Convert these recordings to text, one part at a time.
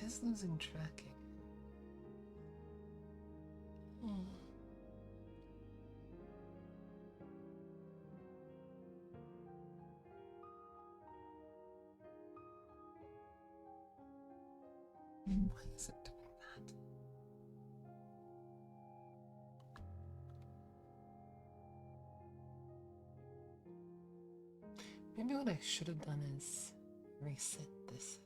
is losing tracking. Why is it doing that? Maybe what I should have done is reset this.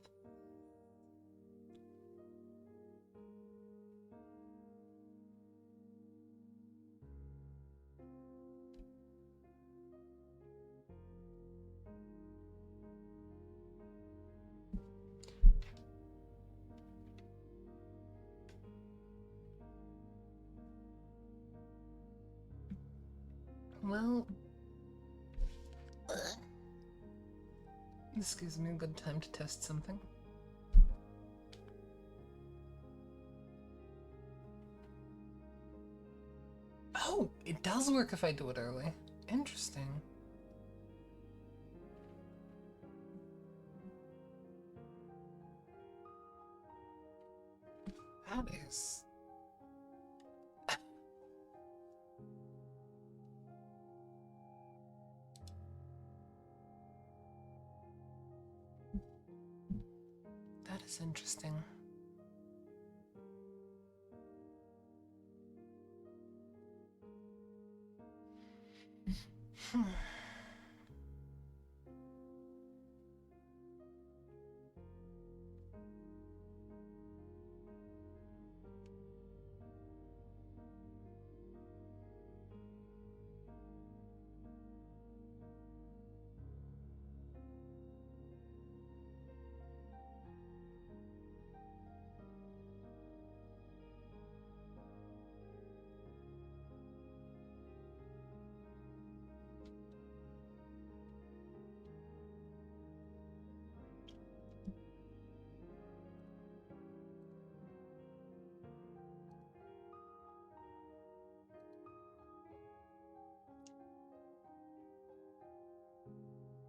Well, this gives me a good time to test something. Oh, it does work if I do it early. Interesting. That is... that is interesting.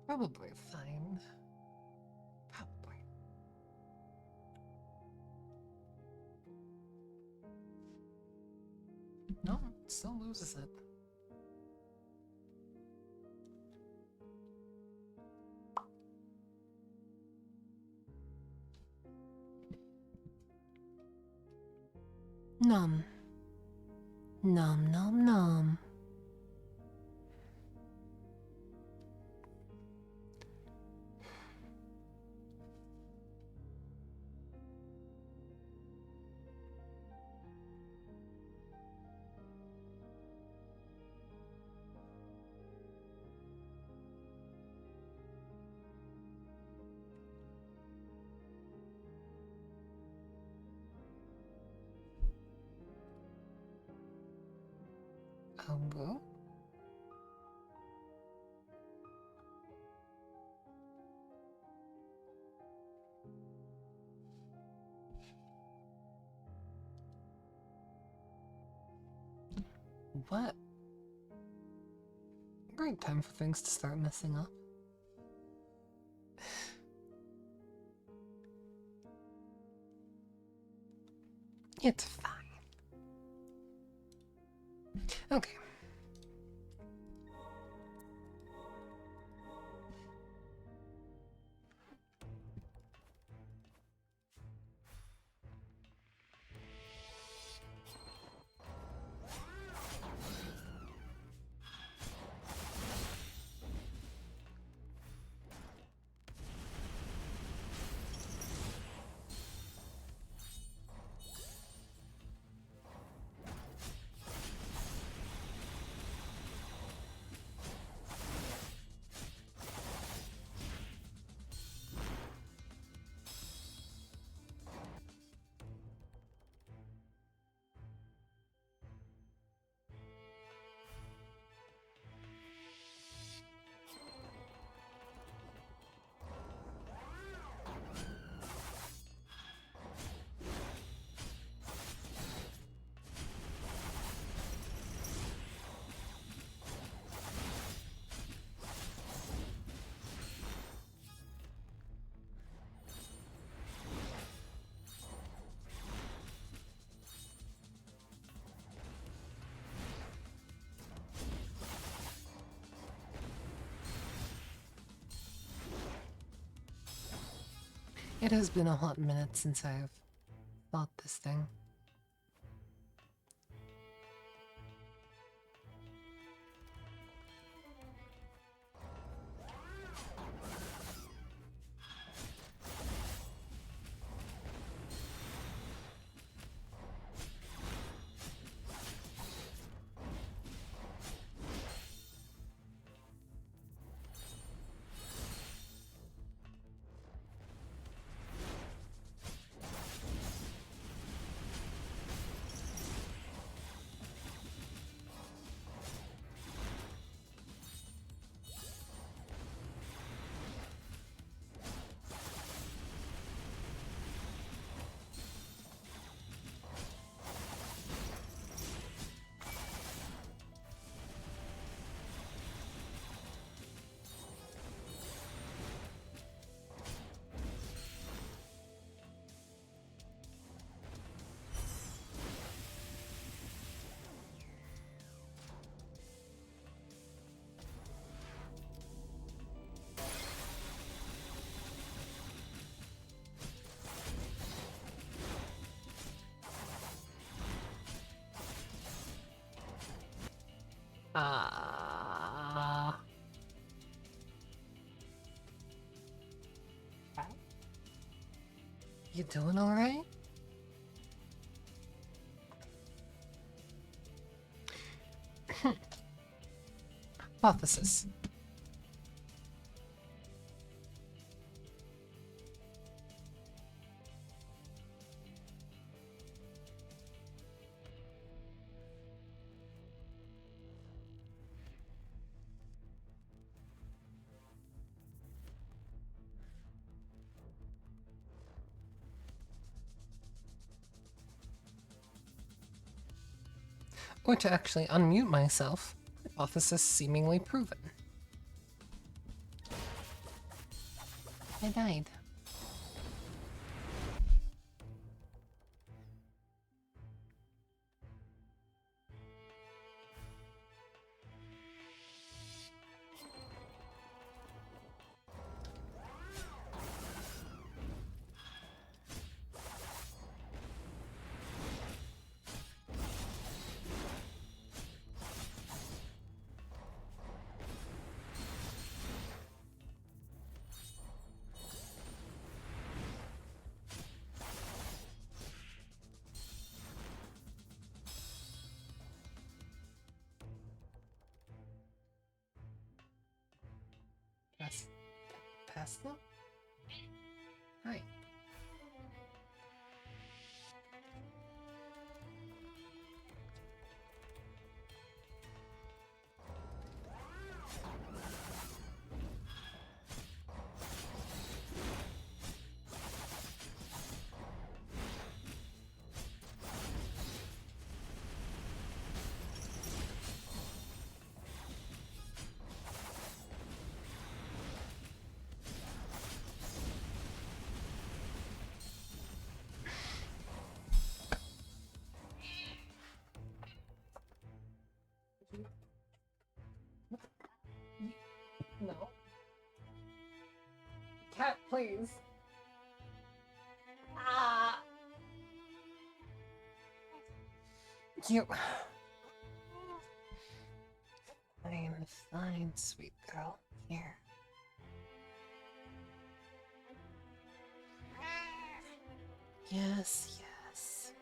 Probably fine. Probably. No, it still loses it. Nom. Nom nom nom. Well. What? Great time for things to start messing up. It's fine. Okay. It has been a hot minute since I've fought this thing. You doing alright? Hypothesis. Or to actually unmute myself. Hypothesis seemingly proven. I died. Pasta? Hi. No. Cat, please. Ah. You. I am fine, sweet girl. Here. Yes, yes.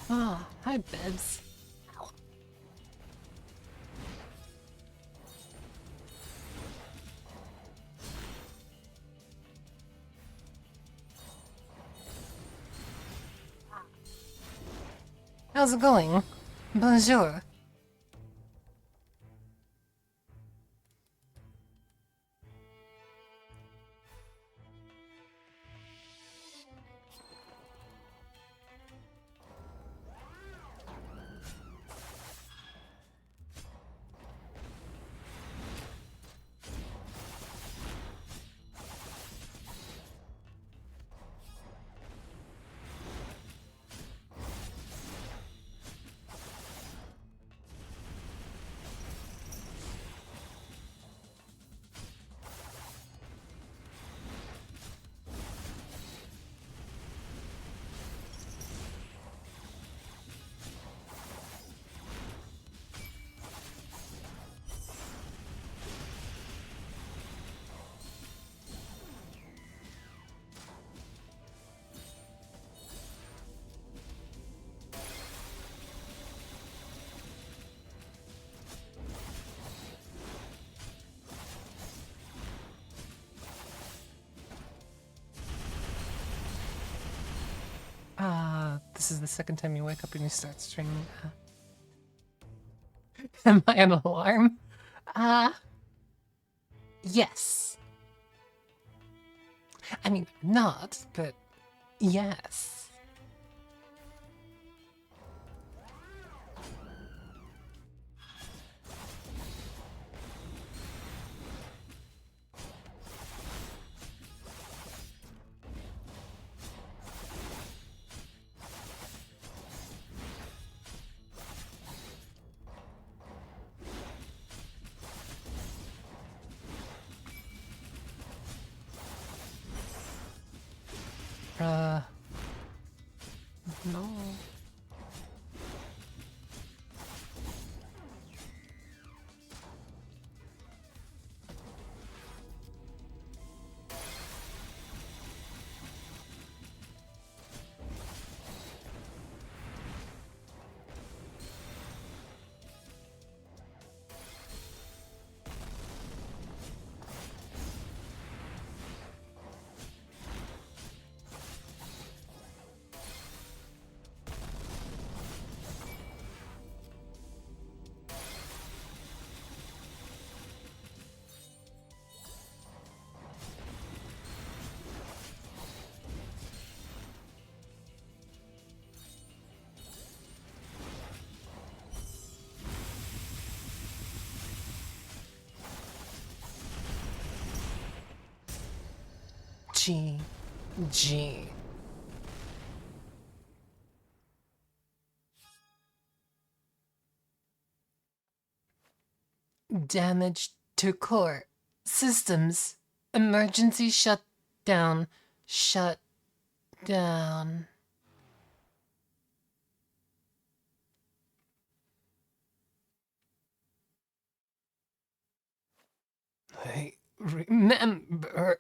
Ah, hi, Bebs. Ow. How's it going? Bonjour. This is the second time you wake up and you start streaming. Am I an alarm? Yes. I mean, not, but yes. No. G. Damage to core systems. Emergency shutdown. Shut down. I remember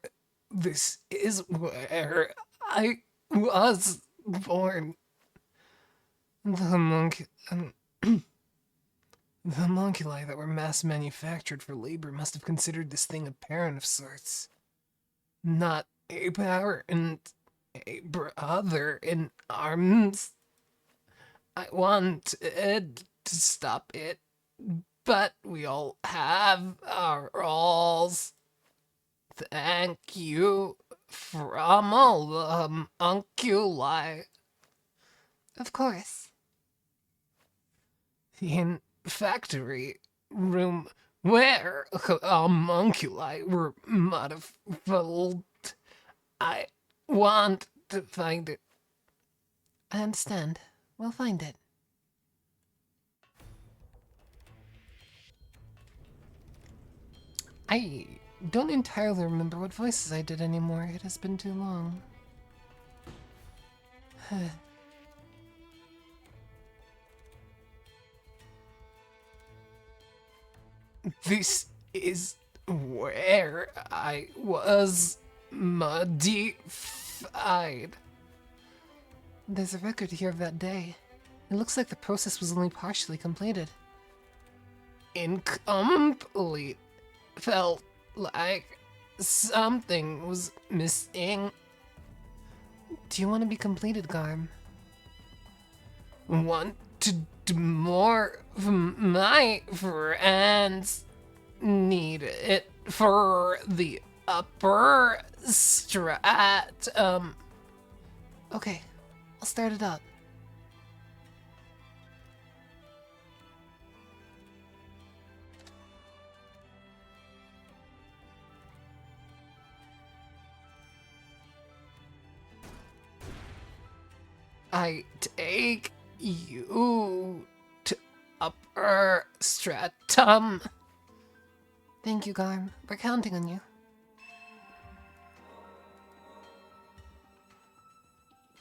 this is where I was born. The monk. The homunculi that were mass manufactured for labor must have considered this thing a parent of sorts. Not a parent, a brother in arms. I wanted to stop it, but we all have our roles. Thank you from all the homunculi. Of course. In factory room where homunculi were modified. I want to find it. I understand. We'll find it. I don't entirely remember what voices I did anymore. It has been too long. This is where I was modified. There's a record here of that day. It looks like the process was only partially completed. Incomplete. Felt like something was missing. Do you want to be completed, Garm? Want to do more from my friends? Need it for the upper strat. Okay, I'll start it up. I take you to upper stratum. Thank you, Garm. We're counting on you.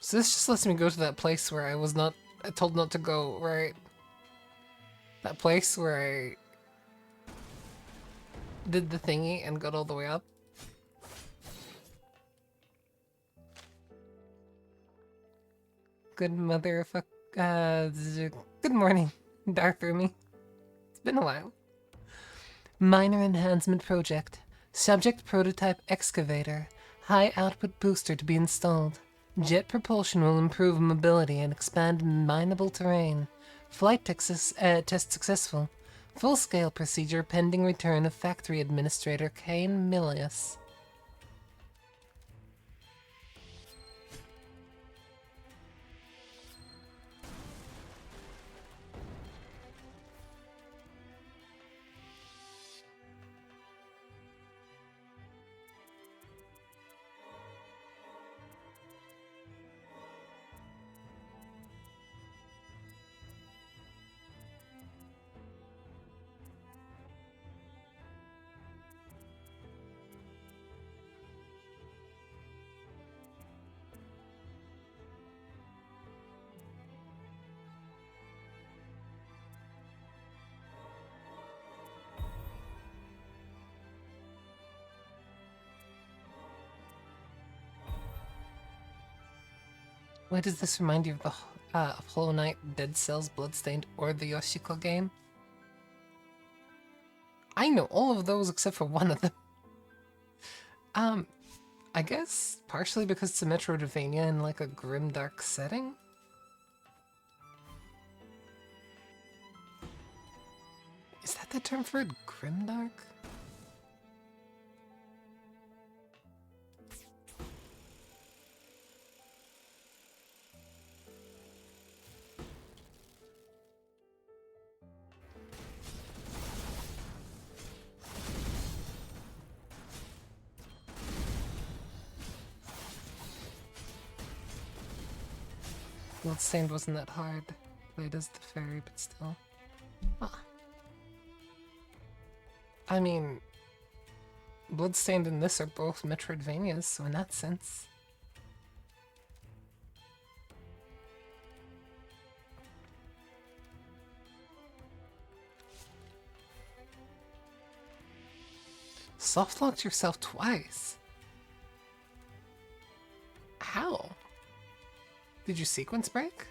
So this just lets me go to that place where I was not told not to go, right? That place where I did the thingy and got all the way up. Good good morning, Dark Roomy. It's been a while. Minor enhancement project. Subject prototype excavator. High output booster to be installed. Jet propulsion will improve mobility and expand mineable terrain. Flight test successful. Full-scale procedure pending return of factory administrator Kane Milius. Why does this remind you of the of Hollow Knight, Dead Cells, Bloodstained, or the Yoshiko game? I know all of those except for one of them. I guess partially because it's a Metroidvania in like a grimdark setting? Is that the term for it? Grimdark? Bloodstained wasn't that hard. Played as the fairy, but still. Huh. I mean, Bloodstained and this are both Metroidvanias, so in that sense. Softlocked yourself twice? How? Did you sequence break?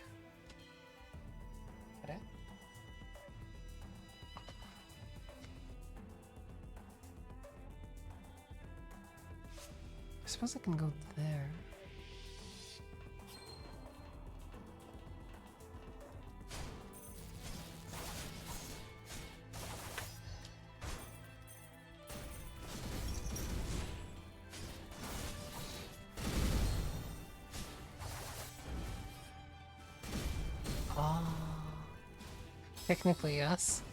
Okay. I suppose I can go there. Technically, yes.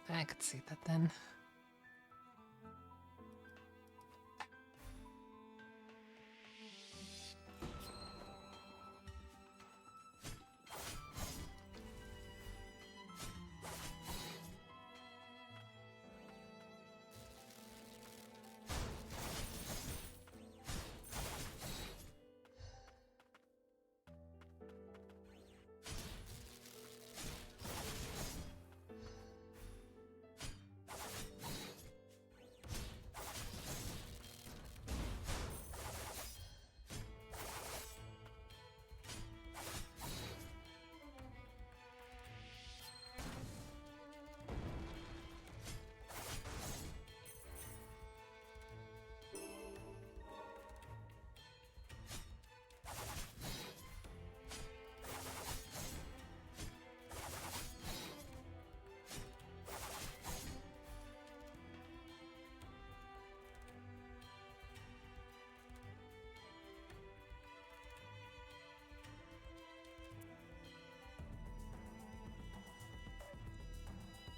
I could see that then.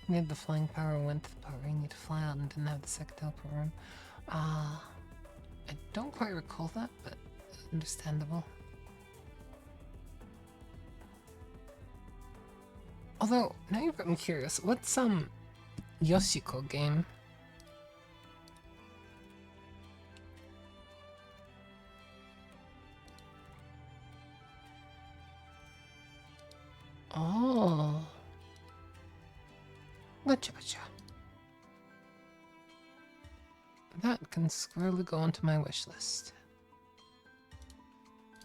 Need the flying power went to the power you need to fly out and didn't have the second teleport room. I don't quite recall that, but understandable. Although, now you've got me curious, what's Yoshiko game? Oh. Gotcha, gotcha. That can squarely go onto my wish list.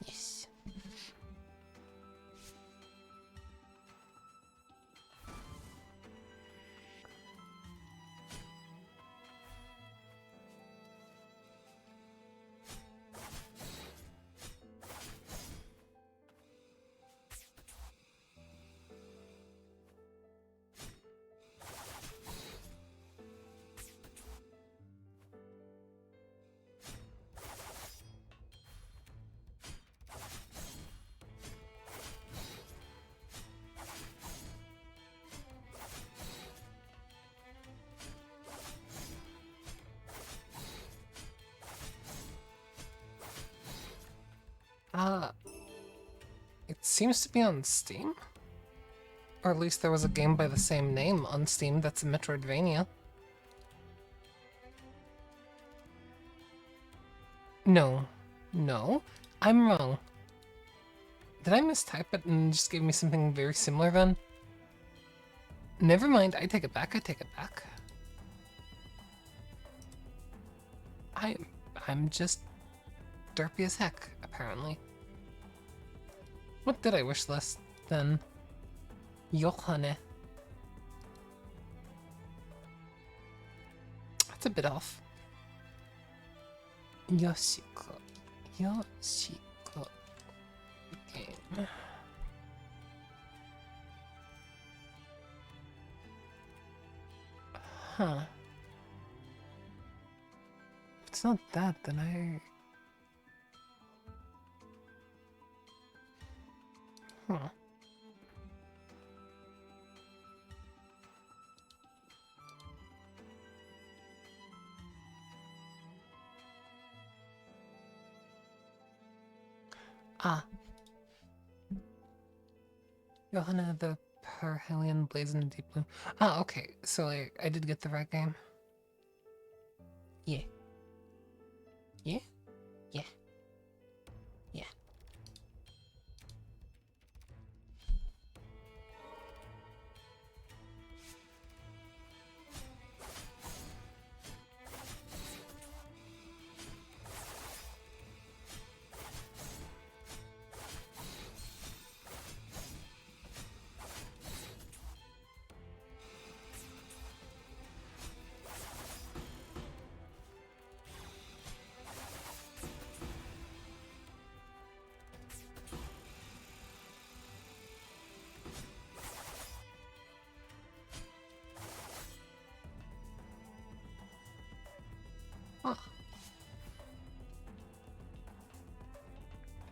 Yes. It seems to be on Steam? Or at least there was a game by the same name on Steam that's a Metroidvania. No. No. I'm wrong. Did I mistype it and just gave me something very similar then? Never mind, I take it back, I take it back. I'm just derpy as heck, apparently. What did I wish list then? Yohane. That's a bit off. Yoshiko. Yoshiko. Game. Huh. If it's not that, then I... Huh. Ah. Johanna the Perhelion Blazing in Deep Blue. Ah, okay. So I did get the right game. Yeah. Yeah? Yeah. Yeah. Oh.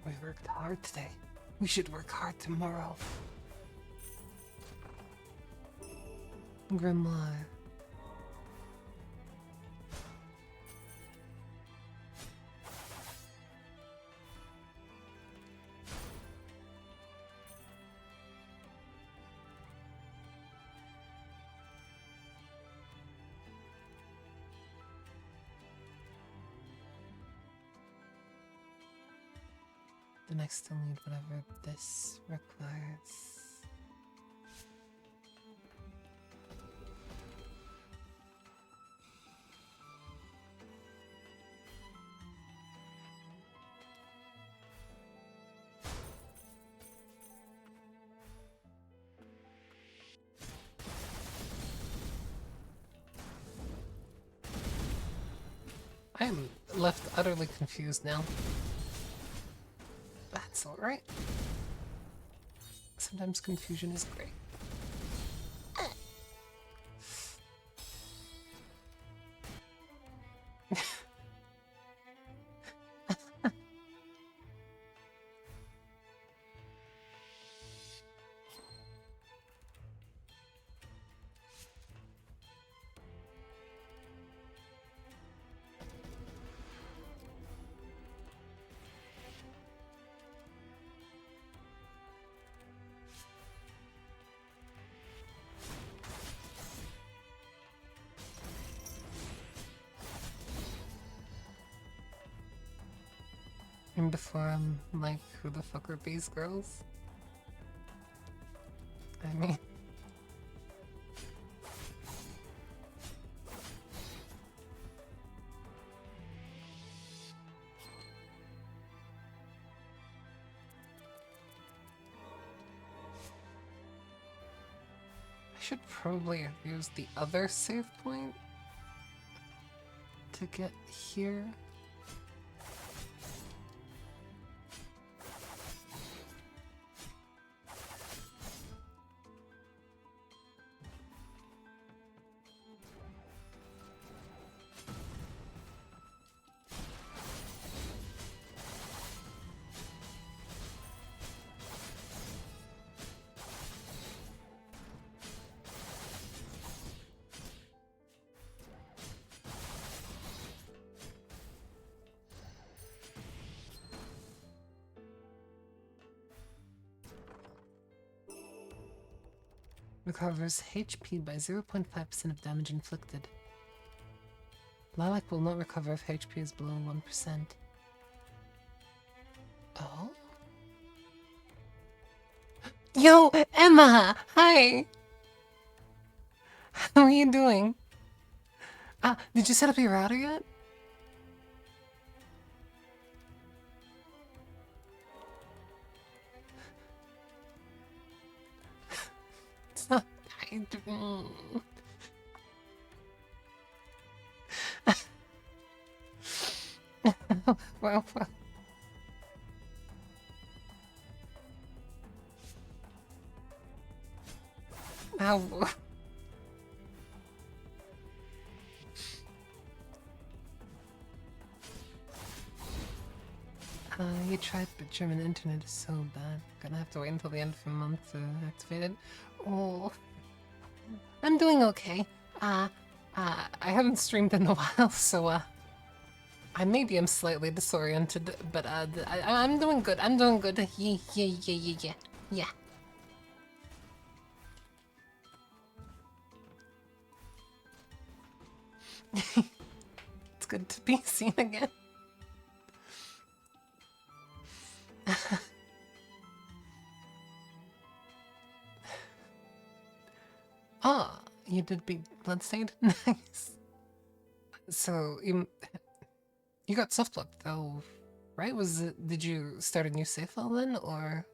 We worked hard today. We should work hard tomorrow. Grimoire. Then I still need whatever this requires. I am left utterly confused now. That's alright. Sometimes confusion is great. And before I'm like, who the fuck are these girls? I mean... I should probably have used the other save point to get here. Recovers HP by 0.5% of damage inflicted. Lilac will not recover if HP is below 1%. Oh? Yo, Emma! Hi! How are you doing? Did you set up your router yet? It's not... well. Ow. You tried, but German internet is so bad. Gonna have to wait until the end of the month to activate it. Oh. I'm doing okay. I haven't streamed in a while, so, I maybe am slightly disoriented, but, I'm doing good. I'm doing good. Yeah. It's good to be seen again. Oh, you did beat Bloodstained? Nice. So, you got softlocked though, right? Did you start a new save file then, or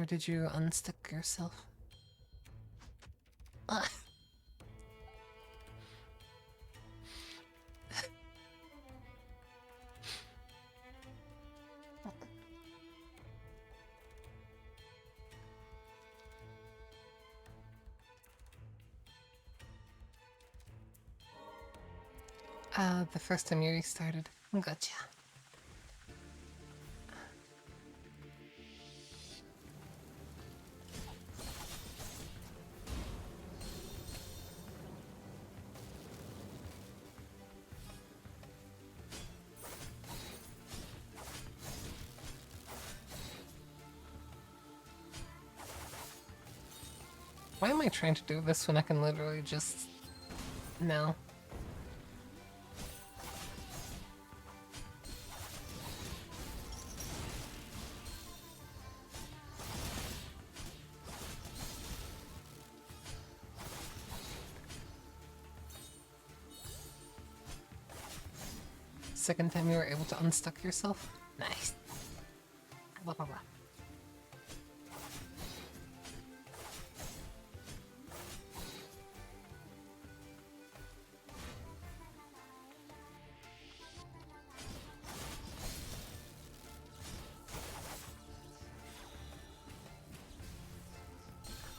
did you unstick yourself? The first time you restarted. Gotcha. Why am I trying to do this when I can literally just... No. Second time you were able to unstuck yourself? Nice. Blah, blah, blah.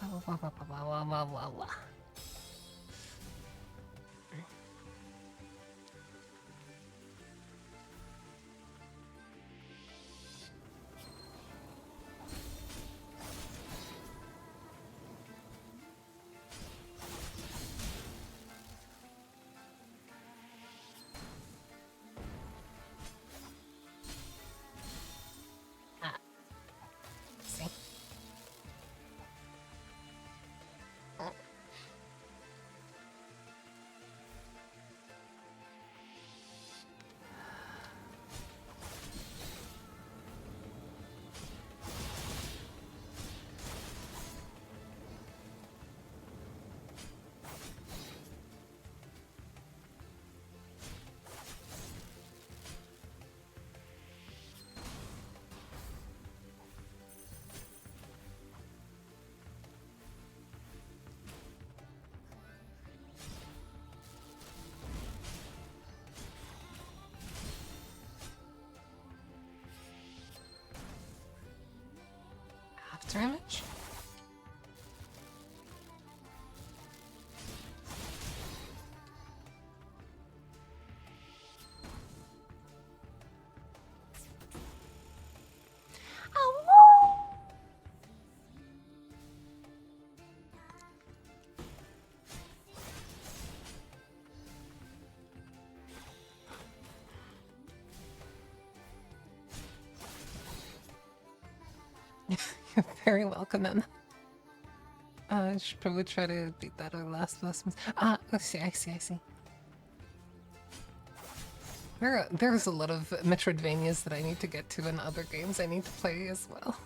Blah, blah, blah, blah, blah, blah, blah. monster image? You're very welcome, Emma. I should probably try to beat that our last blessings. Ah, I see. There's a lot of Metroidvanias that I need to get to and other games I need to play as well.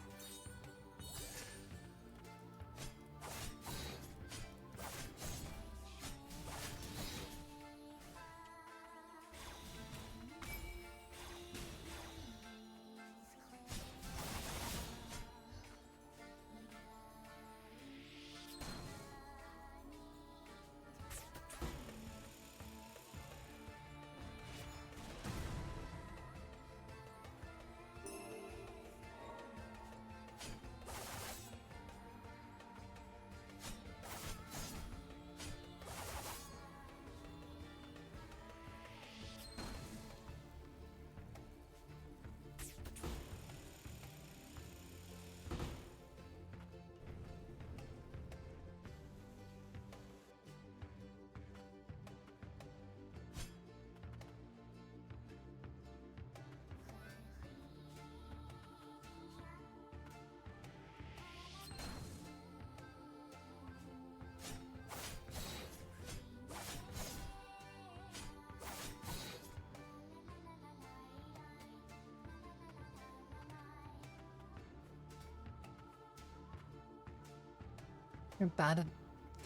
You're bad at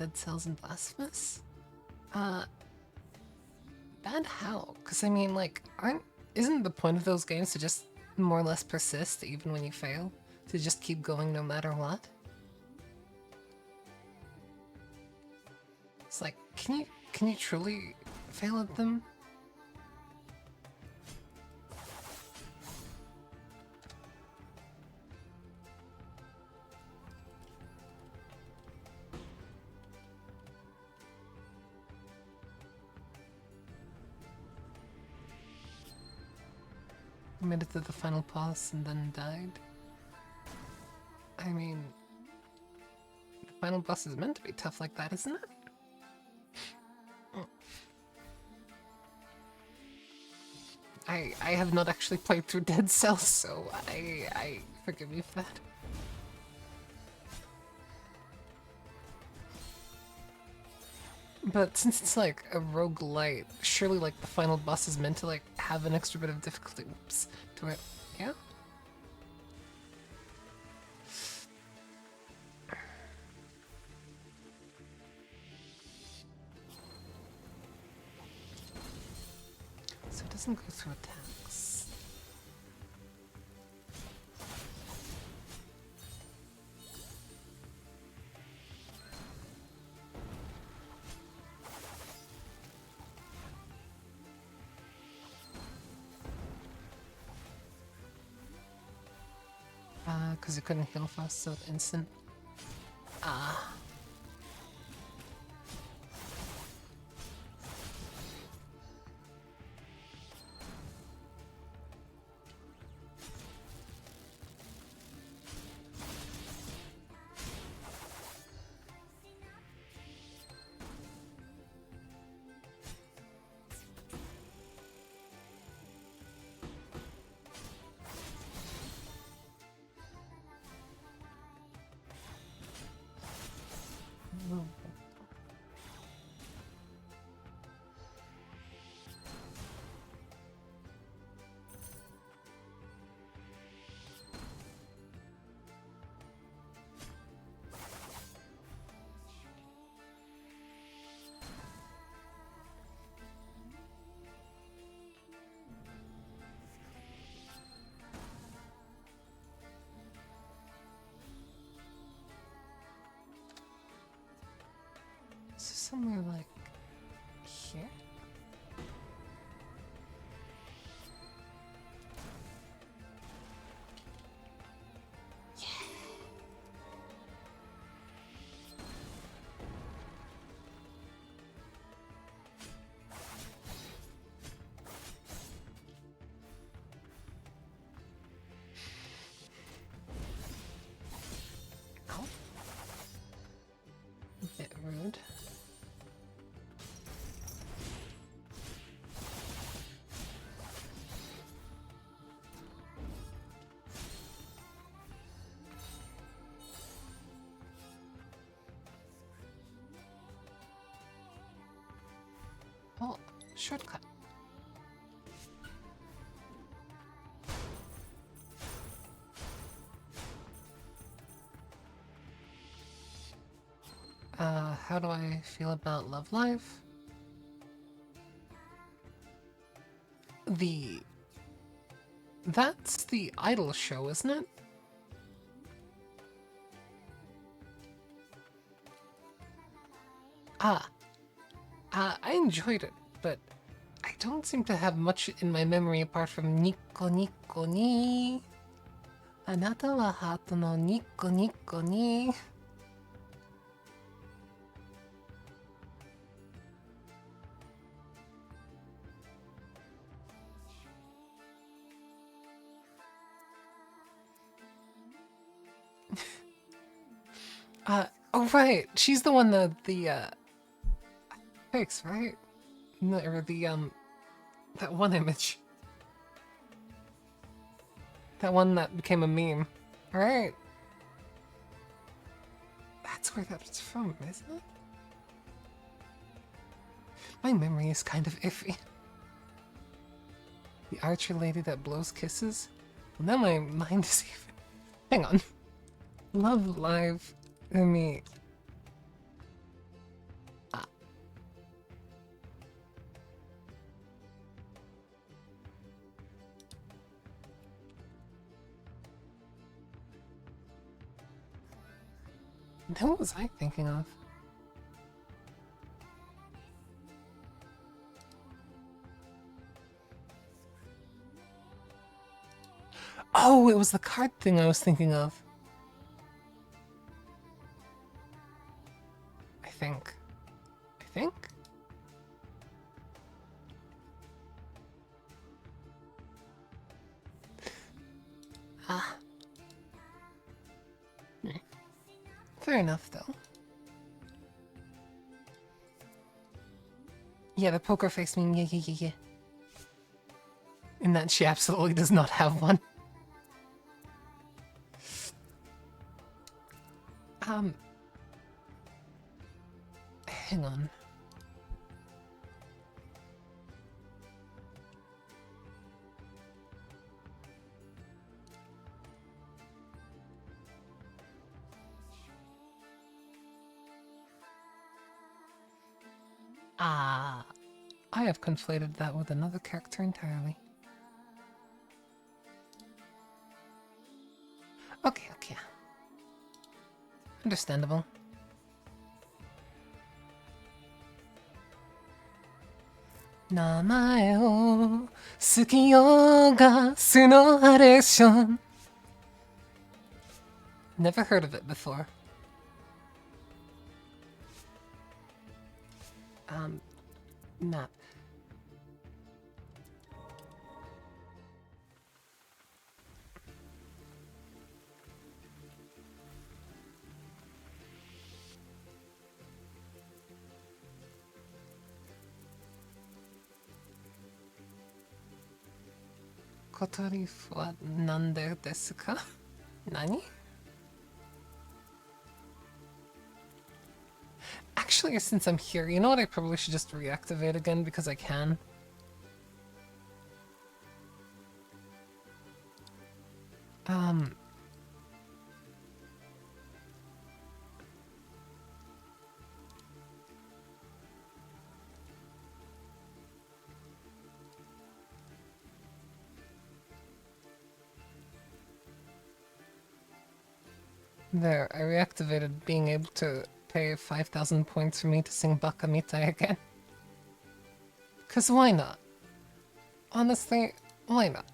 Dead Cells and Blasphemous? Bad how? Because I mean, like, isn't the point of those games to just more or less persist even when you fail? To just keep going no matter what? It's like, can you truly fail at them? Made it to the final boss and then died. I mean, the final boss is meant to be tough like that, isn't it? I have not actually played through Dead Cells, so I forgive you for that. But since it's like a roguelite, surely like the final boss is meant to like have an extra bit of difficulty. Whoops. To it. Yeah? So it doesn't go through attacks. Because you couldn't heal fast, so instant. Ah. So somewhere like here? Shortcut. How do I feel about Love Live? That's the Idol show, isn't it? I enjoyed it, but I don't seem to have much in my memory apart from Nico Nico ni. Anata wa hato no Nico Nico ni. Oh right, she's the one that the pics, right? Or that one image. That one that became a meme. Right. That's where that's from, isn't it? My memory is kind of iffy. The archer lady that blows kisses? Well, now my mind is even... Hang on. Love Live... Let me... What was I thinking of? Oh, it was the card thing I was thinking of. I think. Ah. Fair enough, though. Yeah, the poker face meme, yeah. And that she absolutely does not have one. Hang on. I have conflated that with another character entirely. Okay. Understandable. Namae o sukiyo ga sunoharation. Never heard of it before. Map. Kotori wa nande desu ka? Nani? Actually, since I'm here, you know what? I probably should just reactivate again because I can. There, I reactivated being able to pay 5,000 points for me to sing Bakamitai again. Cause why not? Honestly, why not?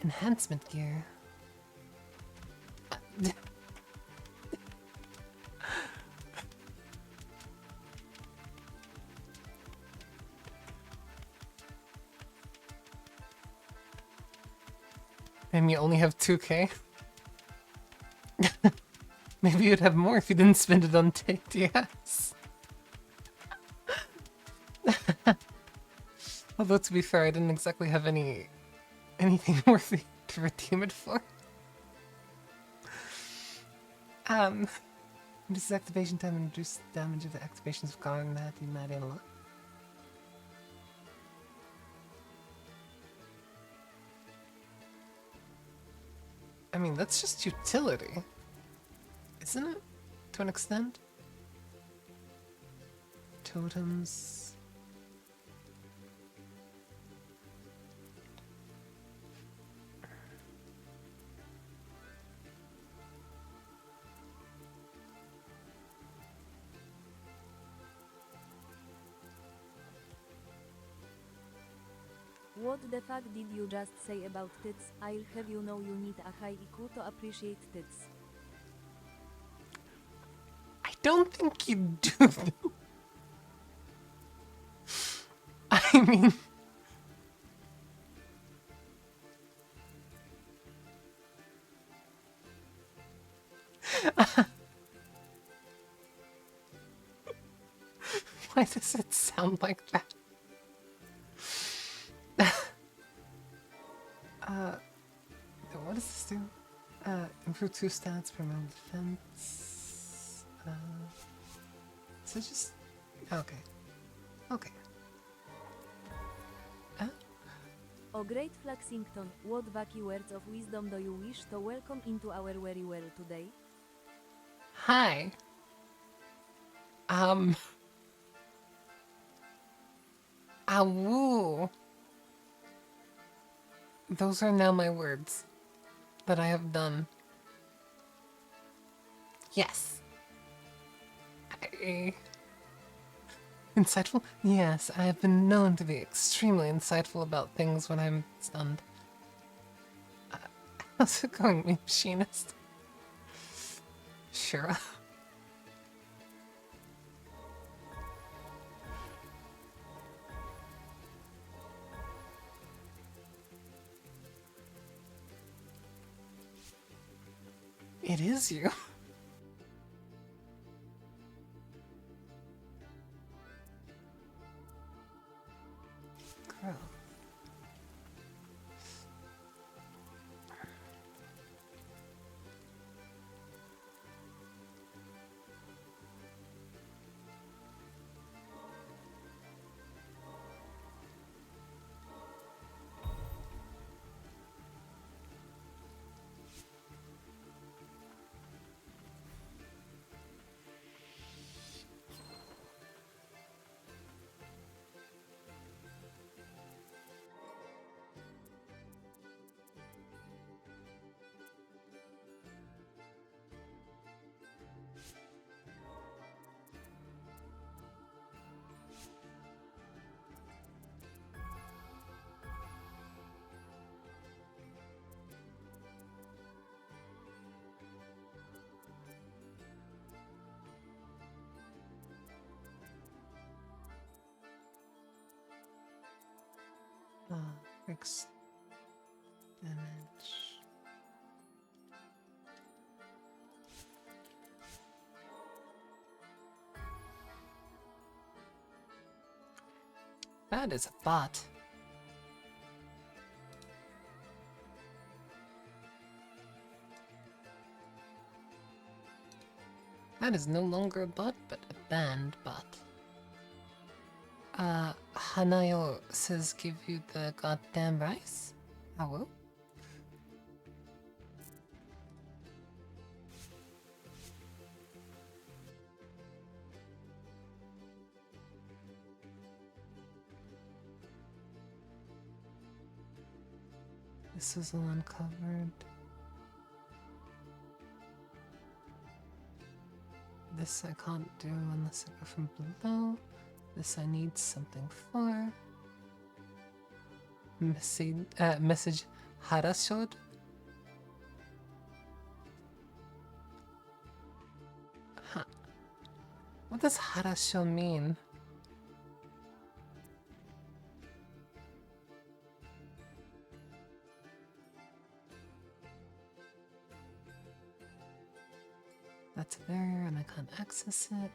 Enhancement gear. And you only have 2k? Maybe you'd have more if you didn't spend it on TTS. Although to be fair, I didn't exactly have anything worthy to redeem it for. Um, reduces activation time and reduces damage if the activations have gone that in that analog. I mean, that's just utility, isn't it? To an extent? Totems. What the fuck did you just say about tits? I'll have you know you need a high IQ to appreciate tits. I don't think you do, though. I mean... Why does it sound like that? What does this do? Improve 2 stats per round defense. Is it just... Okay. Okay. O great Flaxington, what wacky words of wisdom do you wish to welcome into our very well today? Hi. Awoo. Those are now my words that I have done. Yes. Insightful? Yes, I have been known to be extremely insightful about things when I'm stunned. How's it going, me machinist? Sure. It is you. Girl. Fix damage. That is a bot. That is no longer a bot, but a banned bot. Hanayo says give you the goddamn rice? Hello? This is all uncovered. This I can't do unless I go from below. This I need something for. Message Harashod. Huh. What does Harasho mean? That's there and I can't access it.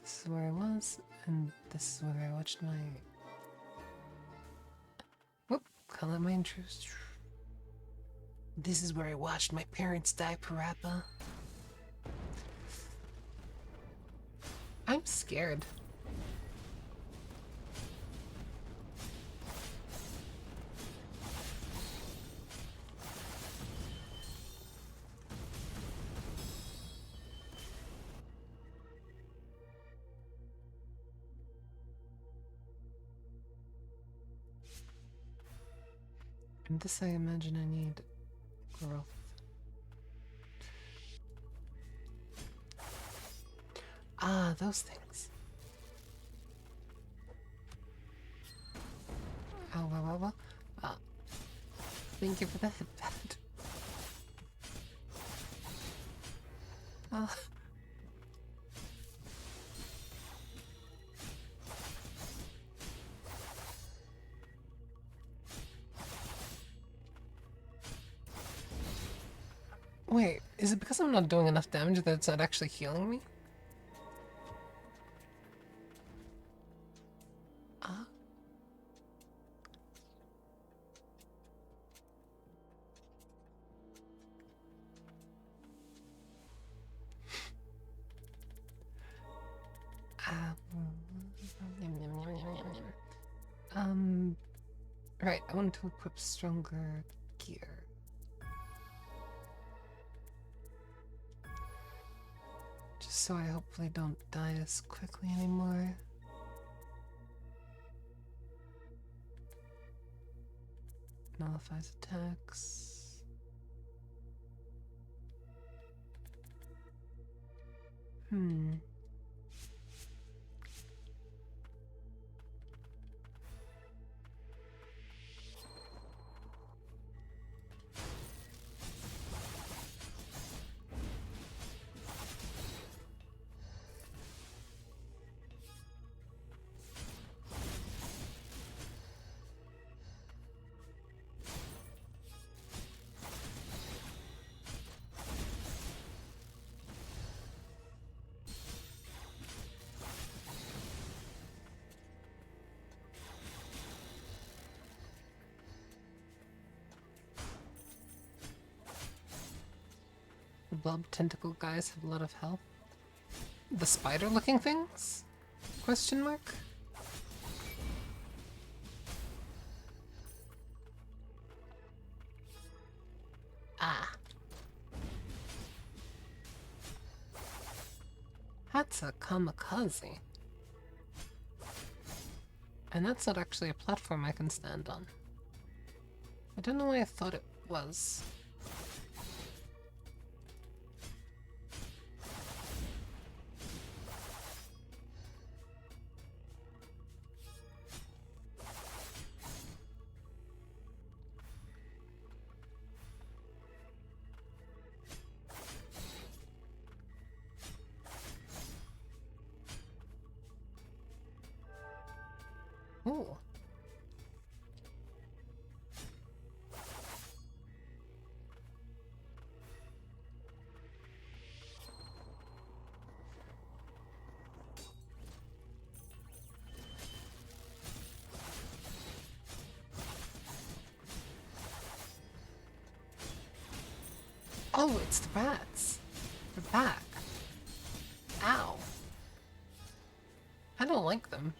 This is where I was, and this is where I watched my... Whoop, call out my intrudes. This is where I watched my parents die, Parappa. I'm scared. And this, I imagine, I need growth. Ah, those things. Oh, well. Thank you for the headband. Wait, is it because I'm not doing enough damage that it's not actually healing me? Ah. Right, I want to equip stronger gear. Just so I hopefully don't die as quickly anymore. Nullifies attacks. The blob tentacle guys have a lot of health. The spider looking things? Question mark? Ah. That's a kamikaze. And that's not actually a platform I can stand on. I don't know why I thought it was. Ooh. Oh, it's the rats. They're back. Ow. I don't like them.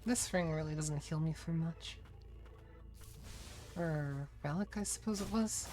This ring really doesn't heal me for much. Or relic, I suppose it was.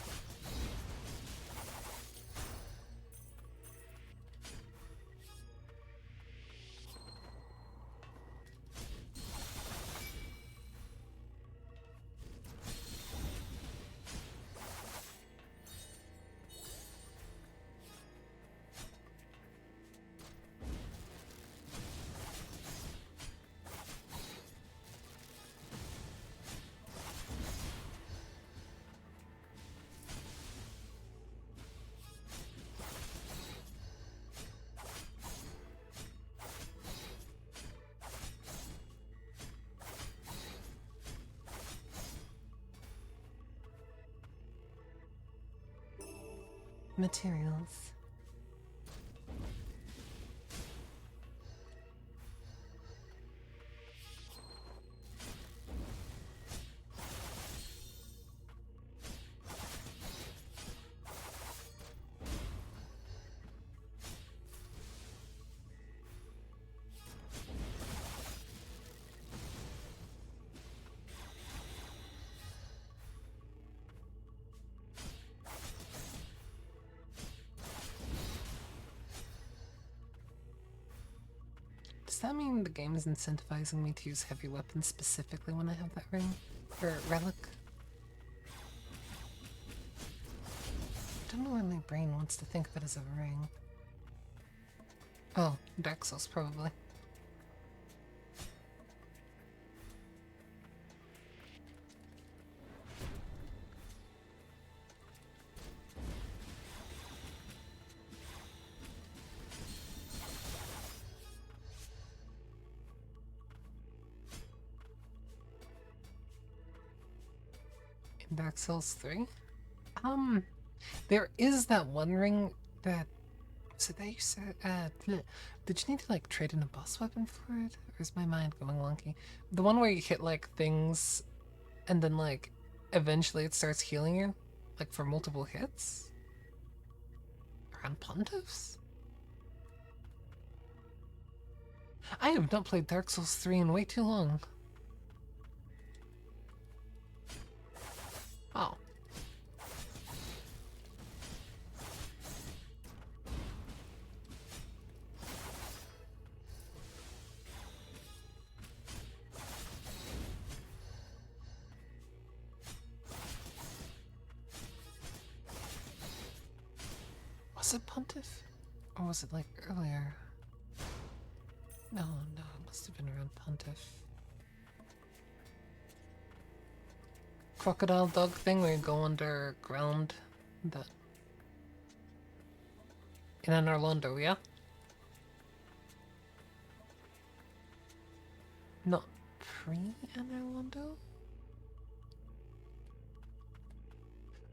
Materials. Does that mean the game is incentivizing me to use heavy weapons specifically when I have that ring? Or relic? I don't know why my brain wants to think of it as a ring. Oh, Dark Souls, probably. In Dark Souls 3? There is that one ring that... Was it that you said? Did you need to, like, trade in a boss weapon for it? Or is my mind going wonky? The one where you hit, like, things, and then, like, eventually it starts healing you? Like, for multiple hits? Around Pontiffs? I have not played Dark Souls 3 in way too long. Oh. Was it Pontiff? Or was it, like, earlier? No, it must have been around Pontiff. Crocodile dog thing where you go underground. That. In Anor Londo, yeah? Not pre-Anor Londo?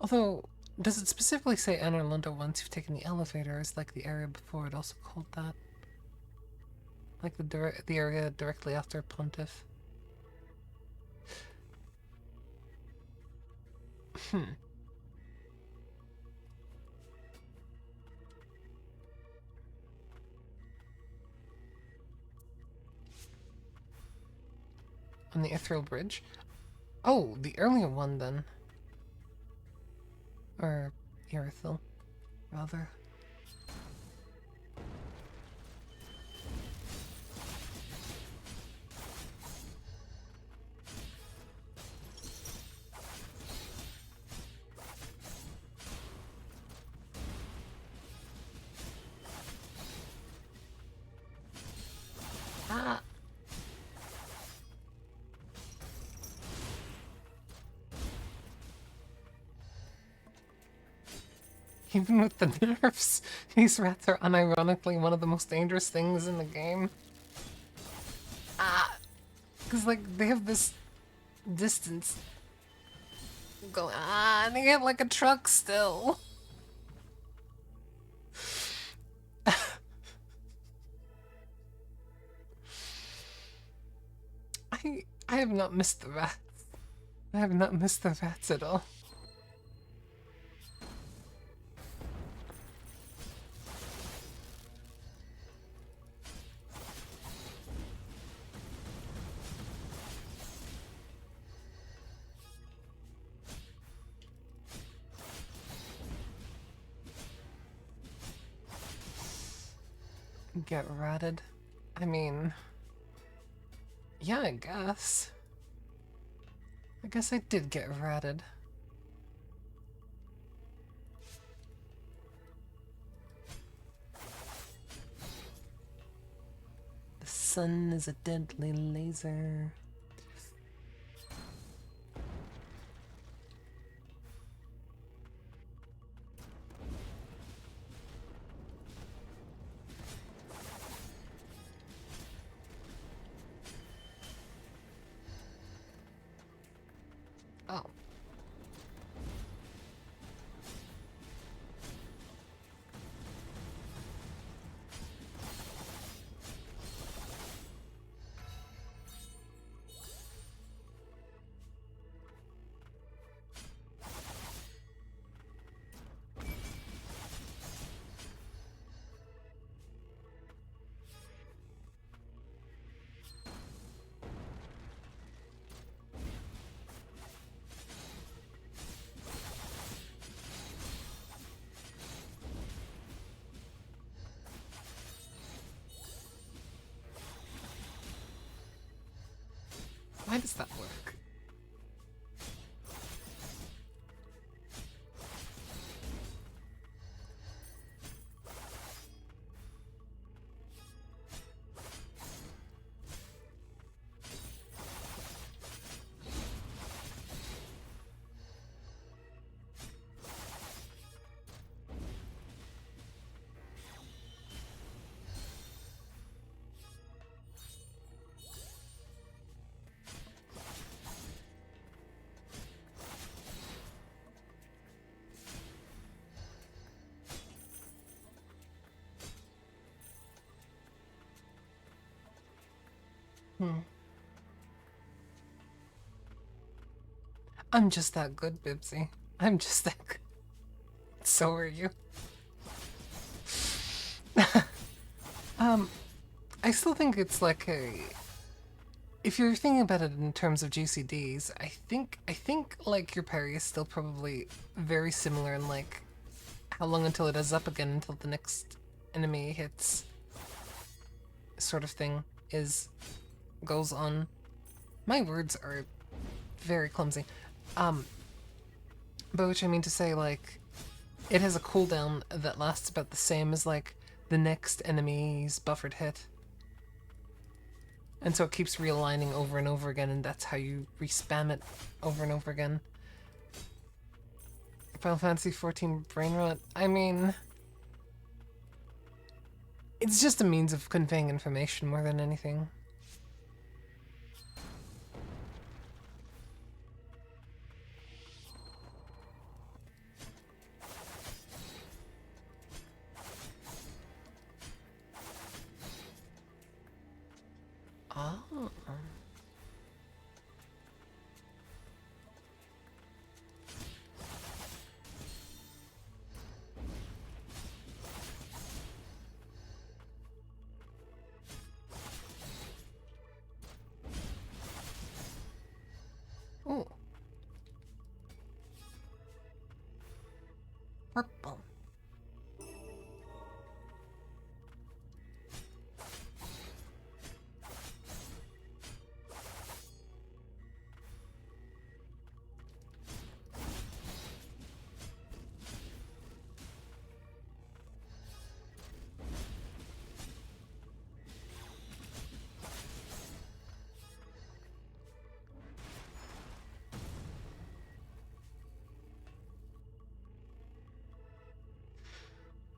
Although, does it specifically say Anor Londo once you've taken the elevator, or is like the area before it also called that? Like the area directly after Pontiff? On the Ethereal Bridge? Oh, the earlier one then. Or Irithyll, rather. Ah! Even with the nerfs, these rats are unironically one of the most dangerous things in the game. Ah! Because, like, they have this distance going. Ah, and they get like a truck still. I have not missed the rats. I have not missed the rats at all. Get ratted? I mean... Yeah, I guess. I guess I did get ratted. The sun is a deadly laser. Oh. Why does that work? I'm just that good, Bibsy. I'm just that good. So are you. I still think it's like a... If you're thinking about it in terms of GCDs, I think like your parry is still probably very similar in like how long until it is up again until the next enemy hits sort of thing goes on. My words are very clumsy. But which I mean to say, like, it has a cooldown that lasts about the same as like the next enemy's buffered hit. And so it keeps realigning over and over again, and that's how you respam it over and over again. Final Fantasy XIV brain rot. I mean, it's just a means of conveying information more than anything. Oh. Ooh. Purple.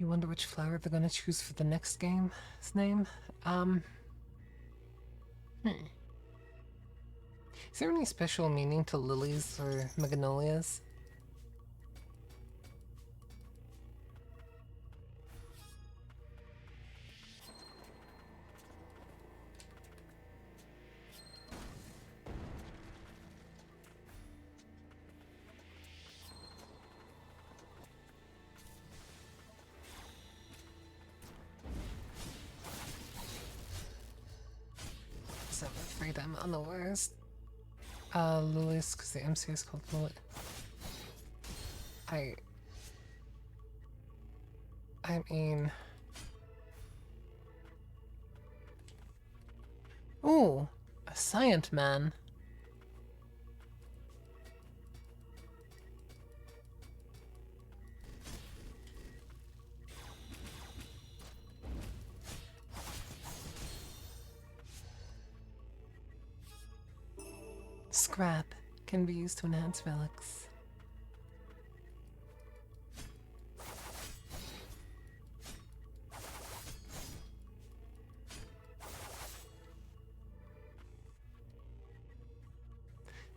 You wonder which flower they're gonna choose for the next game's name? Is there any special meaning to lilies or magnolias? So I'm afraid I'm on the worst. Lilies, because the MC is called Lily. I mean... Ooh, a Scient Man. Scrap can be used to enhance relics.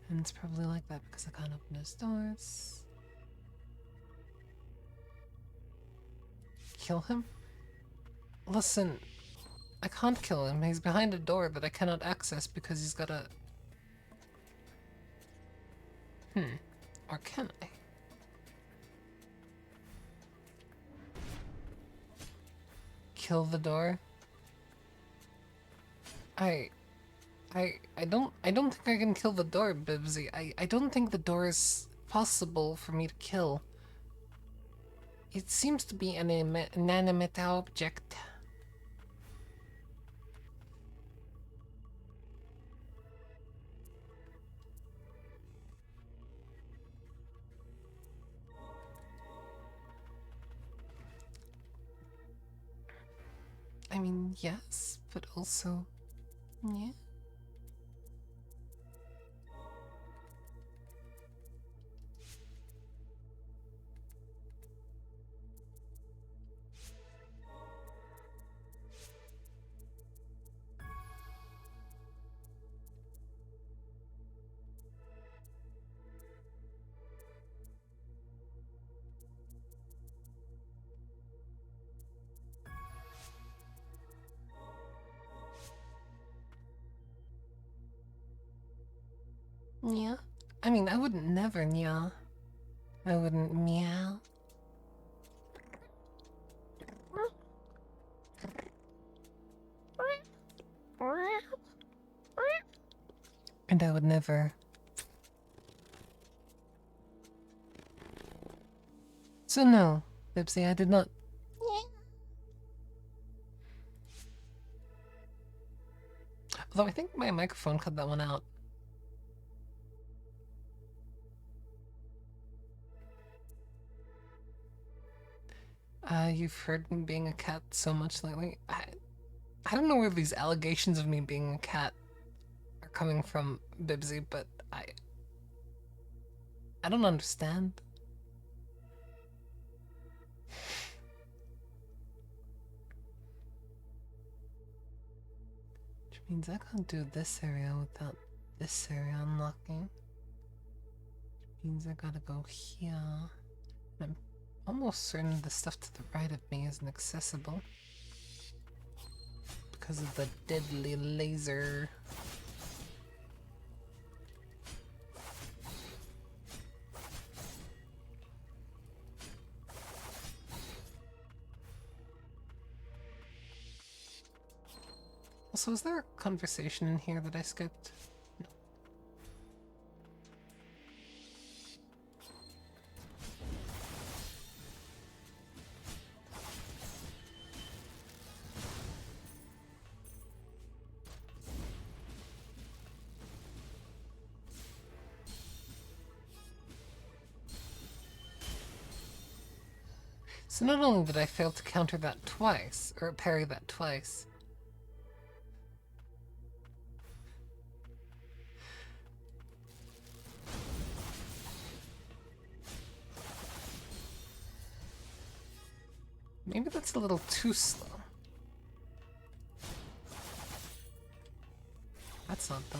And it's probably like that because I can't open his doors. Kill him? Listen, I can't kill him. He's behind a door that I cannot access because he's got a... Or can I? Kill the door? I don't think I can kill the door, Bibsy. I don't think the door is possible for me to kill. It seems to be an inanimate object. yes, but also, yeah. Yeah. I mean, I wouldn't never meow. I wouldn't meow. And I would never. So no, Bibsy, I did not. Although I think my microphone cut that one out. You've heard me being a cat so much lately. I don't know where these allegations of me being a cat are coming from, Bibsy, but I don't understand. Which means I can't do this area without this area unlocking. Which means I gotta go here. I'm almost certain the stuff to the right of me isn't accessible because of the deadly laser. Also, is there a conversation in here that I skipped? No. So not only did I fail to counter that twice, or parry that twice, maybe that's a little too slow. That's not though.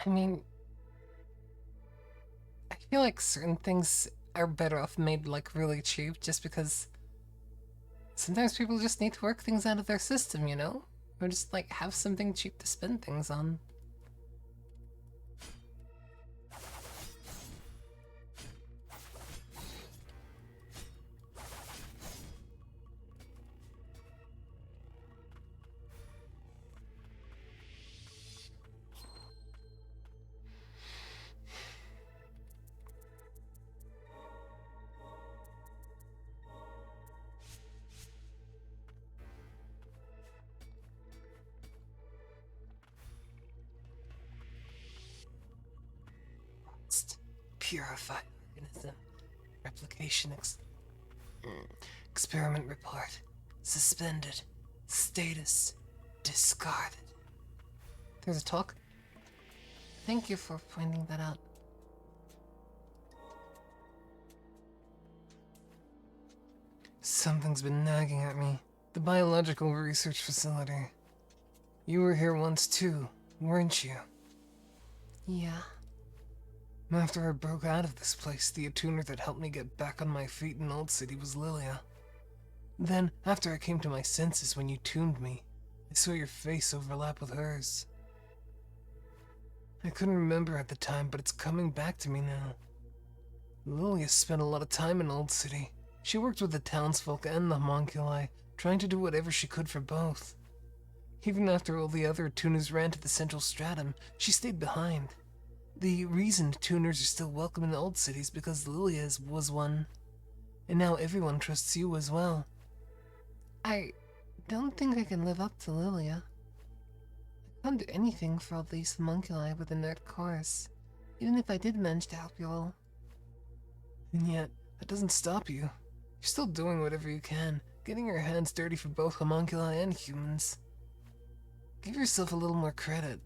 I mean, I feel like certain things are better off made like really cheap just because sometimes people just need to work things out of their system, you know? Or just like have something cheap to spend things on. Purified organism. Replication experiment report. Suspended. Status. Discarded. There's a talk? Thank you for pointing that out. Something's been nagging at me. The biological research facility. You were here once too, weren't you? Yeah. After I broke out of this place, the attuner that helped me get back on my feet in Old City was Lilia. Then, after I came to my senses when you tuned me, I saw your face overlap with hers. I couldn't remember at the time, but it's coming back to me now. Lilia spent a lot of time in Old City. She worked with the townsfolk and the homunculi, trying to do whatever she could for both. Even after all the other tuners ran to the central stratum, she stayed behind. The reason tuners are still welcome in the Old City is because Lilia's was one. And now everyone trusts you as well. I don't think I can live up to Lilia. I can't do anything for all these homunculi within their course, even if I did manage to help you all. And yet, that doesn't stop you. You're still doing whatever you can, getting your hands dirty for both homunculi and humans. Give yourself a little more credit.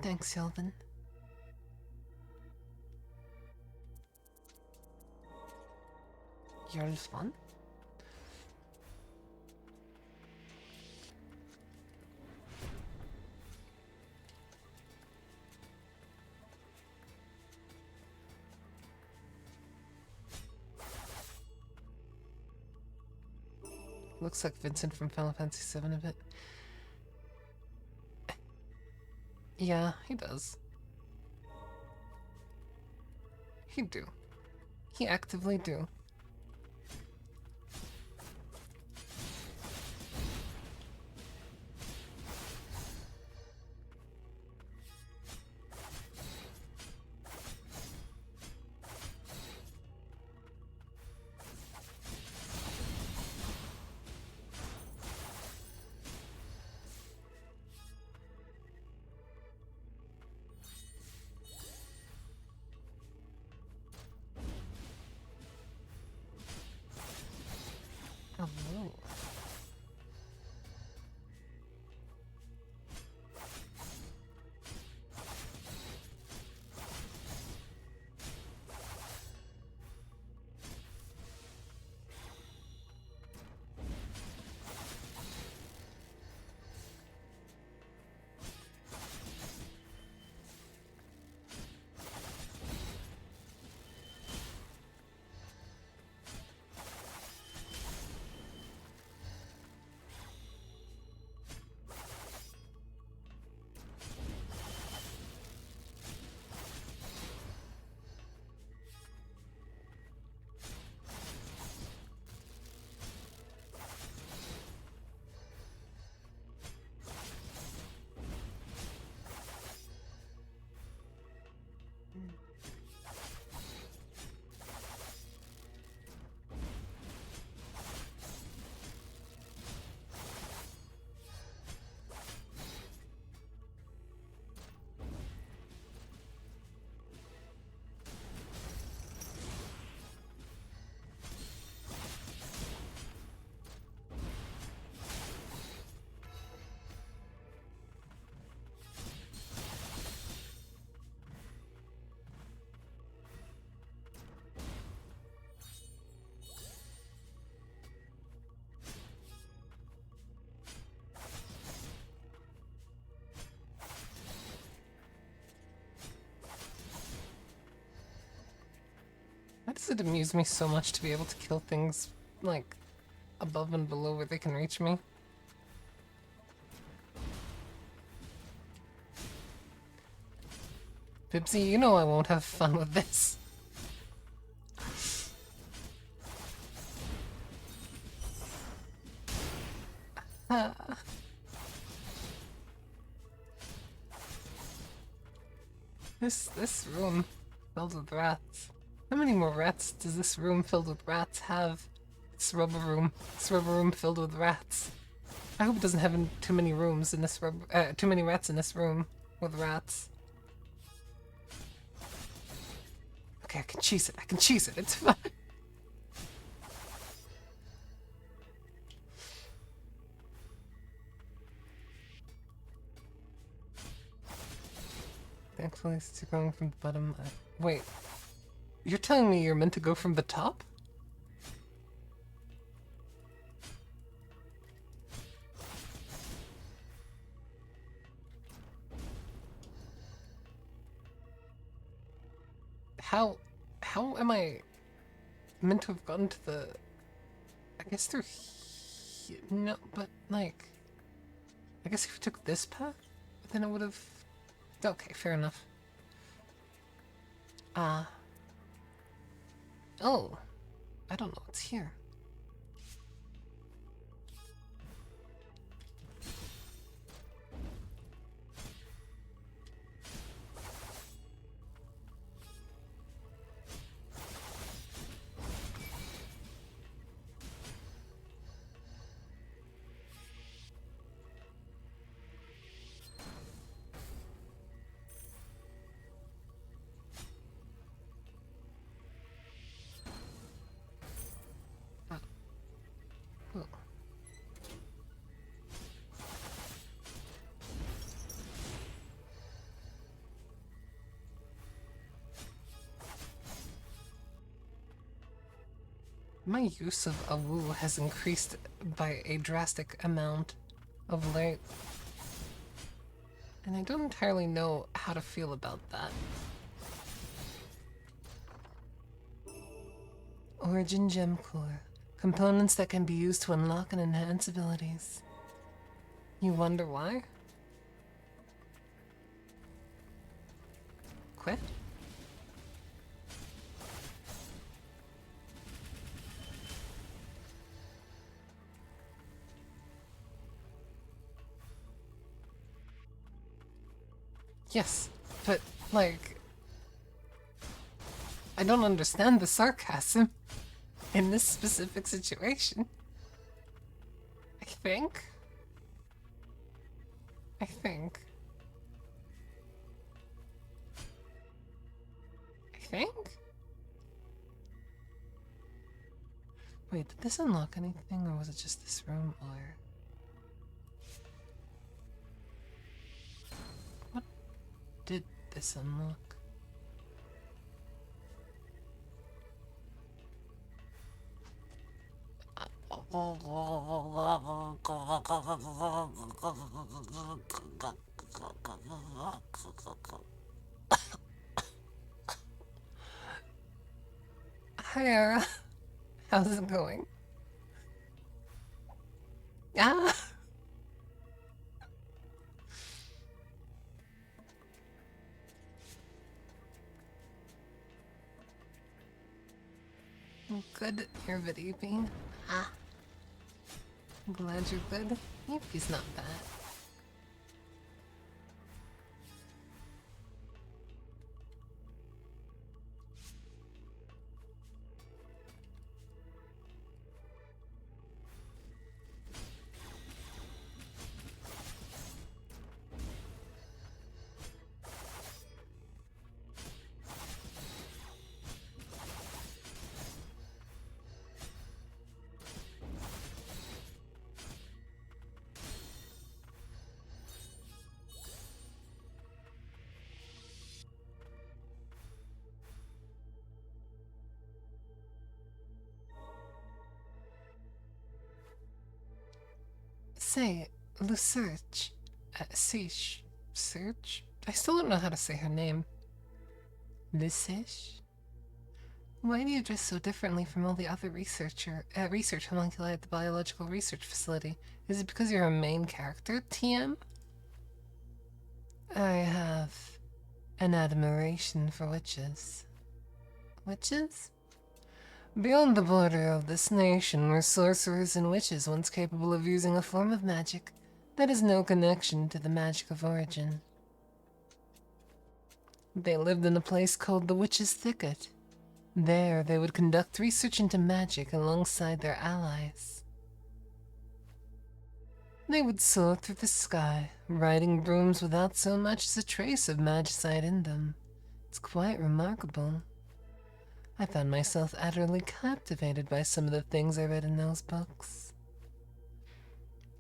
Thanks, Kelvin. You're fun? Looks like Vincent from Final Fantasy VII a bit. Yeah, he does. He do. He actively do. Oh, no. Why does it amuse me so much to be able to kill things, like, above and below where they can reach me? Pipsy, you know I won't have fun with this. This room filled with rats. How many more rats does this room filled with rats have? This rubber room filled with rats. I hope it doesn't have too many rooms in this too many rats in this room with rats. Okay, I can cheese it. I can cheese it. It's fine. Thankfully, it's going from the bottom. Wait, you're telling me you're meant to go from the top? How... How am I meant to have gotten to the... I guess they're... No, but, like... I guess if we took this path, then it would have... Okay, fair enough. Oh. I don't know what's here. Oh. My use of a woo has increased by a drastic amount of late. And I don't entirely know how to feel about that. Origin Gem Core. Components that can be used to unlock and enhance abilities. You wonder why? Quit? Yes, but, like... I don't understand the sarcasm in this specific situation. I think. Wait, did this unlock anything, or was it just this room, or... What did this unlock? Hi, Ara. How's it going? Ah! Good, you're Vidiping. Ah. I'm glad you're good. He's not bad. Say, Lucerch. Search? I still don't know how to say her name. Lucerch? Why do you dress so differently from all the other research homunculi at the Biological Research Facility? Is it because you're a main character, TM? I have an admiration for witches. Witches? Beyond the border of this nation were sorcerers and witches once capable of using a form of magic that has no connection to the magic of origin. They lived in a place called the Witch's Thicket. There, they would conduct research into magic alongside their allies. They would soar through the sky, riding brooms without so much as a trace of magicite in them. It's quite remarkable. I found myself utterly captivated by some of the things I read in those books.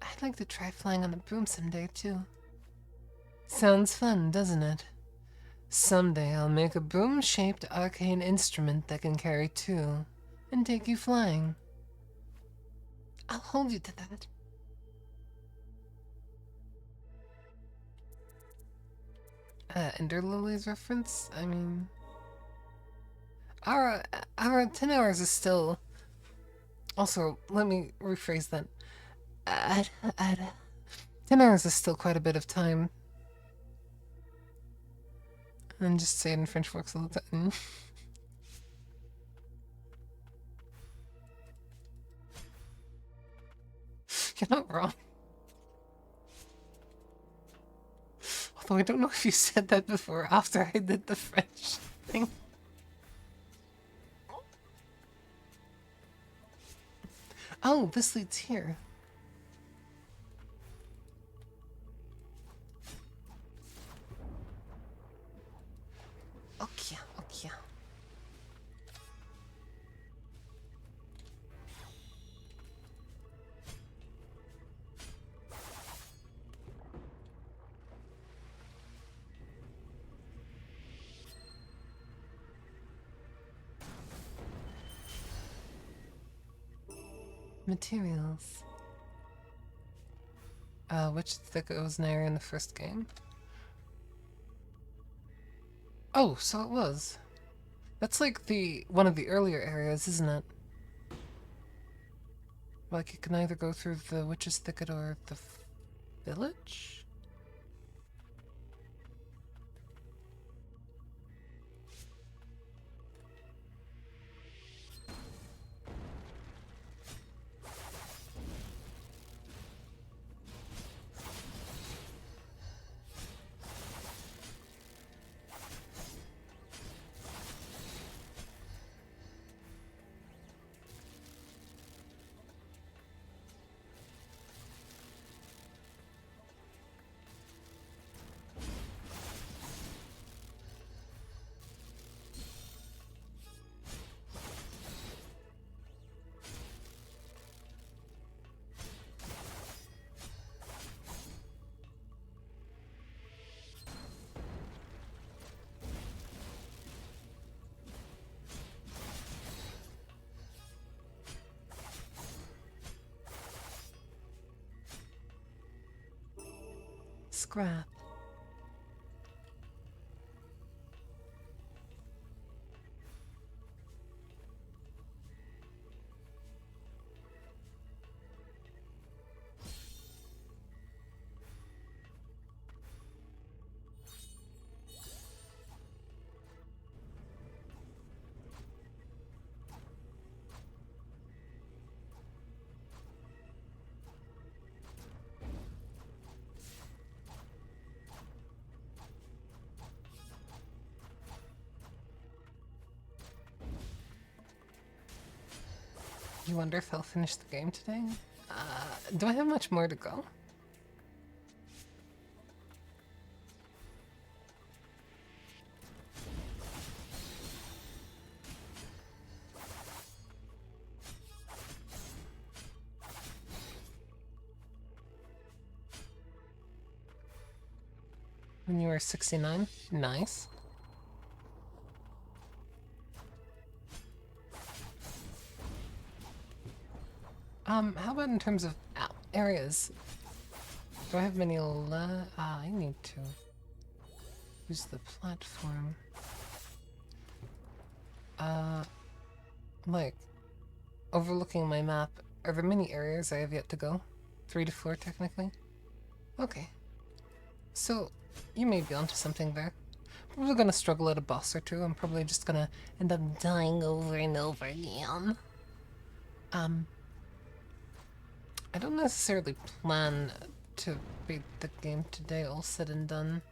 I'd like to try flying on a broom someday, too. Sounds fun, doesn't it? Someday I'll make a broom-shaped arcane instrument that can carry two, and take you flying. I'll hold you to that. Ender Lily's reference? I mean... our our 10 hours is still. Also, let me rephrase that. Uh, uh, 10 hours is still quite a bit of time. And just say it in French works all the time. You're not wrong. Although I don't know if you said that before after I did the French thing. Oh, this leads here. Okay, okay. Materials. Which thick it was an area in the first game? Oh, so it was. That's like the one of the earlier areas, isn't it? Like it can either go through the witch's thicket or the village? Scrap. You wonder if I'll finish the game today? Do I have much more to go? When you were 69? Nice. How about in terms of areas? Do I have many I need to use the platform. Like, overlooking my map, are there many areas I have yet to go? 3 to 4, technically? Okay. So, you may be onto something there. Probably gonna struggle at a boss or two. I'm probably just gonna end up dying over and over again. I don't necessarily plan to beat the game today, all said and done.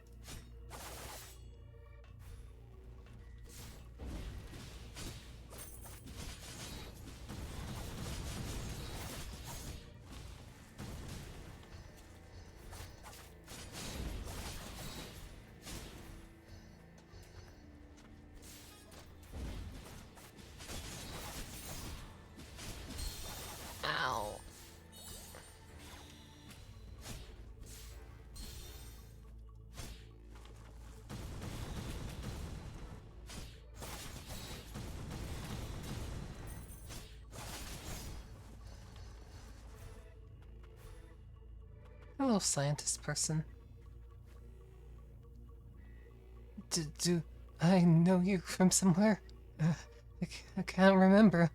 Ow. Hello, scientist person. Do I know you from somewhere? I can't remember.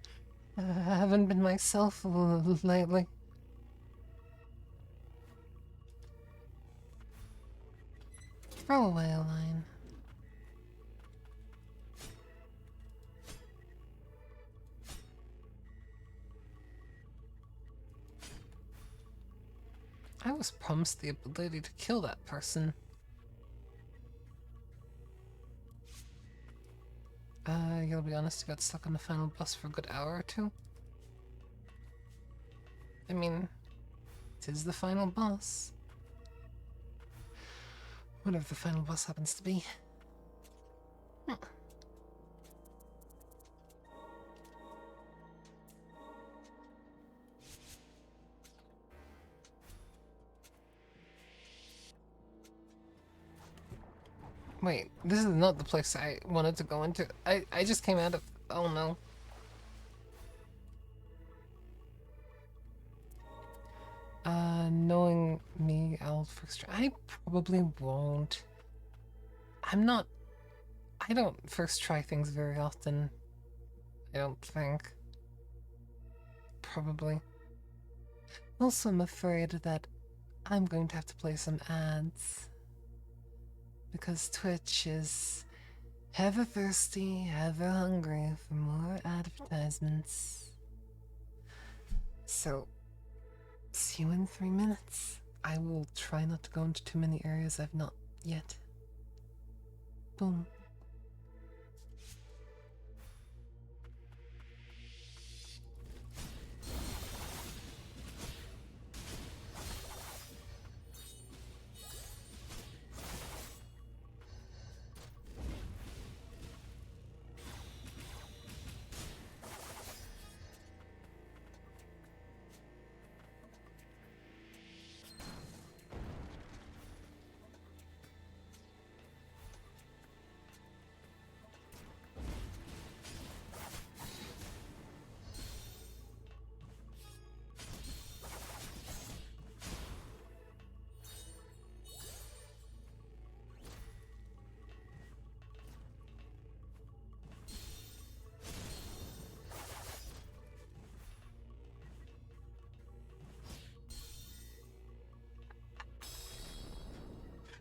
I haven't been myself lately. Throw away a line. I was promised the ability to kill that person. You'll be honest, you got stuck on the final boss for a good hour or two? I mean, 'tis the final boss. Whatever the final boss happens to be. Wait, this is not the place I wanted to go into. I just came out of... Oh no. Knowing me, I'll first try. I probably won't. I'm not... I don't first try things very often. I don't think. Probably. Also, I'm afraid that I'm going to have to play some ads. Because Twitch is ever thirsty, ever hungry for more advertisements. So, see you in 3 minutes. I will try not to go into too many areas I've not yet. Boom.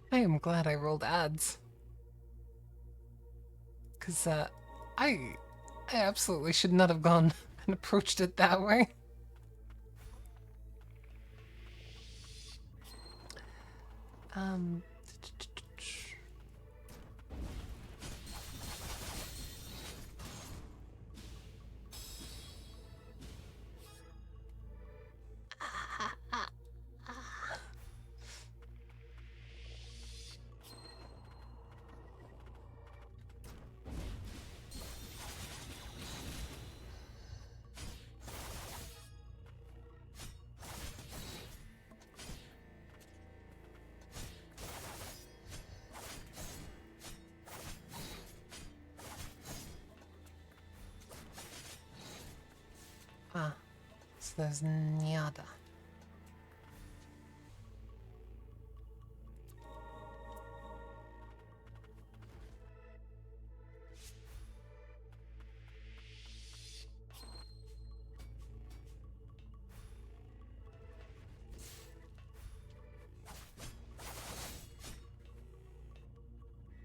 I am glad I rolled ads. Because, I absolutely should not have gone and approached it that way. Um... Ah, so there's Nyada.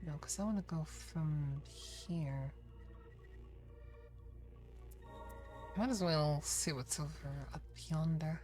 No, because I want to go from here. Might as well see what's over up yonder.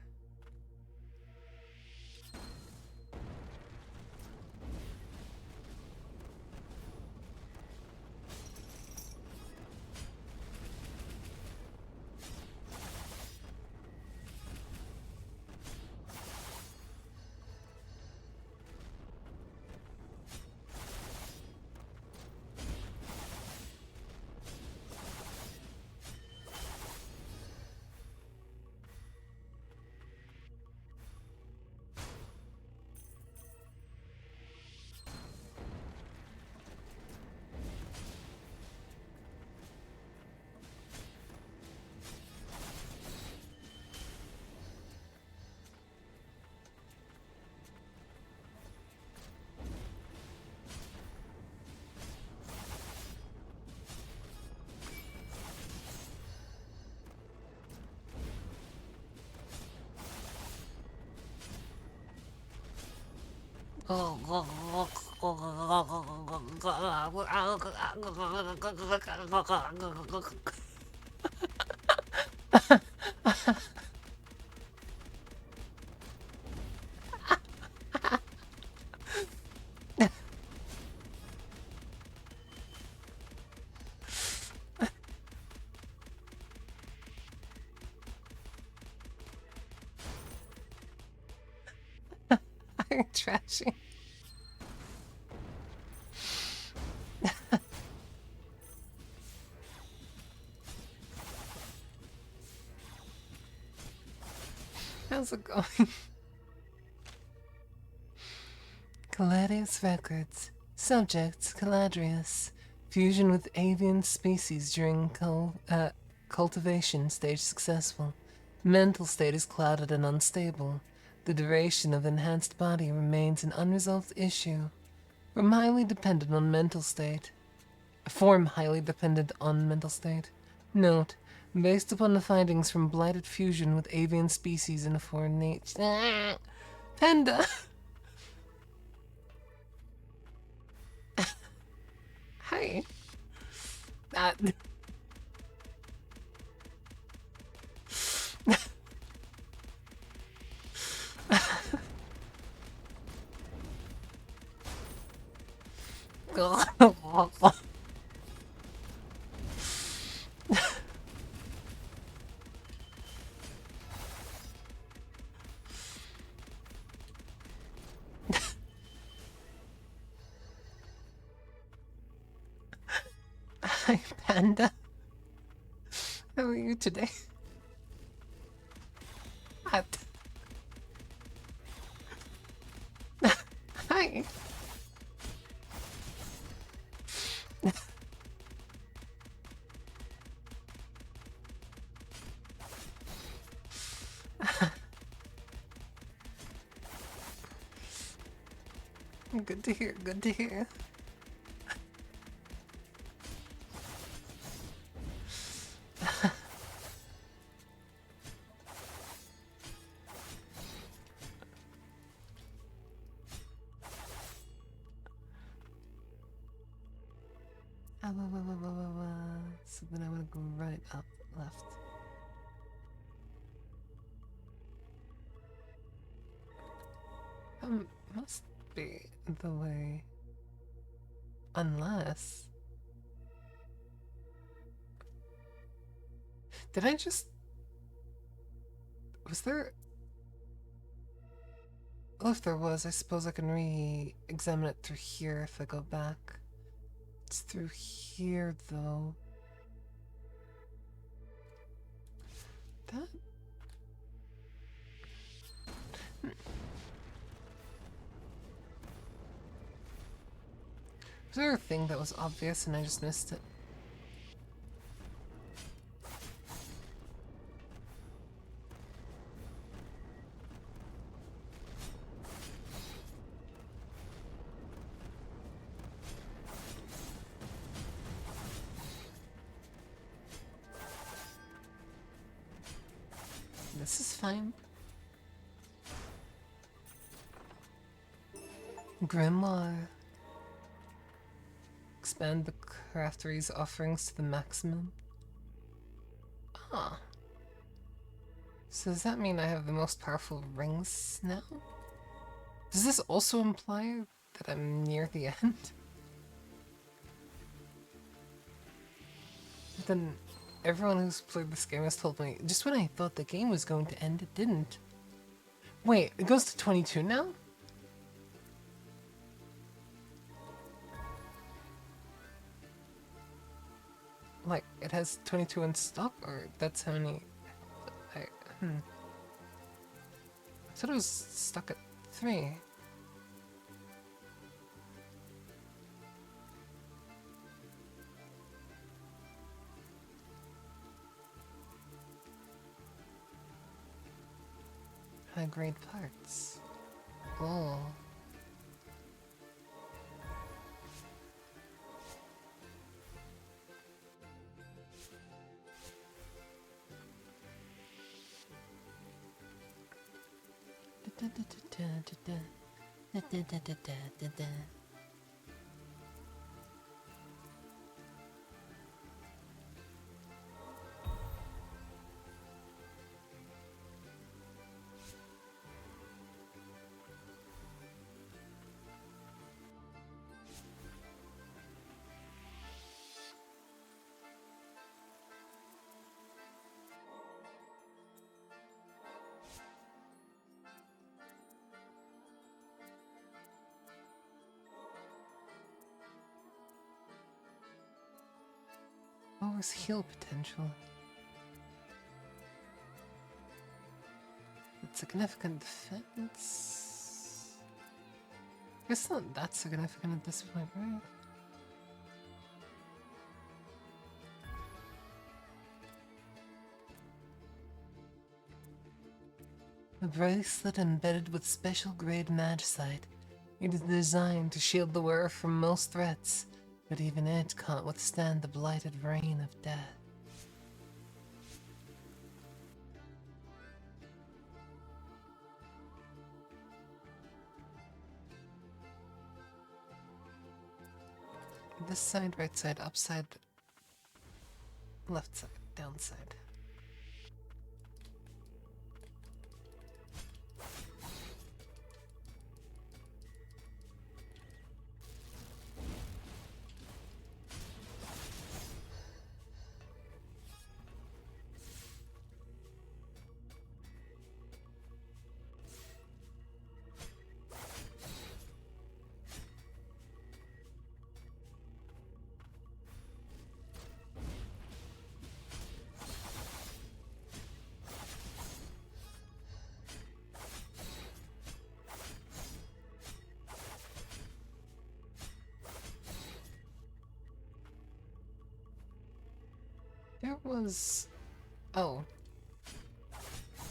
I'm trashy. How's it going? Caladius Records. Subject, Caladrius. Fusion with avian species during cultivation stage successful. Mental state is clouded and unstable. The duration of enhanced body remains an unresolved issue. Form highly dependent on mental state. Note, based upon the findings from blighted fusion with avian species in a foreign nature. Panda! Hi. Uh, Hi, Panda. How are you today? Uh, Hi. Good to hear, good to hear. So then I want to go right, up, left. Must be the way. Unless. Did I just. Was there. Well, if there was, I suppose I can re examine it through here if I go back. It's through here, though. That. Was there a thing that was obvious and I just missed it? This is fine. Grimoire. Expand the craftery's offerings to the maximum. Ah. So does that mean I have the most powerful rings now? Does this also imply that I'm near the end? But then everyone who's played this game has told me, just when I thought the game was going to end, it didn't. Wait, it goes to 22 now? Like, it has 22 in stock, or that's how many... I thought it was stuck at 3. High-grade parts. Oh. Da, da, da, da, da, da, da. Lowers heal potential. It's significant defense. It's not that significant at this point, right? A bracelet embedded with special grade magicite. It is designed to shield the wearer from most threats, but even it can't withstand the blighted rain of death. This side, right side, upside, left side, downside. There was... Oh.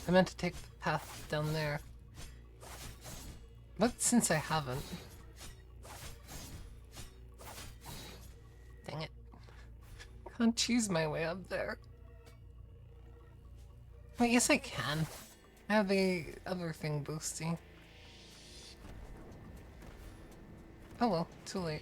I meant to take the path down there. But since I haven't... Dang it. Can't choose my way up there. Wait, yes I can. I have the other thing boosting. Oh well, too late.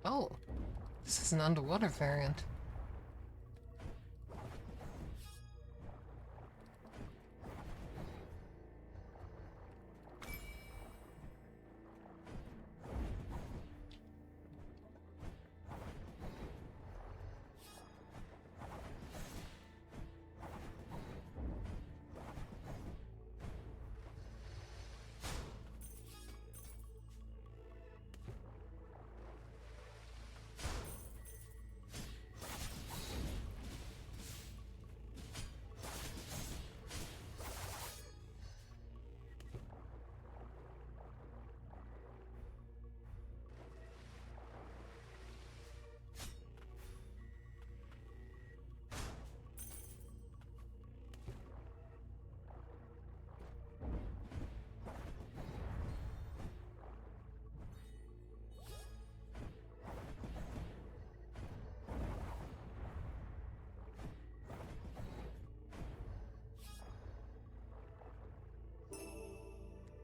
Oh, this is an underwater variant.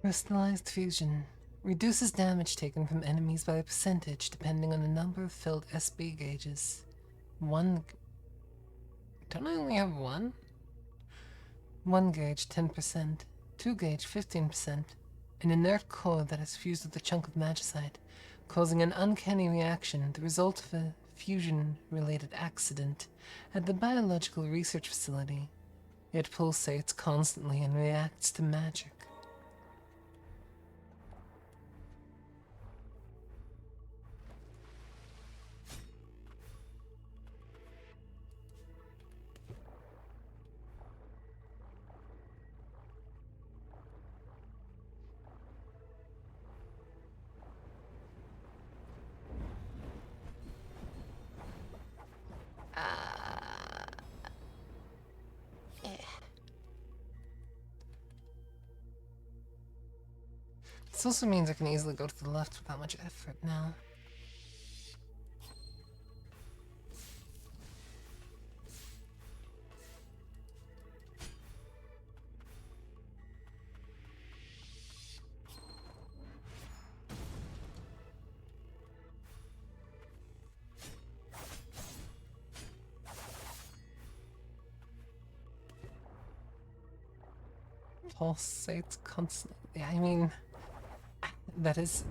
Crystallized fusion. Reduces damage taken from enemies by a percentage depending on the number of filled SB gauges. One... Don't I only have one? 1 gauge 10%, 2 gauge 15%, an inert core that is fused with a chunk of magicite, causing an uncanny reaction, the result of a fusion-related accident at the biological research facility. It pulsates constantly and reacts to magic. This also means I can easily go to the left without much effort now. Pulsates constantly. I mean, that is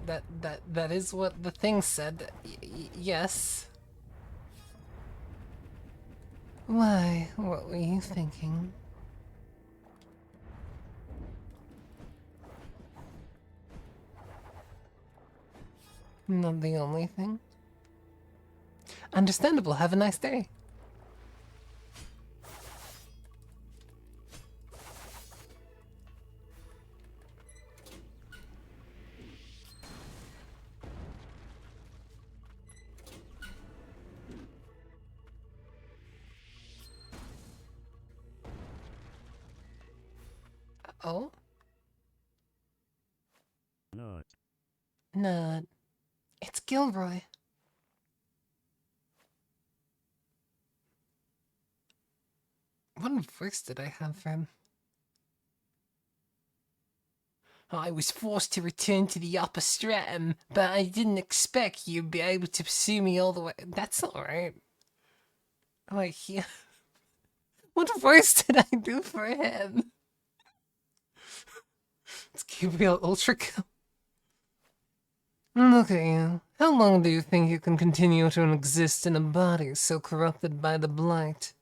what the thing said. Yes. Why? What were you thinking? Not the only thing. Understandable. Have a nice day. Oh? Not. It's Gilroy. What voice did I have for him? I was forced to return to the upper stratum, but I didn't expect you'd be able to pursue me all the way. That's alright. Like, yeah. What voice did I do for him? It's Gabriel Ultrakill. Look at you. How long do you think you can continue to exist in a body so corrupted by the blight?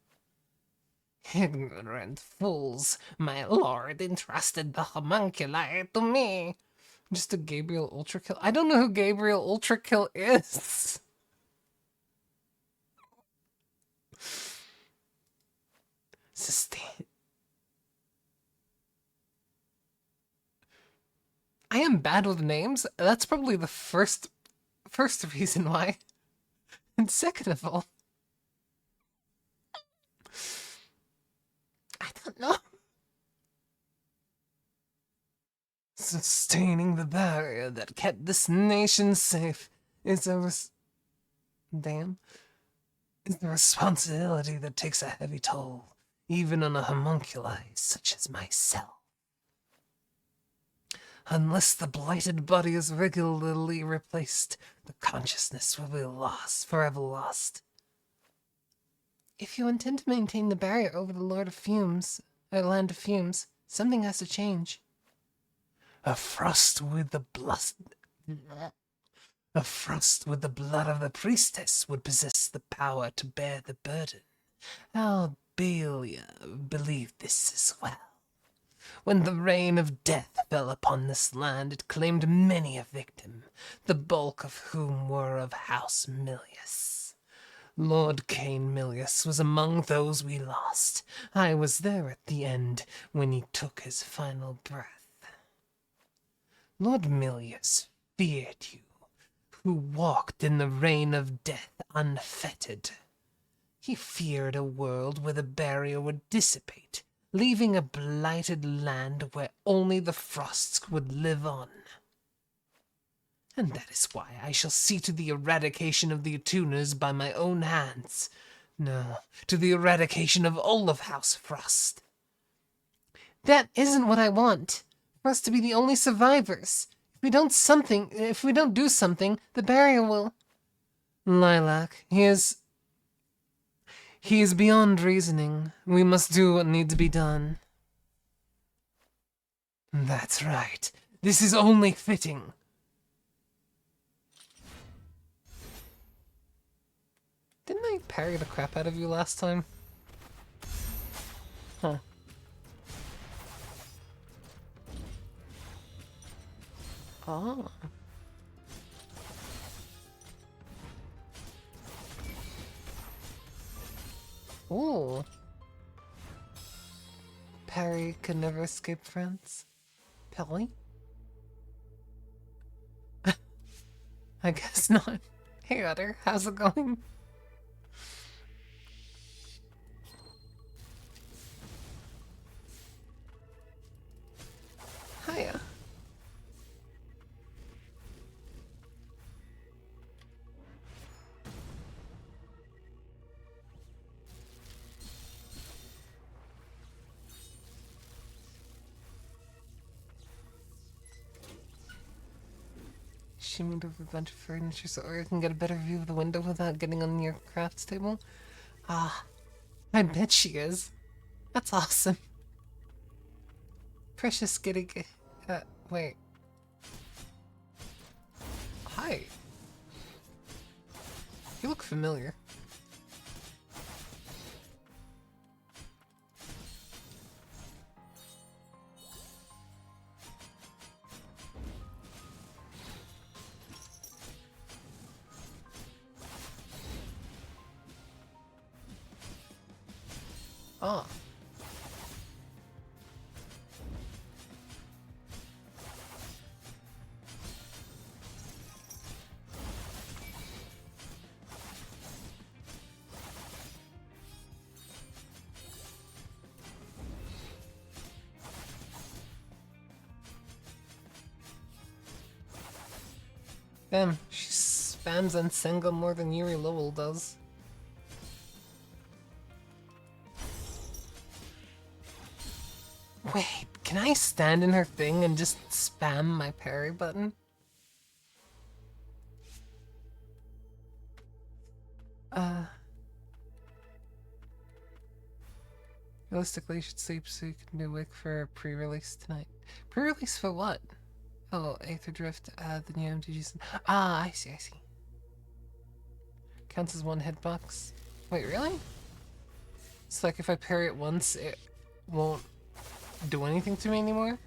Ignorant fools, my lord entrusted the homunculi to me. Just a Gabriel Ultrakill? I don't know who Gabriel Ultrakill is. Sustain. I am bad with names. That's probably the first reason why. And second of all, I don't know. Sustaining the barrier that kept this nation safe is is the responsibility that takes a heavy toll, even on a homunculi such as myself. Unless the blighted body is regularly replaced, the consciousness will be lost, forever lost. If you intend to maintain the barrier over the Land of Fumes, something has to change. A frost with the blood of the priestess would possess the power to bear the burden. Albelia believed this as well. When the rain of death fell upon this land, it claimed many a victim, the bulk of whom were of House Milius. Lord Cain Milius was among those we lost. I was there at the end when he took his final breath. Lord Milius feared you, who walked in the rain of death unfettered. He feared a world where the barrier would dissipate, leaving a blighted land where only the frosts would live on. And that is why I shall see to the eradication of the attuners by my own hands. No, to the eradication of all of House Frost. That isn't what I want. For us to be the only survivors. If we don't do something, the barrier will... Lilac, he is beyond reasoning. We must do what needs to be done. That's right. This is only fitting. Didn't I parry the crap out of you last time? Huh. Oh. Ooh. Parry could never escape France. Pelly? I guess not. Hey Otter, how's it going? Hiya. Shimmy over a bunch of furniture so I can get a better view of the window without getting on your crafts table. Ah, I bet she is. That's awesome. Precious kitty. Wait. Hi. You look familiar. Ah. Damn, she spams on Senga more than Yuri Lowell does. Wait, can I stand in her thing and just spam my parry button? Realistically, you should sleep so you can be awake for a pre-release tonight. Pre-release for what? Oh, Aether Drift, the new MTGs. Ah, I see, I see. Counts as one hitbox. Wait, really? It's like if I parry it once, it won't do anything to me anymore?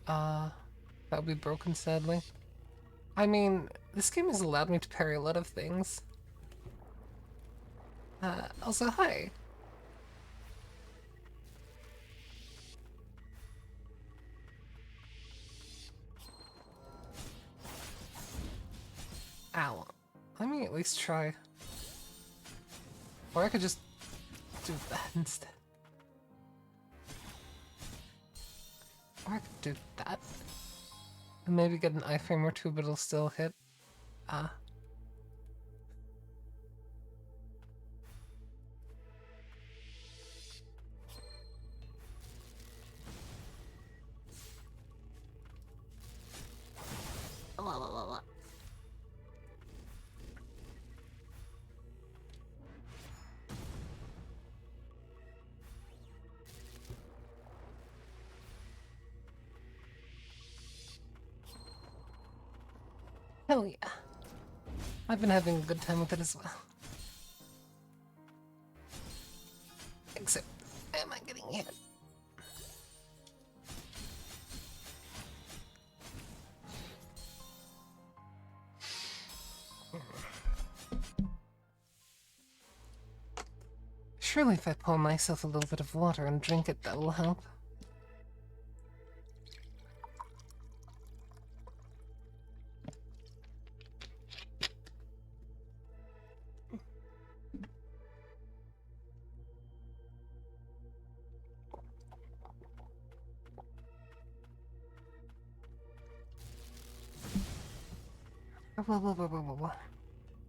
That'll be broken, sadly. I mean, this game has allowed me to parry a lot of things. Also, hi. Ow. Let me at least try. Or I could just do that instead. Or I could do that. And maybe get an iframe or two, but it'll still hit. Ah. Hell yeah. I've been having a good time with it as well. Except, am I getting hit? Surely if I pour myself a little bit of water and drink it, that'll help. Whoa.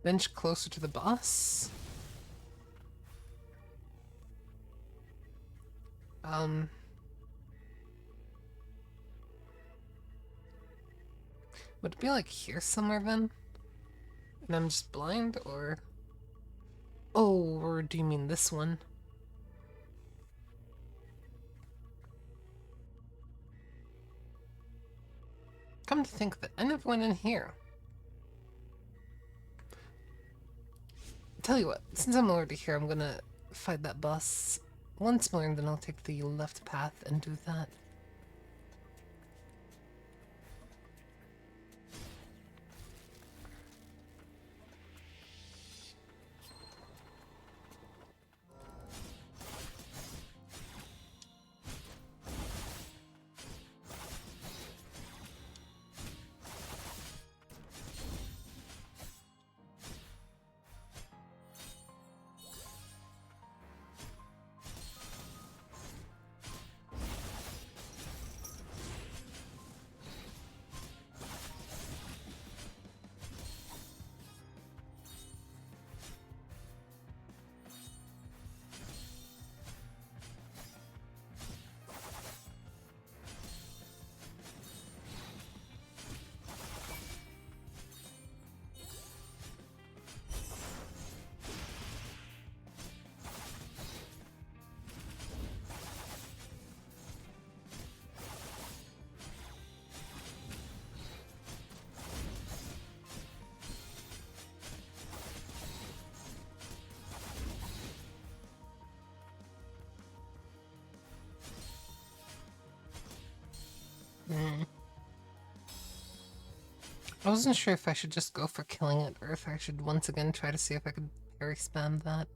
Bench closer to the boss? Would it be like here somewhere then? And I'm just blind, or... Oh, or do you mean this one? Come to think of it, I never went in here. Tell you what, since I'm already here, I'm gonna fight that boss once more, and then I'll take the left path and do that. I wasn't sure if I should just go for killing it, or if I should once again try to see if I could parry spam that.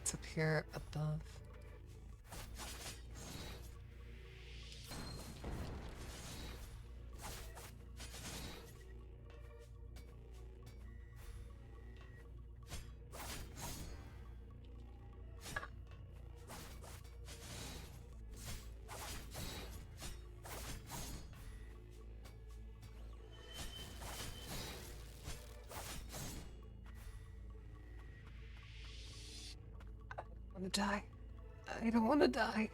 It's up here above. I want to die. I don't want to die.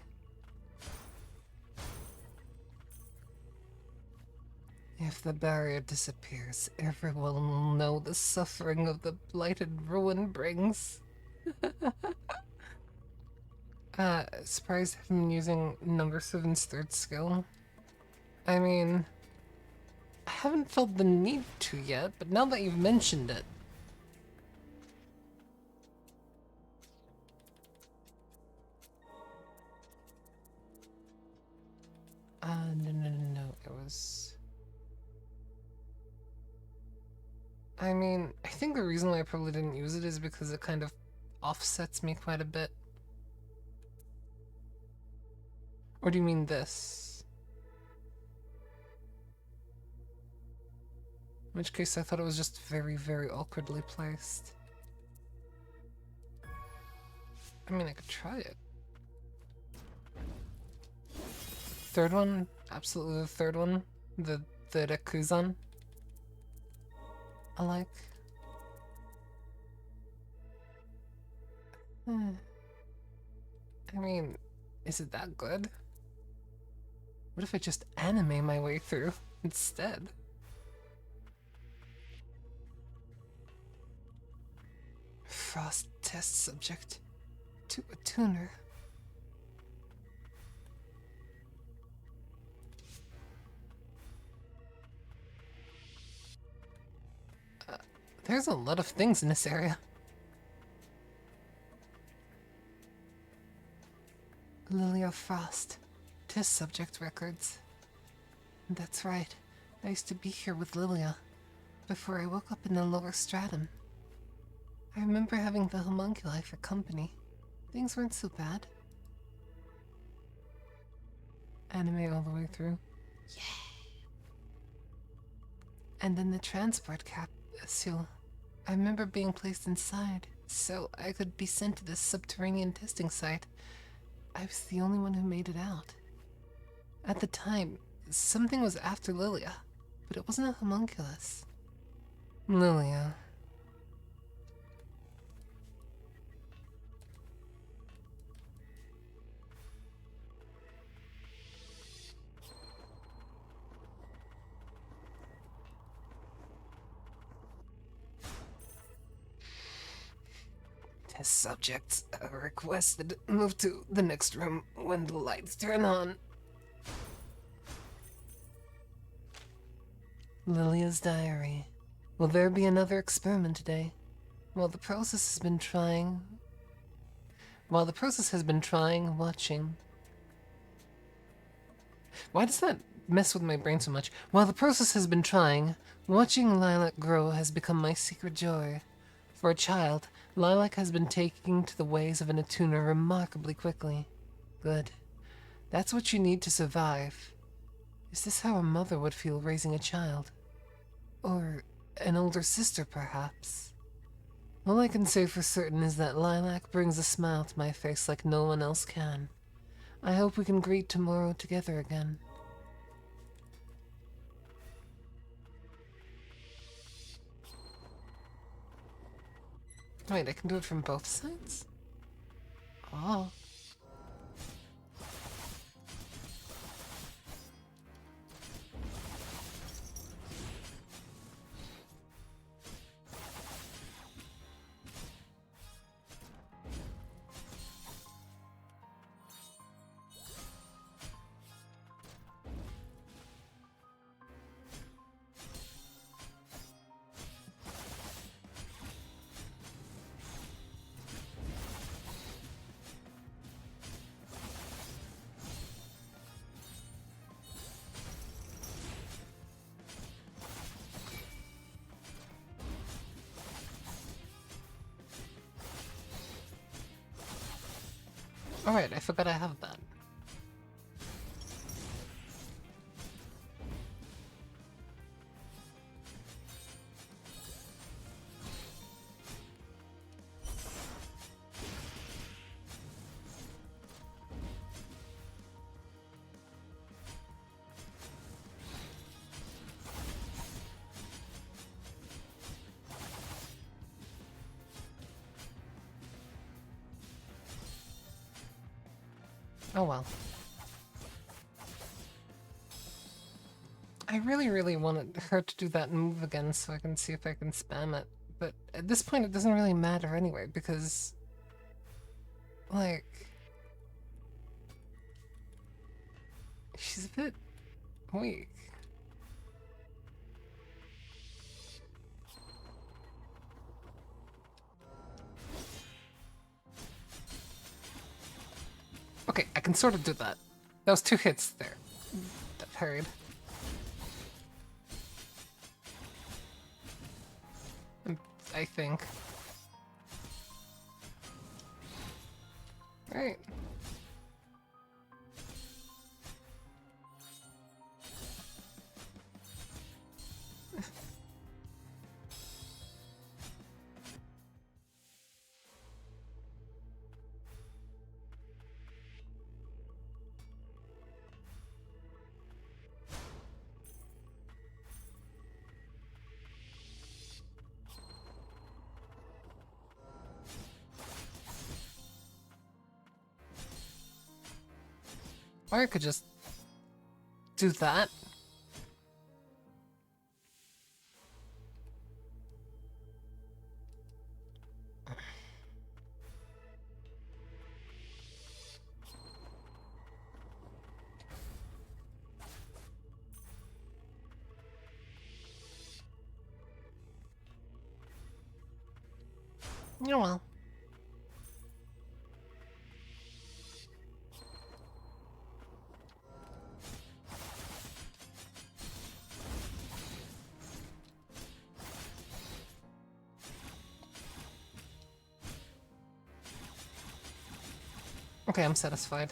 If the barrier disappears, everyone will know the suffering of the blighted ruin brings. Surprised I haven't been using number 7's third skill. I mean, I haven't felt the need to yet, but now that you've mentioned it. No, it was... I mean, I think the reason why I probably didn't use it is because it kind of offsets me quite a bit. Or do you mean this? In which case I thought it was just very, very awkwardly placed. I mean, I could try it. Third one? Absolutely the third one. The Rekuzan. I like. I mean, is it that good? What if I just anime my way through instead? Frost test subject to a tuner. There's a lot of things in this area. Lilia Frost. Test subject records. That's right. I used to be here with Lilia before I woke up in the lower stratum. I remember having the homunculi for company. Things weren't so bad. Anime all the way through. Yeah. And then the transport capsule. I remember being placed inside, so I could be sent to this subterranean testing site. I was the only one who made it out. At the time, something was after Lilia, but it wasn't a homunculus. Lilia. Test subjects requested move to the next room when the lights turn on. Lilia's diary. Will there be another experiment today? While the process has been trying, watching. Why does that mess with my brain so much? While the process has been trying, watching Lilac grow has become my secret joy. For a child, Lilac has been taking to the ways of an attuner remarkably quickly. Good. That's what you need to survive. Is this how a mother would feel raising a child? Or an older sister, perhaps? All I can say for certain is that Lilac brings a smile to my face like no one else can. I hope we can greet tomorrow together again. Wait, I can do it from both sides? Oh. Alright, I forgot I have that. Oh well. I really wanted her to do that move again so I can see if I can spam it. But at this point it doesn't really matter anyway, because... like... she's a bit... weak. Okay, I can sort of do that. That was 2 hits there. That parried. I think. Right. Or I could just do that. Oh well. Okay, I'm satisfied.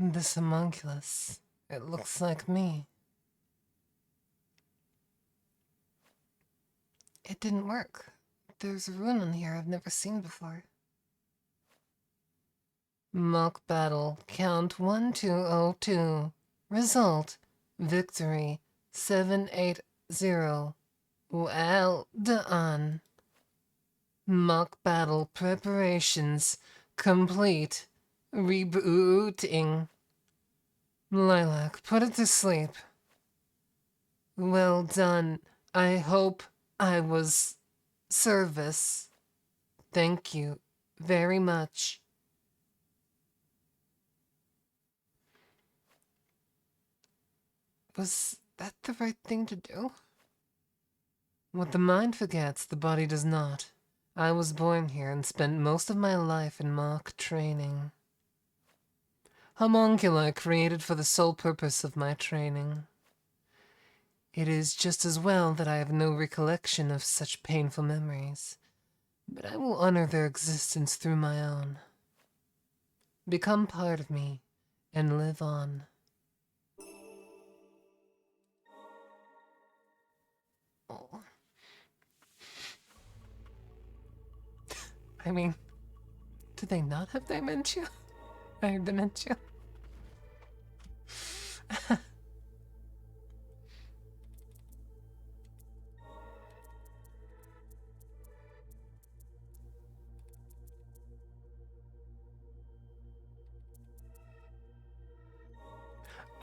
This homunculus. It looks like me. It didn't work. There's a rune on here I've never seen before. Mock battle. Count 1202. Result. Victory. 780. Well done. Mock battle preparations complete. Rebooting. Lilac, put it to sleep. Well done. I hope I was service. Thank you very much. Was that the right thing to do? What the mind forgets, the body does not. I was born here and spent most of my life in mock training. Homunculi created for the sole purpose of my training. It is just as well that I have no recollection of such painful memories, but I will honor their existence through my own. Become part of me and live on. Oh. I mean, do they not have dementia? I have dementia.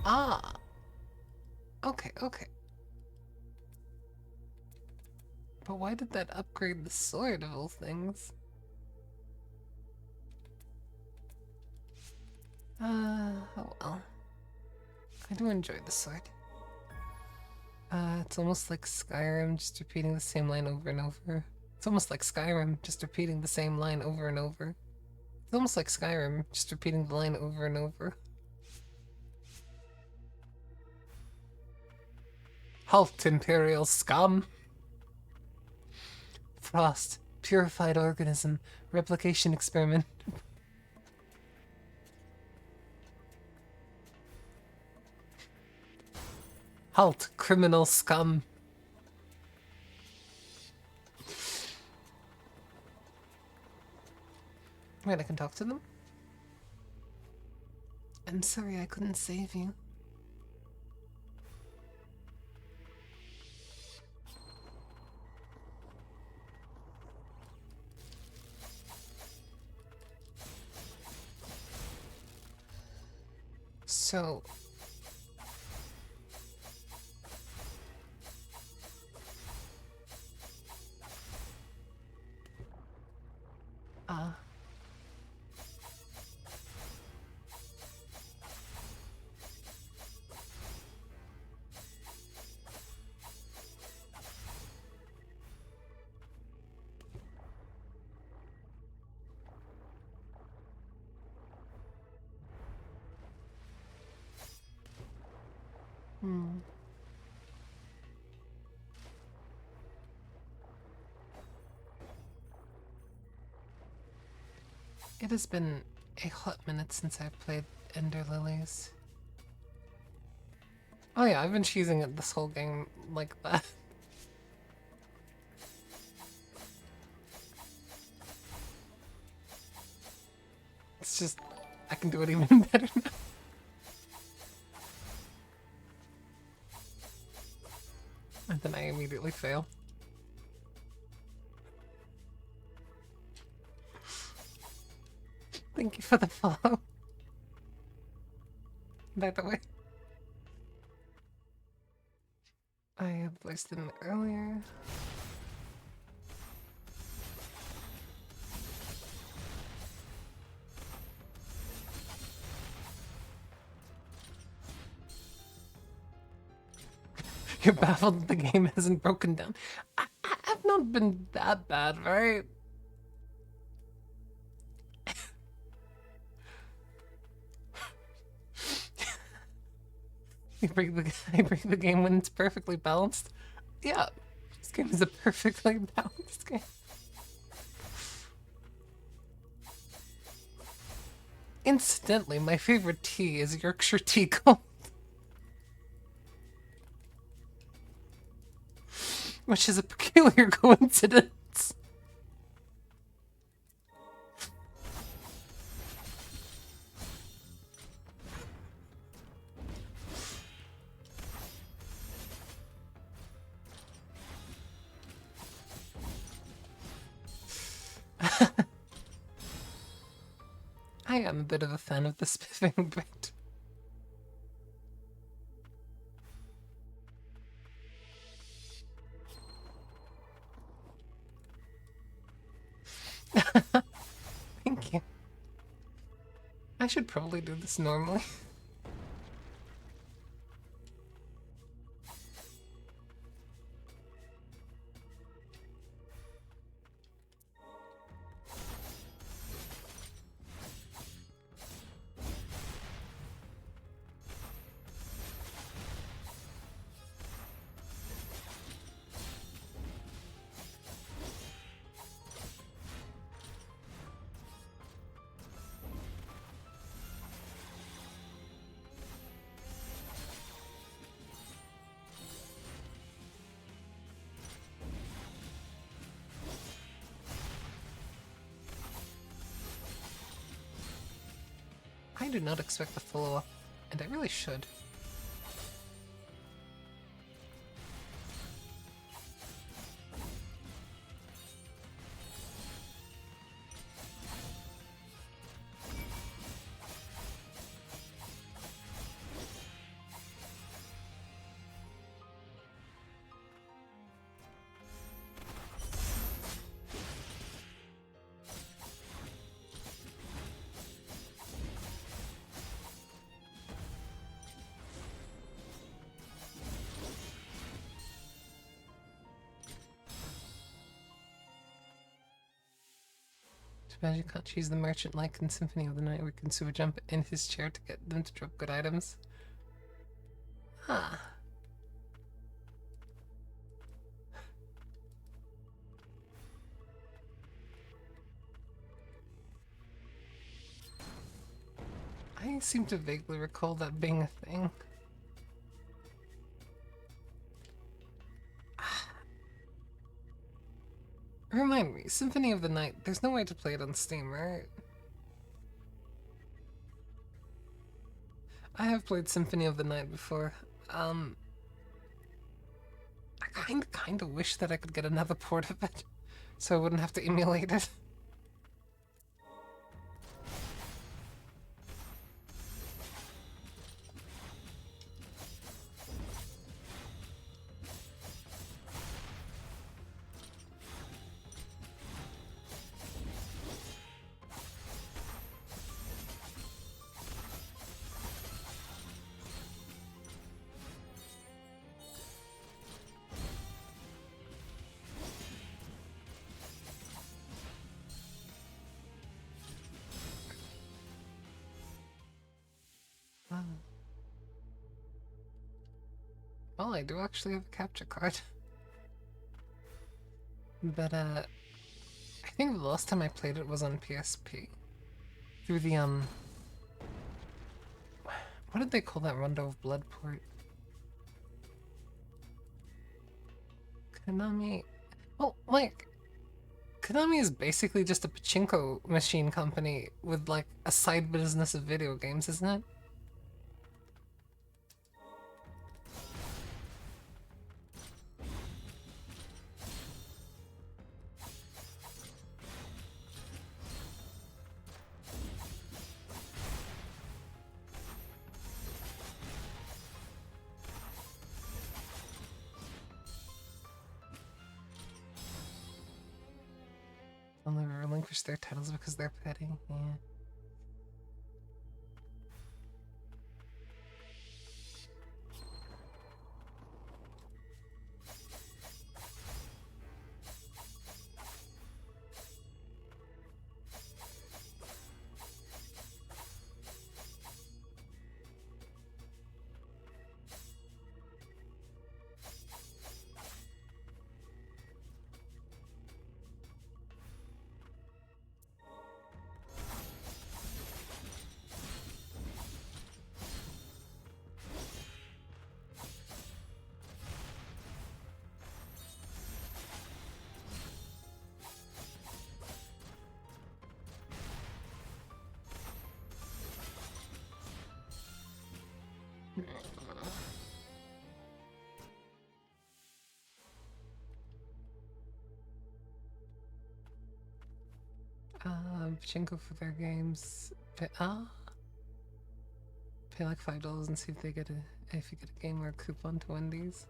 Ah. Okay, okay. But why did that upgrade the sword of all things? Oh well. I do enjoy the sword. It's almost like Skyrim, just repeating the same line over and over. It's almost like Skyrim, just repeating the same line over and over. It's almost like Skyrim, just repeating the line over and over. Halt, Imperial scum! Frost, purified organism, replication experiment. Halt, criminal scum! Wait, I can talk to them? I'm sorry I couldn't save you. So... It has been a hot minute since I've played Ender Lilies. Oh yeah, I've been choosing it this whole game like that. It's just, I can do it even better now. And then I immediately fail. Thank you for the follow. By the way, I have voiced them earlier. You're baffled that the game hasn't broken down. I've not been that bad, right? I break the game when it's perfectly balanced. Yeah, this game is a perfectly balanced game. Incidentally, my favorite tea is Yorkshire tea gold, which is a peculiar coincidence. I am a bit of a fan of the spiffing bit. Thank you. I should probably do this normally. I do not expect a follow-up, and I really should. Too bad you can't choose the merchant like in Symphony of the Night where Kensua jump in his chair to get them to drop good items. Ah. I seem to vaguely recall that being a thing. Remind me, Symphony of the Night, there's no way to play it on Steam, right? I have played Symphony of the Night before. I kinda wish that I could get another port of it, so I wouldn't have to emulate it. Well, I do actually have a capture card. But, I think the last time I played it was on PSP. Through the, what did they call that Rondo of Blood port? Konami... Well, like... Konami is basically just a pachinko machine company with, like, a side business of video games, isn't it? Only relinquish their titles because they're petty, yeah. Pachinko for their games. Pay like $5 and see if they get if you get a game or a coupon to Wendy's.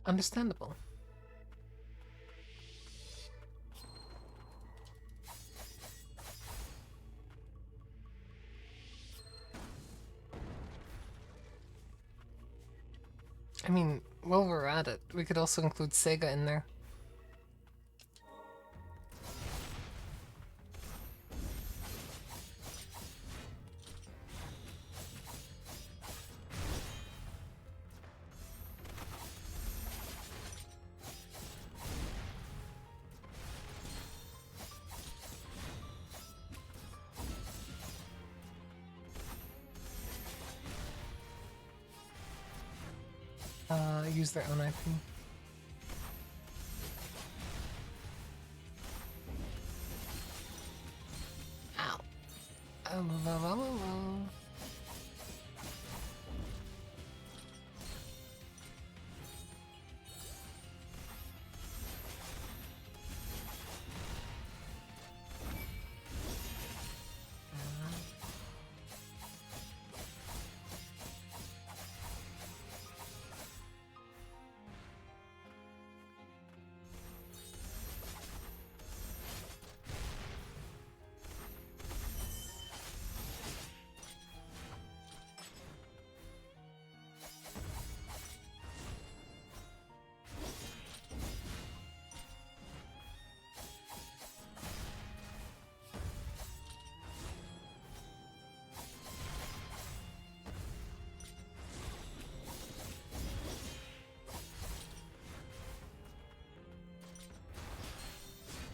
Understandable. I mean, while we're at it, we could also include Sega in there. Use their own IP. Ow.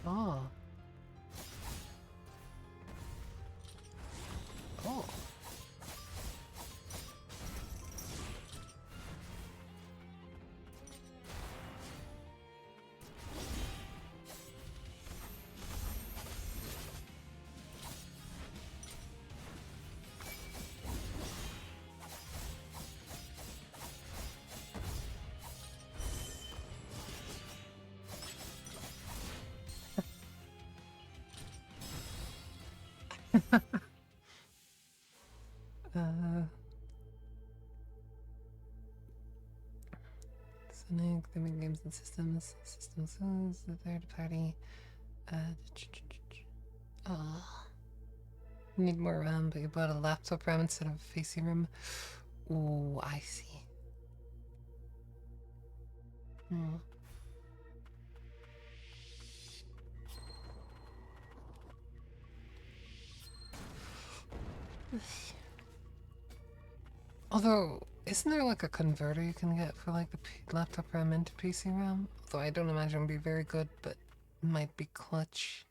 Oh. Oh. Sonic, they make games and systems. Systems, the third party. Need more RAM, but you bought a laptop RAM instead of a PC RAM. Ooh, I see. Hmm. Although, isn't there like a converter you can get for like the laptop RAM into PC RAM? Although I don't imagine it'd be very good, but might be clutch.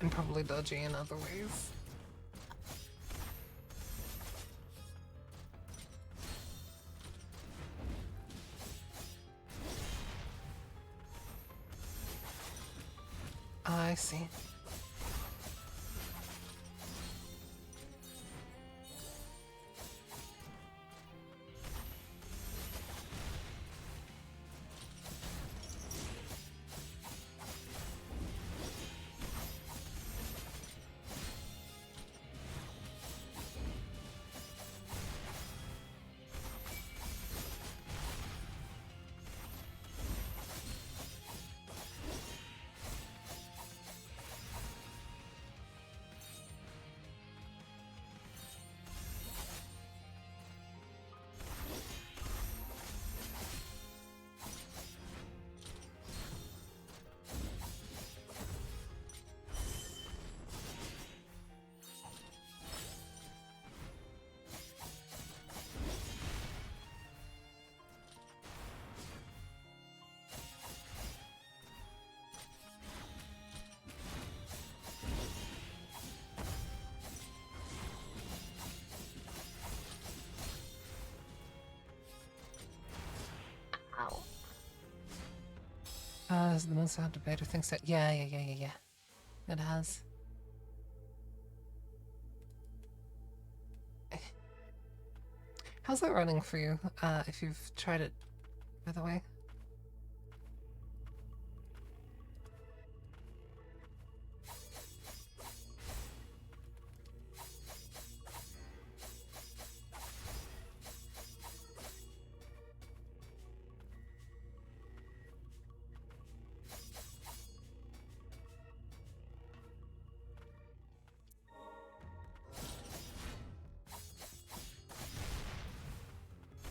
And probably dodgy in other ways. I see. The monster hunter beta thinks that. Yeah. It has. How's that running for you? If you've tried it, by the way.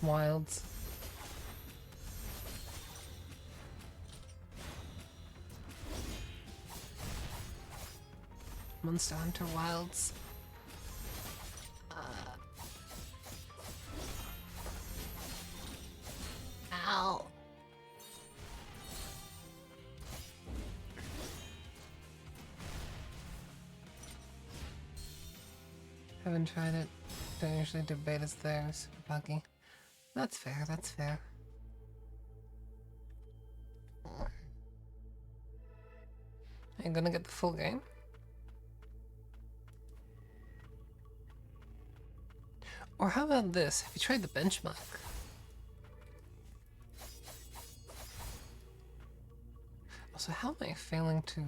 Wilds. Monster Hunter Wilds. Ow. Haven't tried it. Don't usually do betas there. Super buggy. That's fair, that's fair. Are you gonna get the full game? Or how about this? Have you tried the benchmark? Also, how am I failing to...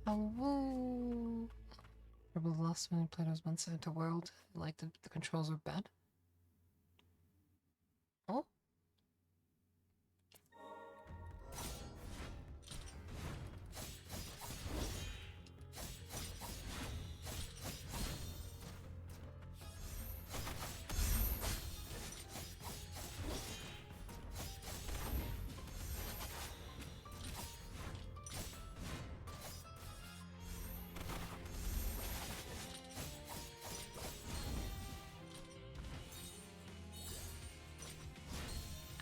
Hello. Probably lost when he played as Monster Hunter World. Like the controls are bad. Oh.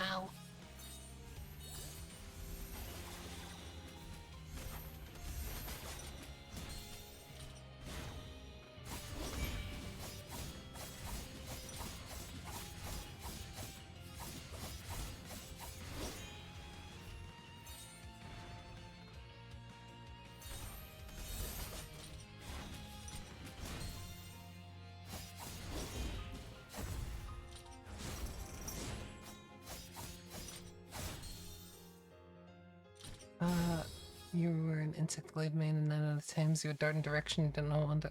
Ow. You were an insect glade main and 9 out of 10s you would dart in direction you didn't know when to...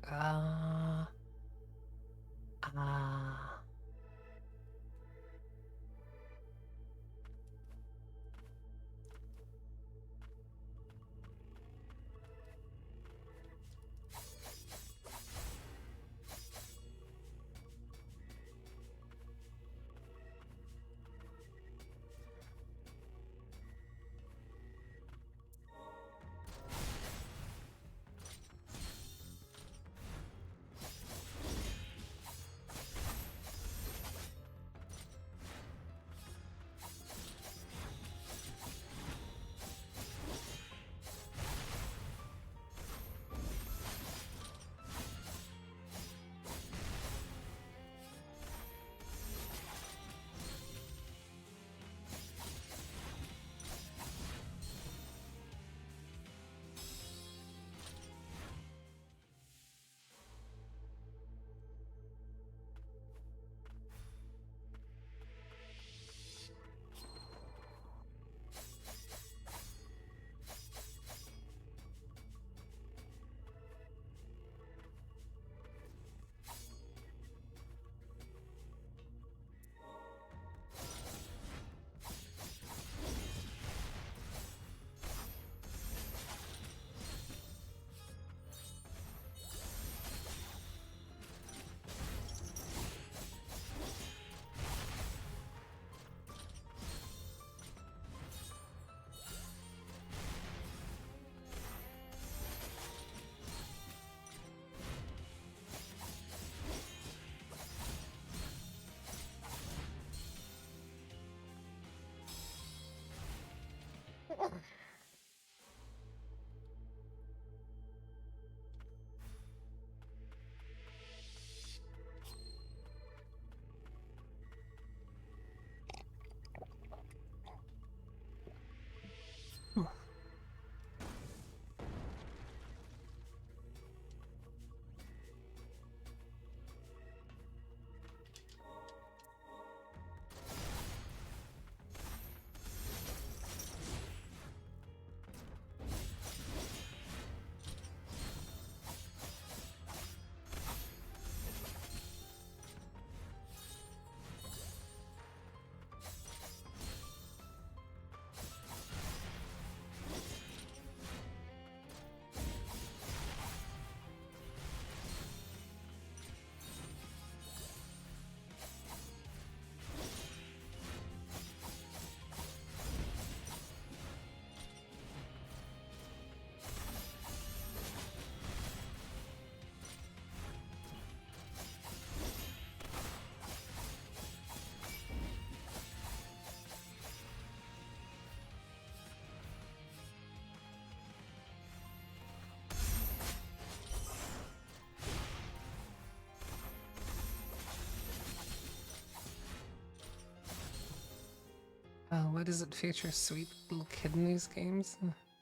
Why does it feature a sweet little kid in these games?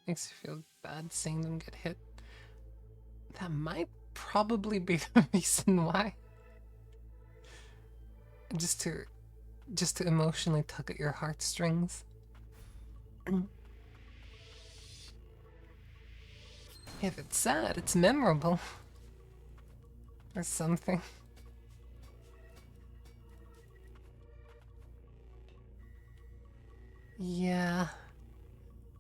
Makes you feel bad seeing them get hit. That might probably be the reason why. Just to emotionally tug at your heartstrings. If it's sad, it's memorable. Or something. Yeah.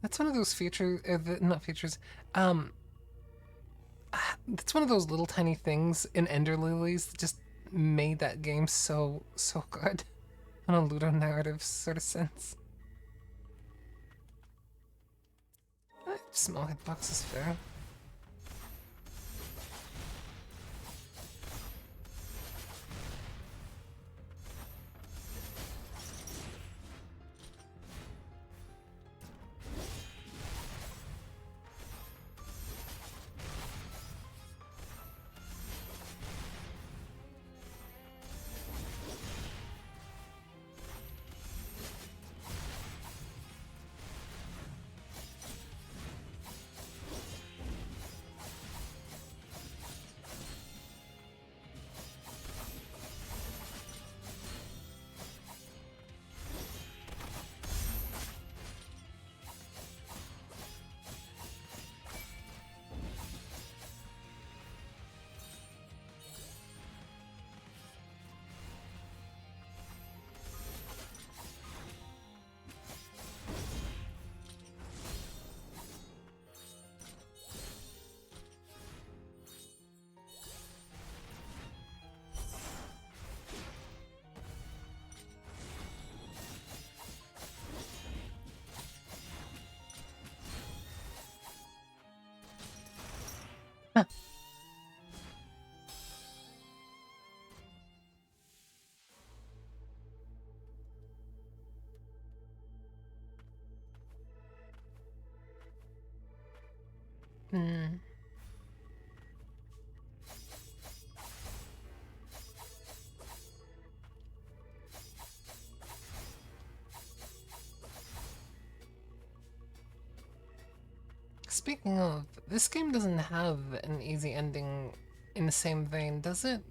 That's one of those features, not features, that's one of those little tiny things in Ender Lilies that just made that game so good. On a ludo narrative sort of sense. Small hitbox is fair. Hmm. Speaking of, this game doesn't have an easy ending in the same vein, does it?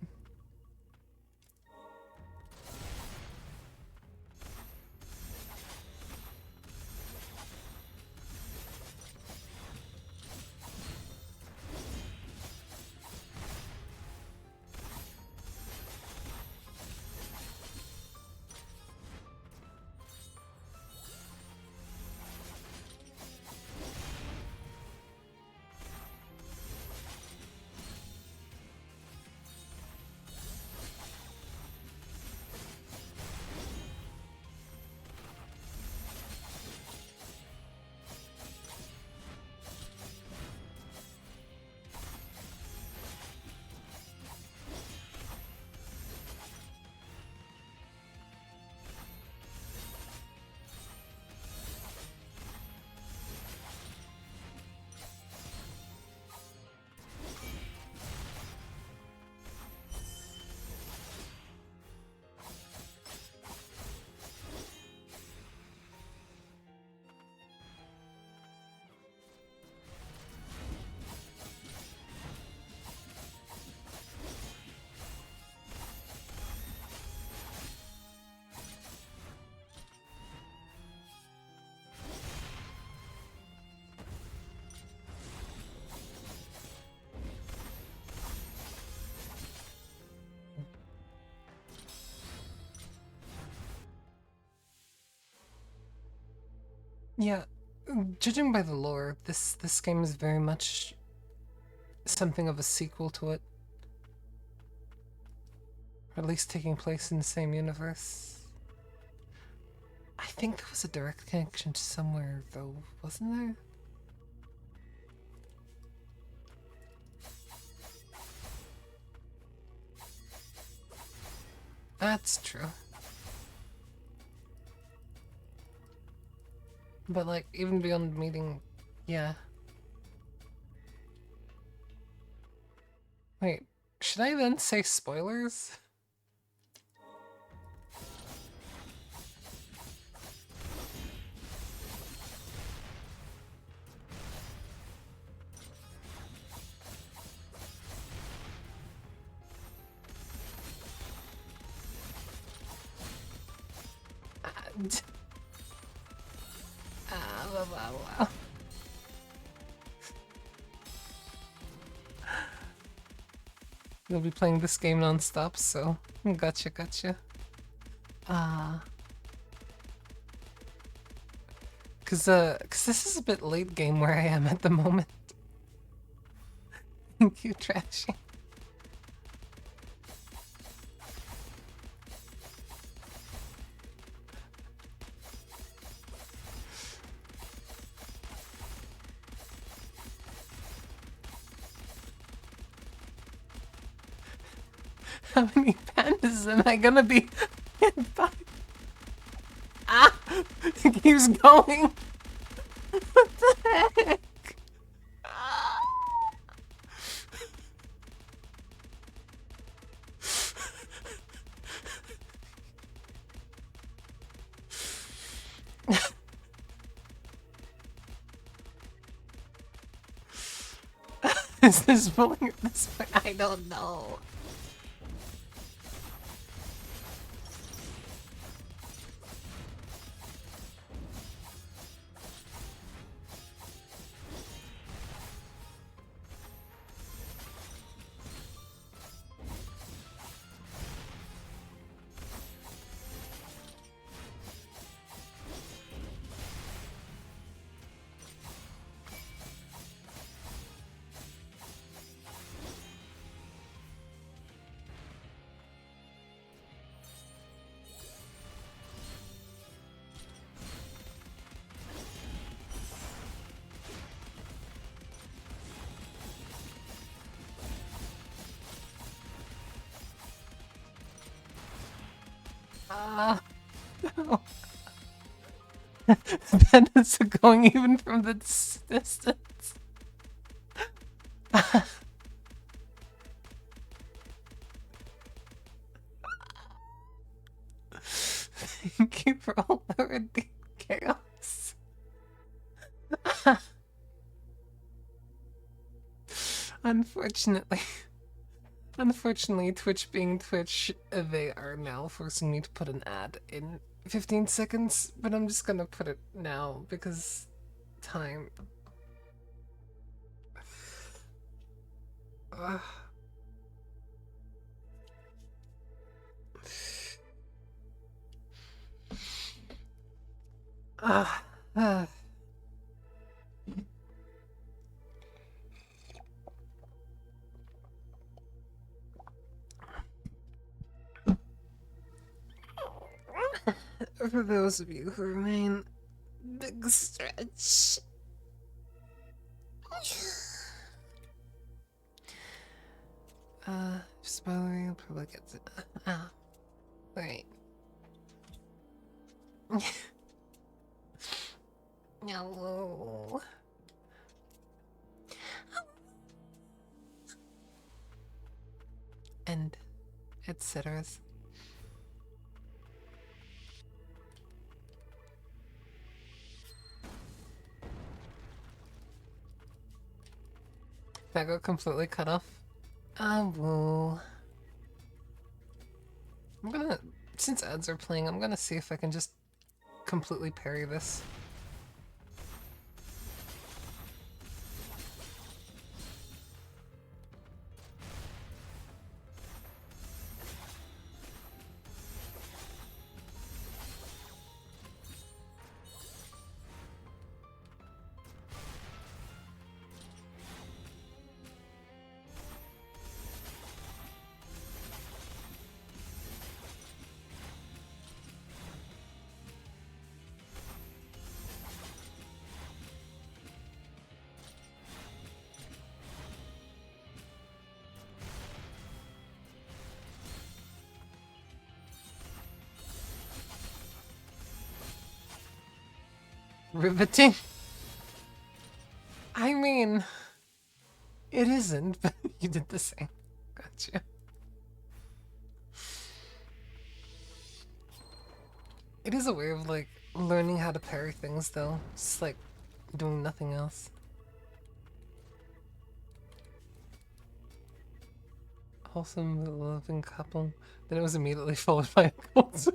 Yeah, judging by the lore, this game is very much something of a sequel to it. Or at least taking place in the same universe. I think there was a direct connection to somewhere, though, wasn't there? That's true. But, like, even beyond meeting... Yeah. Wait, should I then say spoilers? Wow, wow, wow. You'll be playing this game non-stop, so gotcha, gotcha. Cause this is a bit late game where I am at the moment. Thank you, Trashy. How many pandas am I gonna be hit by? Ah! It keeps going! What the heck? Ah. Is this pulling at this point? I don't know. Ah, no. Pandas are going even from the distance. Thank you for all the redeemed chaos. Unfortunately, Twitch being Twitch, they are now forcing me to put an ad in 15 seconds, but I'm just gonna put it now because time. Ugh. Ah, ah. For those of you who remain, big stretch. Spoiler, you'll probably get to. Ah, wait. No. And etc. That got completely cut off. Woo. I'm gonna, since ads are playing, I'm gonna see if I can just completely parry this. Riveting? I mean, it isn't, but you did the same. Gotcha. It is a way of, like, learning how to parry things, though. It's like doing nothing else. Wholesome, loving couple. Then it was immediately followed by a cult.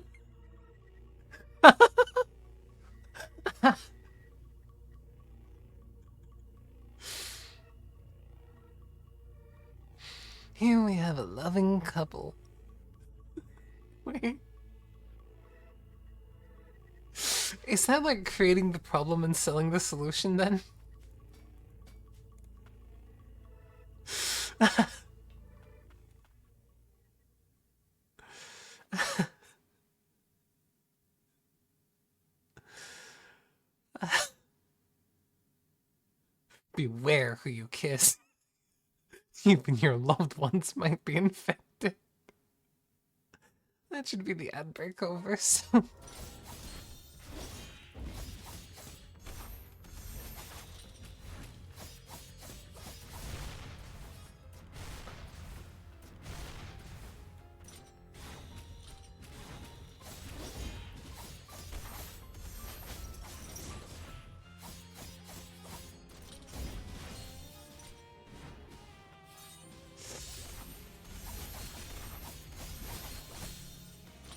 Here we have a loving couple. Wait. Is that like creating the problem and selling the solution then? Beware who you kiss. Even your loved ones might be infected. That should be the ad break over soon.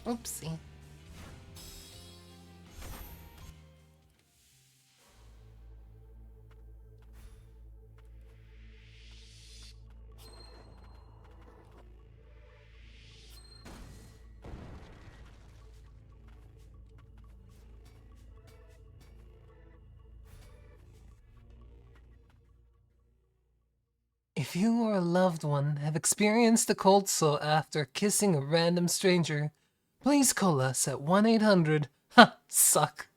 Oopsie. If you or a loved one have experienced a cold sore after kissing a random stranger, please call us at 1-800 ha suck.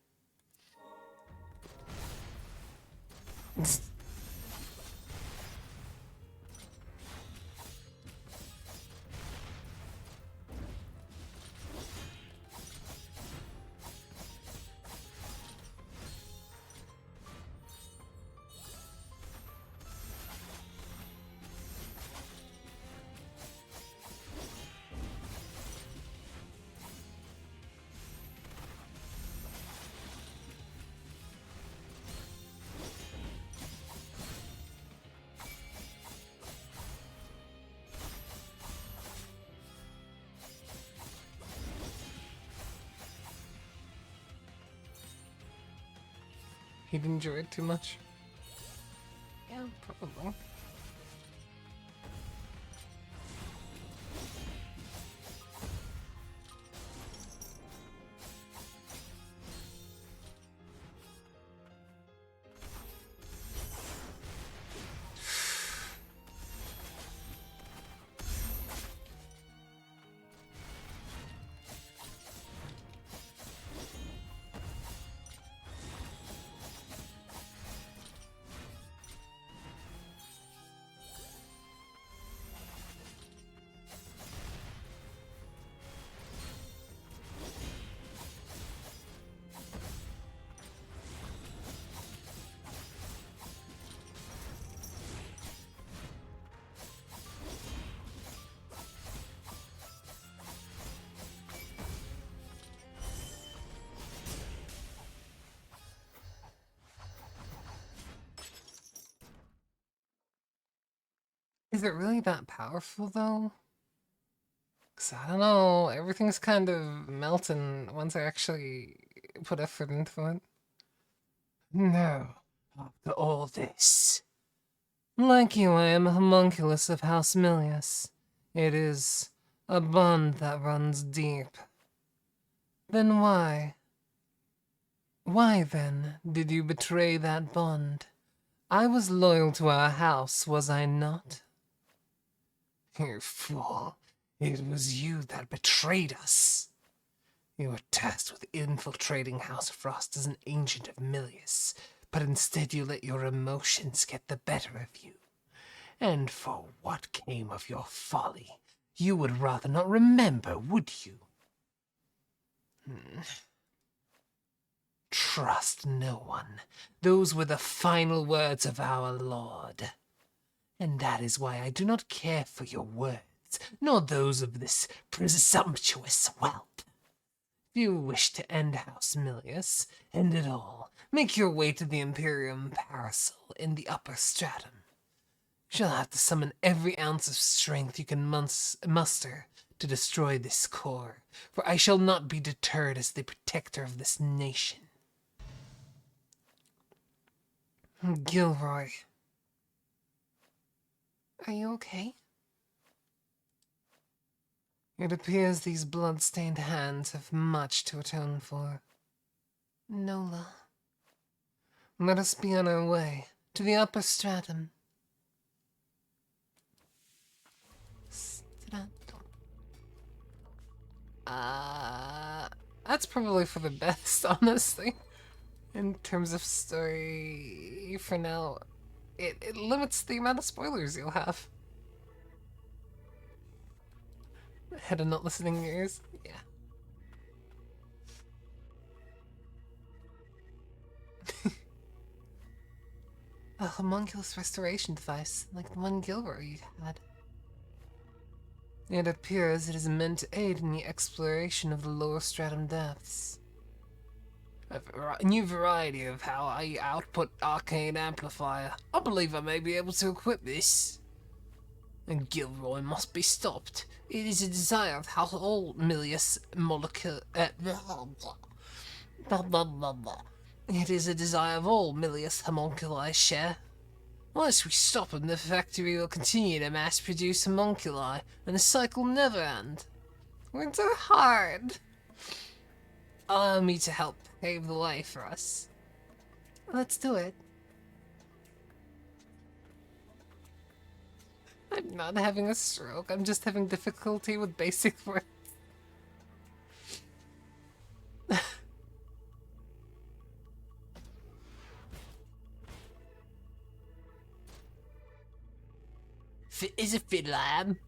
He'd enjoy it too much. Yeah, probably. Is it really that powerful though? Cause I don't know, everything's kind of melting once I actually put effort into it. No, after all this. Like you, I am a homunculus of House Milius. It is a bond that runs deep. Then why? Why then did you betray that bond? I was loyal to our house, was I not? You fool. It was you that betrayed us. You were tasked with infiltrating House Frost as an agent of Milius, but instead you let your emotions get the better of you. And for what came of your folly, you would rather not remember, would you? Trust no one. Those were the final words of our Lord. And that is why I do not care for your words, nor those of this presumptuous whelp. If you wish to end House Milius, end it all. Make your way to the Imperium Parasol in the upper stratum. You shall have to summon every ounce of strength you can muster to destroy this core, for I shall not be deterred as the protector of this nation. Gilroy. Are you okay? It appears these blood-stained hands have much to atone for. Nola, let us be on our way to the upper stratum. Stratum. That's probably for the best, honestly. In terms of story, for now, it limits the amount of spoilers you'll have. Head of not listening ears? Yeah. A homunculus restoration device, like the one Gilroy had. It appears it is meant to aid in the exploration of the lower stratum depths. A new variety of how I output arcane amplifier. I believe I may be able to equip this. And Gilroy must be stopped. It is a desire of how all Milius molecule. It is a desire of all Milius homunculi share. Unless we stop him, the factory will continue to mass produce homunculi, and the cycle never end. Words are hard. Allow me to help pave the way for us. Let's do it. I'm not having a stroke, I'm just having difficulty with basic words. Fit is a fiddle, I am.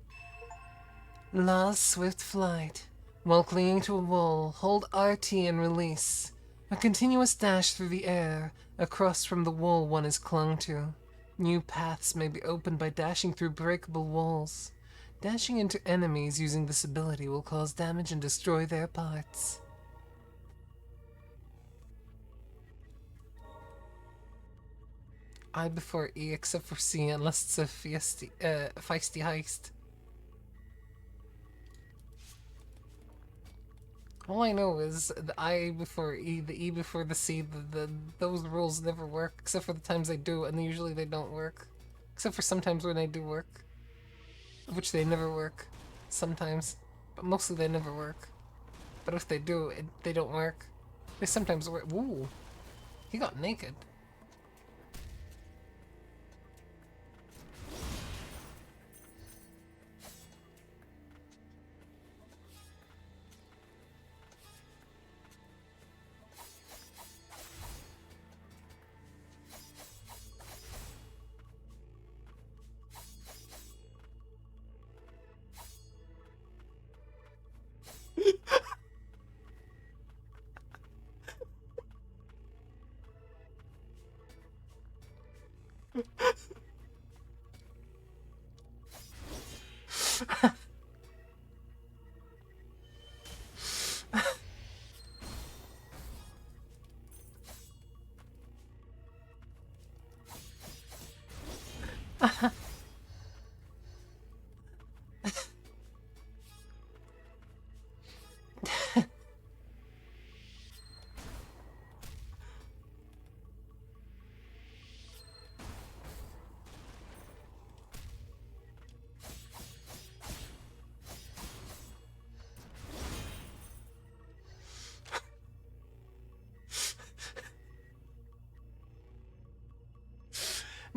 Last swift flight. While clinging to a wall, hold RT and release. A continuous dash through the air, across from the wall one is clung to. New paths may be opened by dashing through breakable walls. Dashing into enemies using this ability will cause damage and destroy their parts. I before E except for C unless it's a feisty heist. All I know is the I before E, the E before the C, those rules never work, except for the times they do, and usually they don't work. Except for sometimes when they do work. Which they never work. Sometimes. But mostly they never work. But if they do, they don't work. They sometimes work. Ooh. He got naked.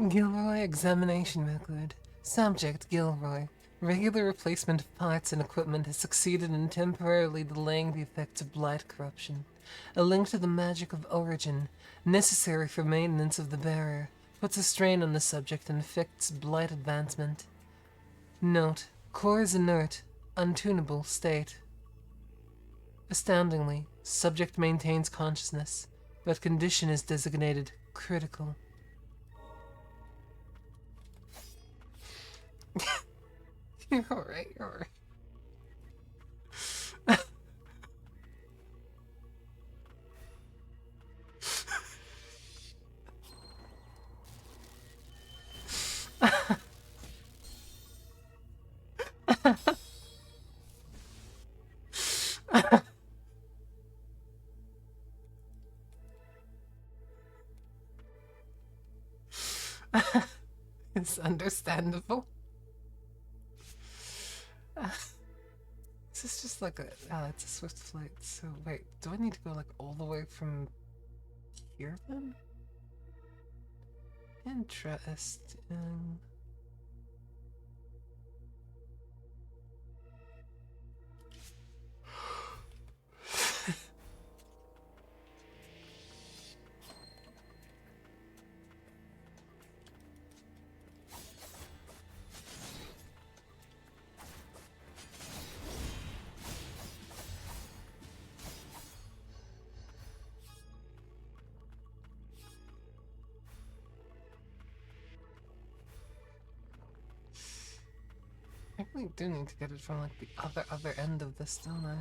Gilroy examination record. Subject Gilroy. Regular replacement of parts and equipment has succeeded in temporarily delaying the effects of blight corruption. A link to the magic of origin, necessary for maintenance of the barrier, puts a strain on the subject and affects blight advancement. Note: core is inert, untunable state. Astoundingly, subject maintains consciousness, but condition is designated critical. You're alright, you're alright. It's understandable. is just like a... Ah, it's a swift flight. So, wait, do I need to go, like, all the way from here, then? Interesting. I really do need to get it from, like, the other end of this, don't I?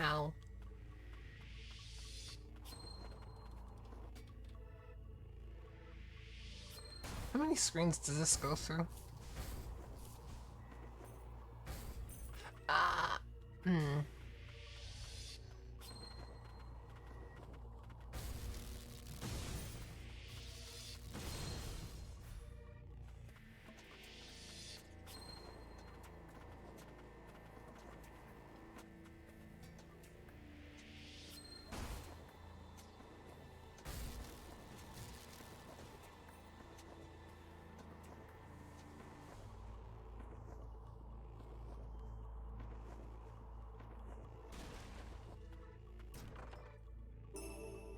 Ow. How many screens does this go through? Ah. Hmm.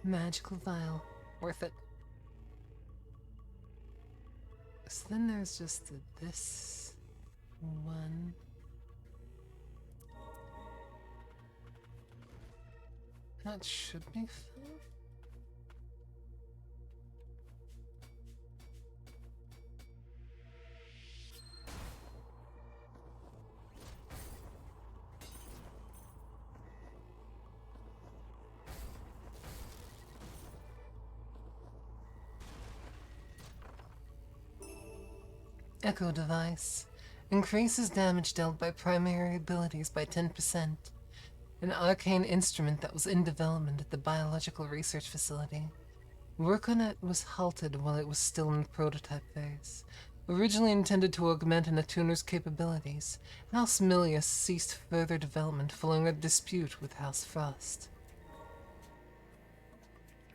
Magical vial. Worth it. So then there's just this one. That should be filled. Echo device. Increases damage dealt by primary abilities by 10%. An arcane instrument that was in development at the biological research facility. Work on it was halted while it was still in the prototype phase. Originally intended to augment an attuner's capabilities, House Milius ceased further development following a dispute with House Frost.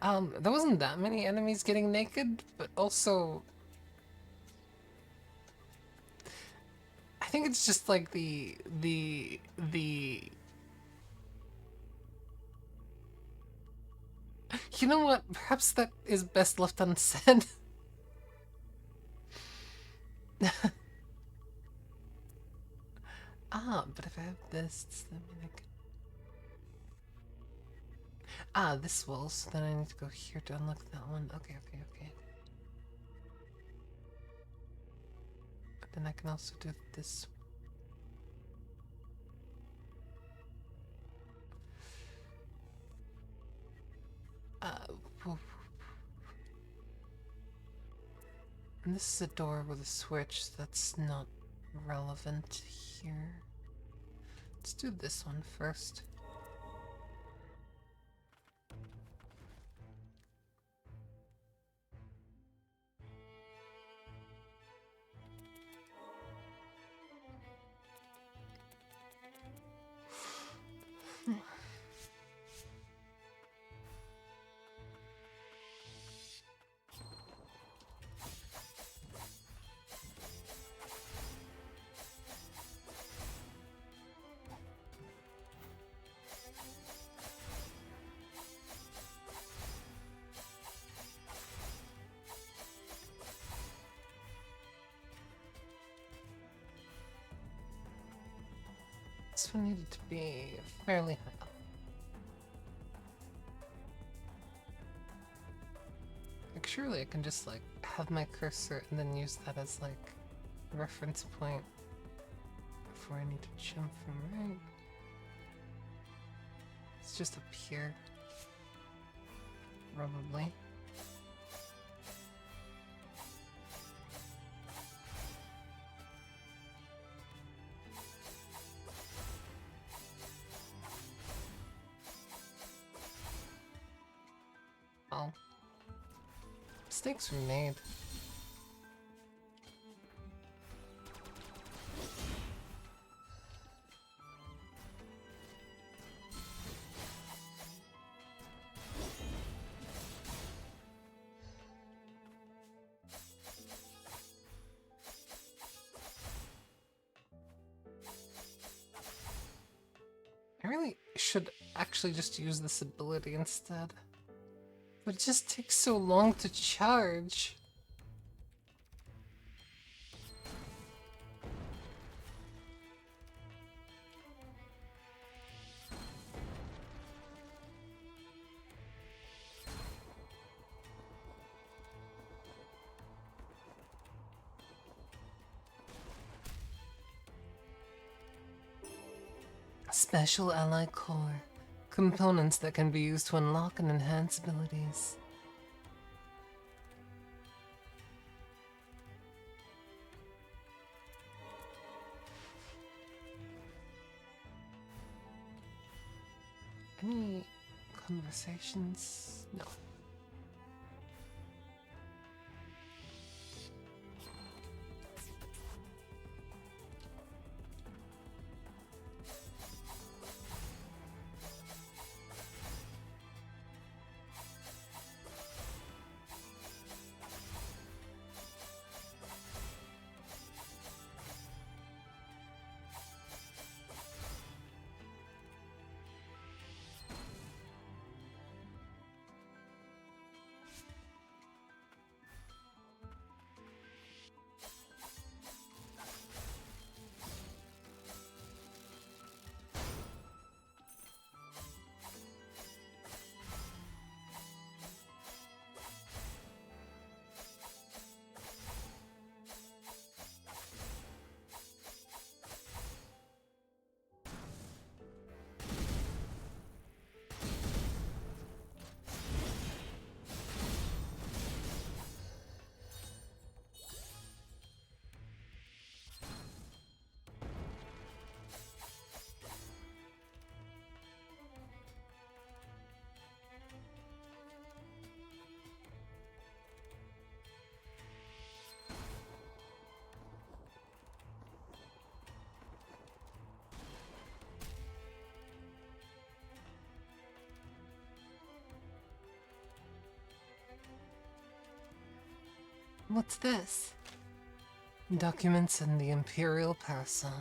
There wasn't that many enemies getting naked, but also... I think it's just like the... You know what? Perhaps that is best left unsaid. But if I have this, does that mean I can... this will, so then I need to go here to unlock that one. Okay. But then I can also do this one. And this is a door with a switch that's not relevant here. Let's do this one first. This one needed to be fairly high up. Like, surely I can just, like, have my cursor and then use that as, like, a reference point before I need to jump from, right? It's just up here. Probably. Oh. Mistakes were made. I really should actually just use this ability instead. But it just takes so long to charge. Special ally core. Components that can be used to unlock and enhance abilities. Any conversations? No. What's this? Documents in the Imperial Parasol.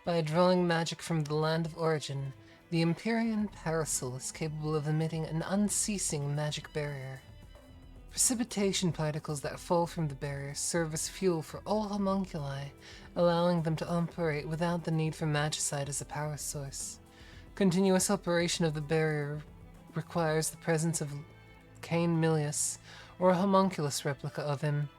By drawing magic from the land of origin, the Empyrean Parasol is capable of emitting an unceasing magic barrier. Precipitation particles that fall from the barrier serve as fuel for all homunculi, allowing them to operate without the need for magicite as a power source. Continuous operation of the barrier requires the presence of Cain Milius, or a homunculus replica of him.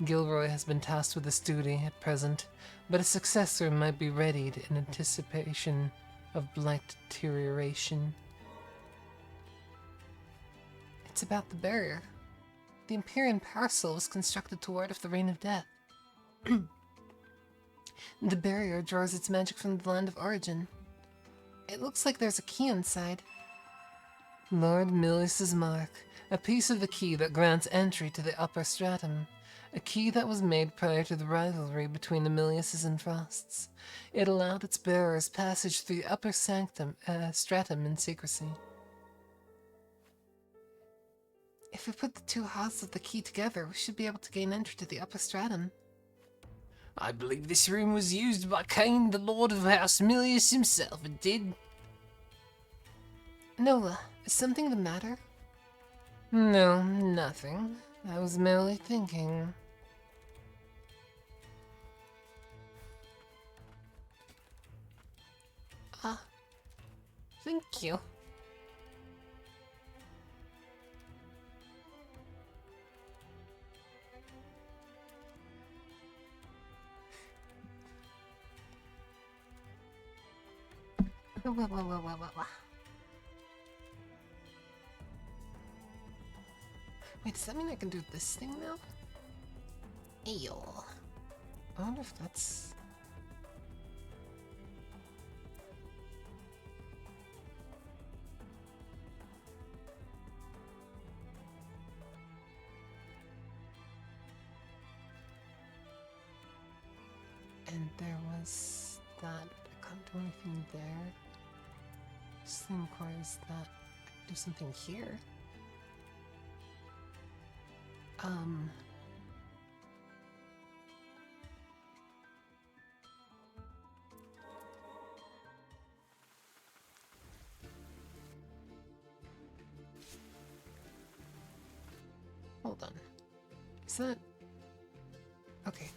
Gilroy has been tasked with this duty at present, but a successor might be readied in anticipation of blight deterioration. It's about the barrier. The Empyrean Parasol was constructed to ward off the Reign of Death. The barrier draws its magic from the land of origin. It looks like there's a key inside. Lord Milius's mark, a piece of the key that grants entry to the upper stratum. A key that was made prior to the rivalry between the Miliuses and Frosts. It allowed its bearers passage through the upper stratum in secrecy. If we put the two halves of the key together, we should be able to gain entry to the upper stratum. I believe this room was used by Cain, the Lord of House Milius himself. It did. Nola, is something the matter? No, nothing. I was merely thinking. Ah, thank you. Wait, does that mean I can do this thing now? Ew. I wonder if that's... And there was that. I can't do anything there. This thing requires that I can do something here. Hold on. Is that... Okay.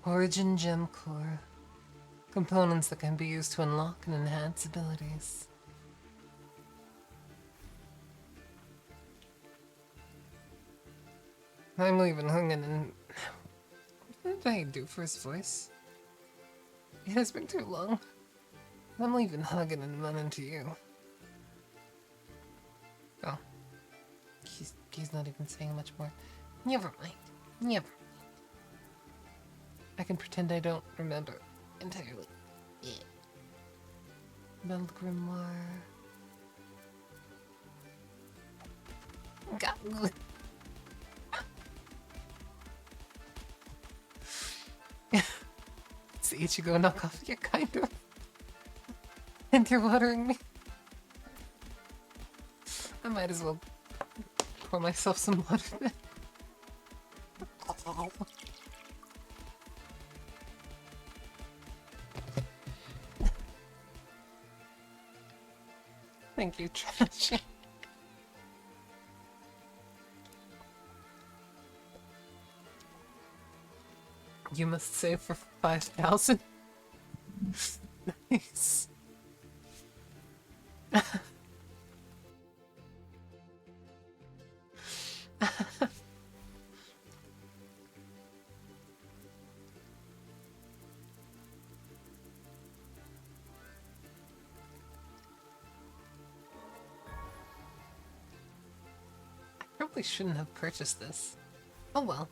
Origin Gem Core. Components that can be used to unlock and enhance abilities. I'm leaving Hungen and... What did I do for his voice? It has been too long. I'm leaving Hungen and running to you. Oh. He's not even saying much more. Never mind. Never. I can pretend I don't remember entirely. Yeah. Bell Grimoire. God. It's the Ichigo knockoff, yeah, kind of. And you're watering me. I might as well pour myself some water then. Thank you, Trash. You must save for 5,000. Nice. Probably shouldn't have purchased this. Oh well.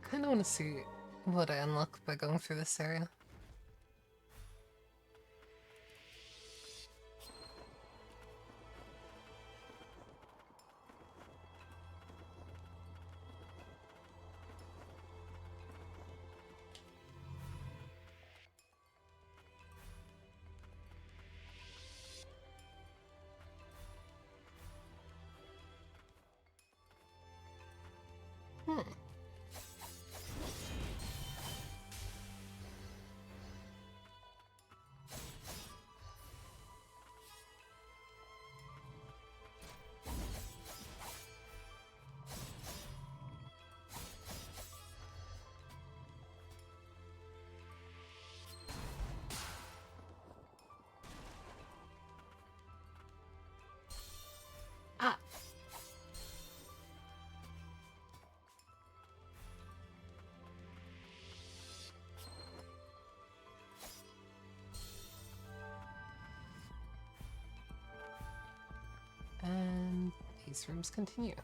I kinda wanna see what I unlock by going through this area. These rooms continue.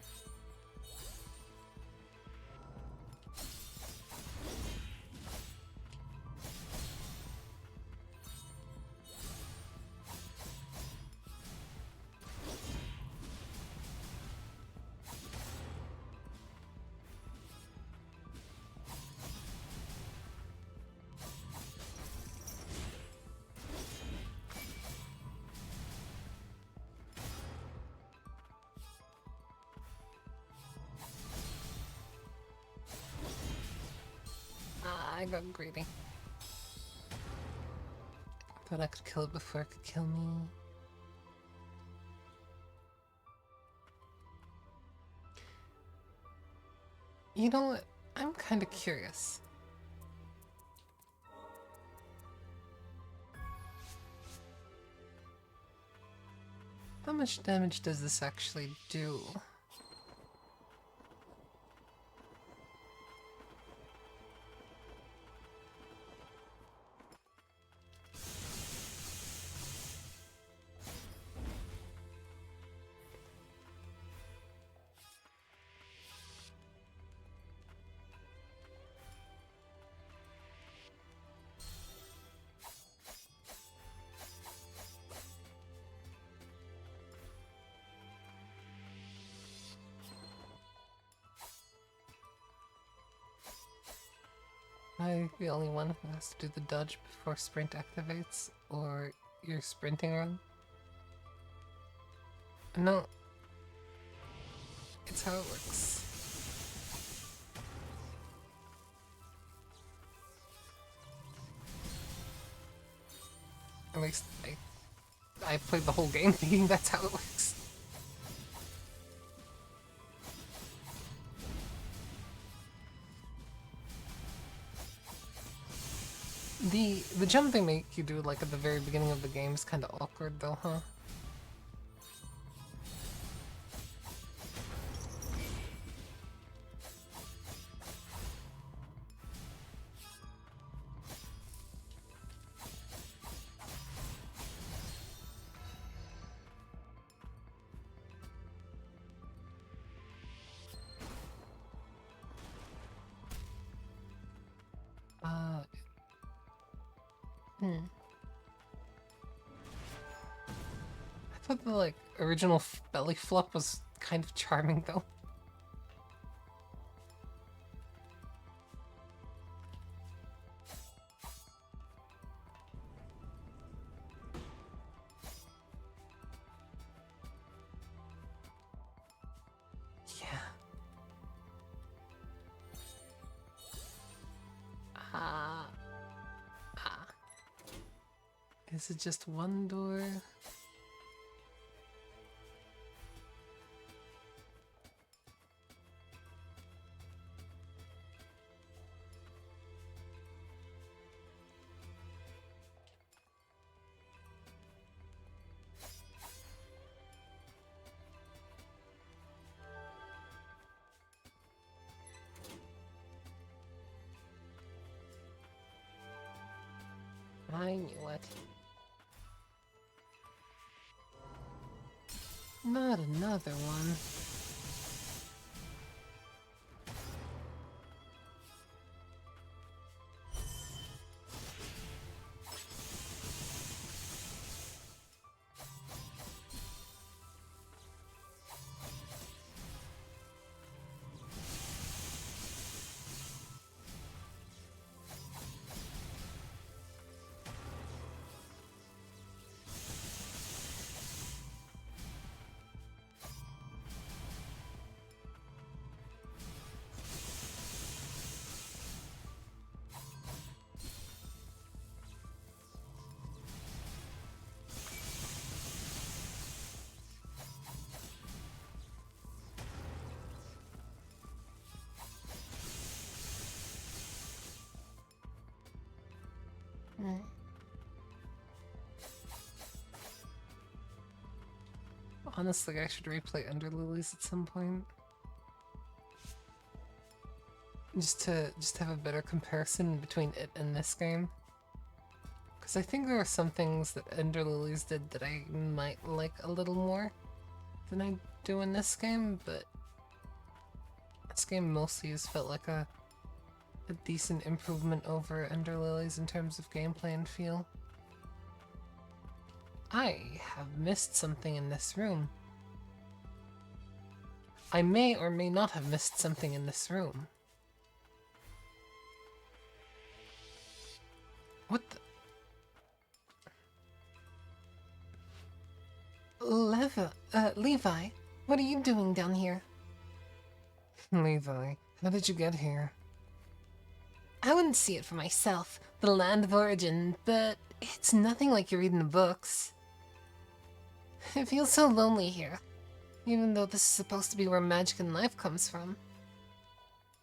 I got greedy. Thought I could kill it before it could kill me. You know what? I'm kind of curious. How much damage does this actually do? Am I the only one who has to do the dodge before sprint activates, or your sprinting run? No. It's how it works. At least I played the whole game thinking that's how it works. The jump they make you do like at the very beginning of the game is kind of awkward though, huh? I thought the like original belly flop was kind of charming though. Yeah. Is it just one door? I knew it. Not another one. Honestly, I should replay Under Lilies at some point. Just to have a better comparison between it and this game. Because I think there are some things that Under Lilies did that I might like a little more. than I do in this game, but this game mostly has felt like a decent improvement over Ender Lilies in terms of gameplay and feel. I have missed something in this room. I may or may not have missed something in this room. What the? Levi, what are you doing down here? Levi, how did you get here? I wouldn't see it for myself, the land of origin, but it's nothing like you read in the books. It feels so lonely here, even though this is supposed to be where magic and life comes from.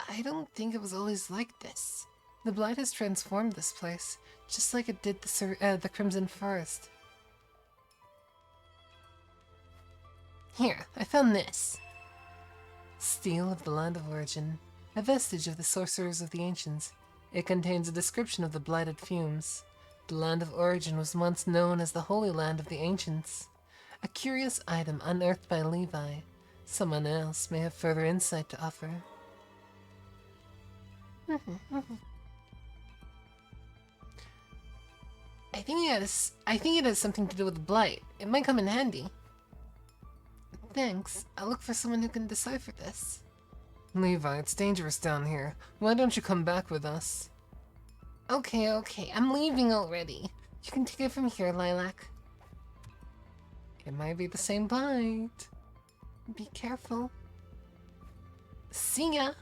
I don't think it was always like this. The Blight has transformed this place, just like it did the Crimson Forest. Here, I found this. Steel of the Land of Origin, a vestige of the Sorcerers of the Ancients. It contains a description of the blighted fumes. The Land of Origin was once known as the Holy Land of the Ancients. A curious item unearthed by Levi. Someone else may have further insight to offer. I think it has something to do with the Blight. It might come in handy. Thanks. I'll look for someone who can decipher this. Levi, it's dangerous down here. Why don't you come back with us? Okay, I'm leaving already. You can take it from here, Lilac. It might be the same Blight. Be careful. See ya!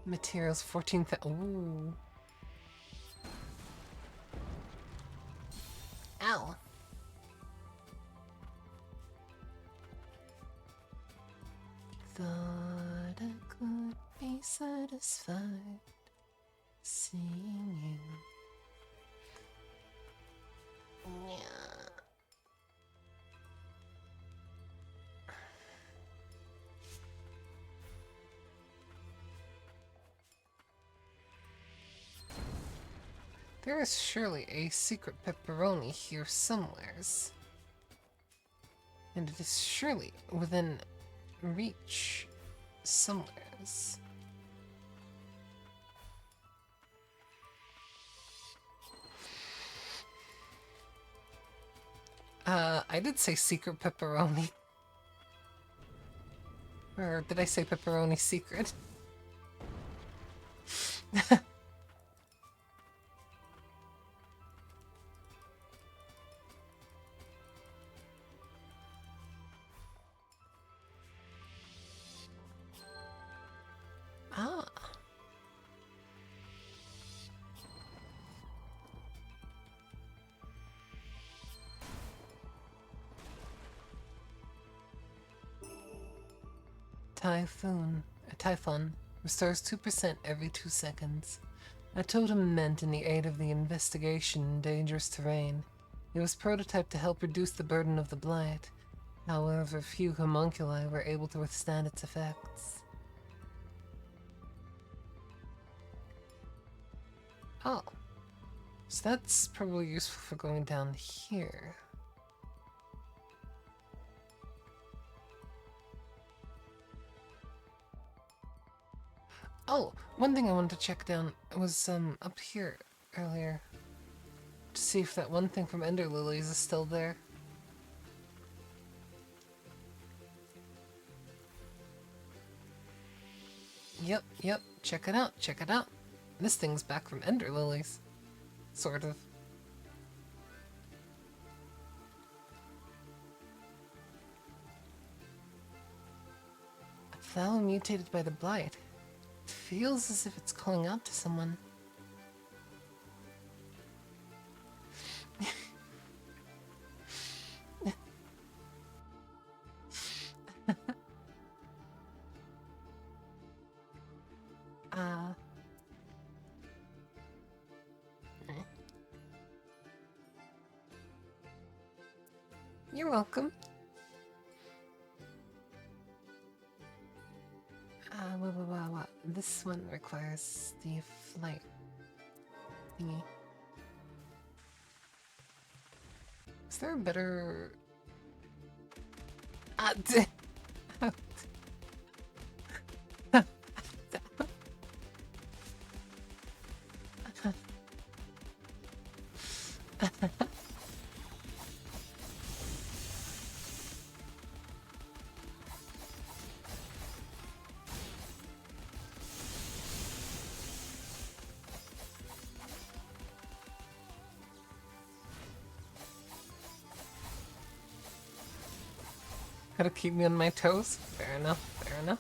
Materials 14,000. Ooh. Ow. Thought I could be satisfied seeing you. Yeah. There is surely a secret pepperoni here somewheres. And it is surely within reach somewheres. I did say secret pepperoni. Or did I say pepperoni secret? Ah. Typhon restores 2% every 2 seconds. A totem meant in the aid of the investigation in dangerous terrain. It was prototyped to help reduce the burden of the blight. However, few homunculi were able to withstand its effects. Oh. So that's probably useful for going down here. Oh, one thing I wanted to check down was up here earlier. To see if that one thing from Ender Lilies is still there. Yep, check it out. This thing's back from Ender Lilies. Sort of. A flower mutated by the blight. It feels as if it's calling out to someone. You're welcome. What? This one requires the flight thingy. Is there a better... d- Gotta keep me on my toes. Fair enough, fair enough.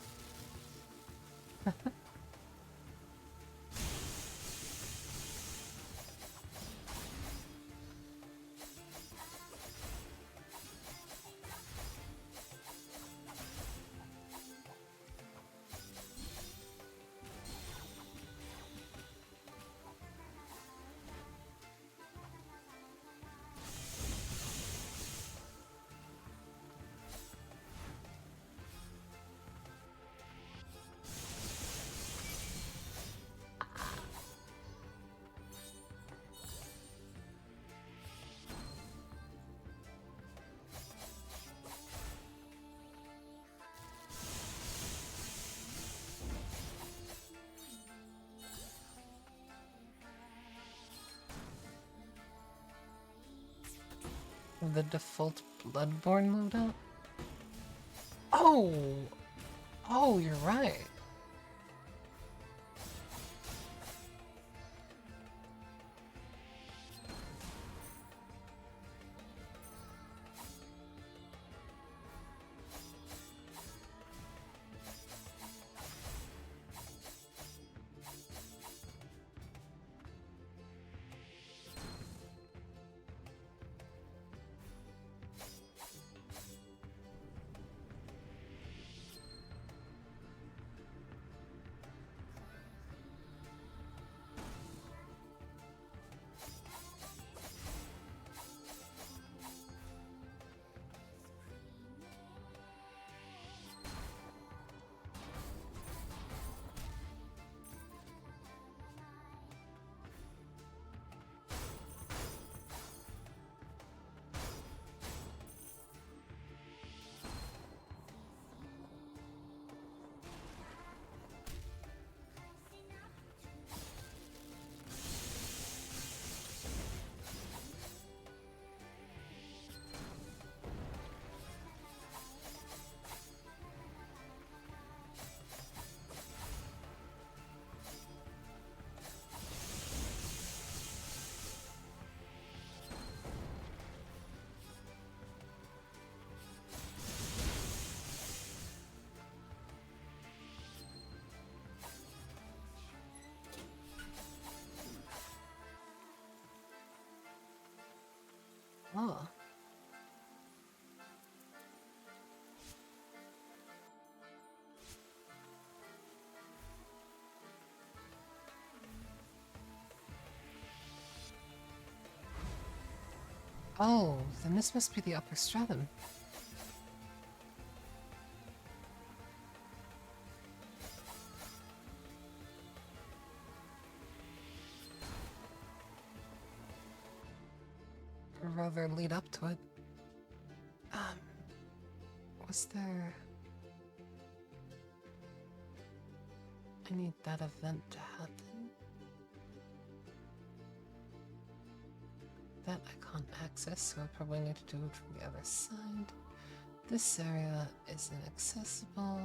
The default Bloodborne loadout? Oh! Oh, you're right. Oh. Oh, then this must be the upper stratum. Or rather, lead up to it. Was there... I need that event to happen. That I can't access, so I probably need to do it from the other side. This area is inaccessible.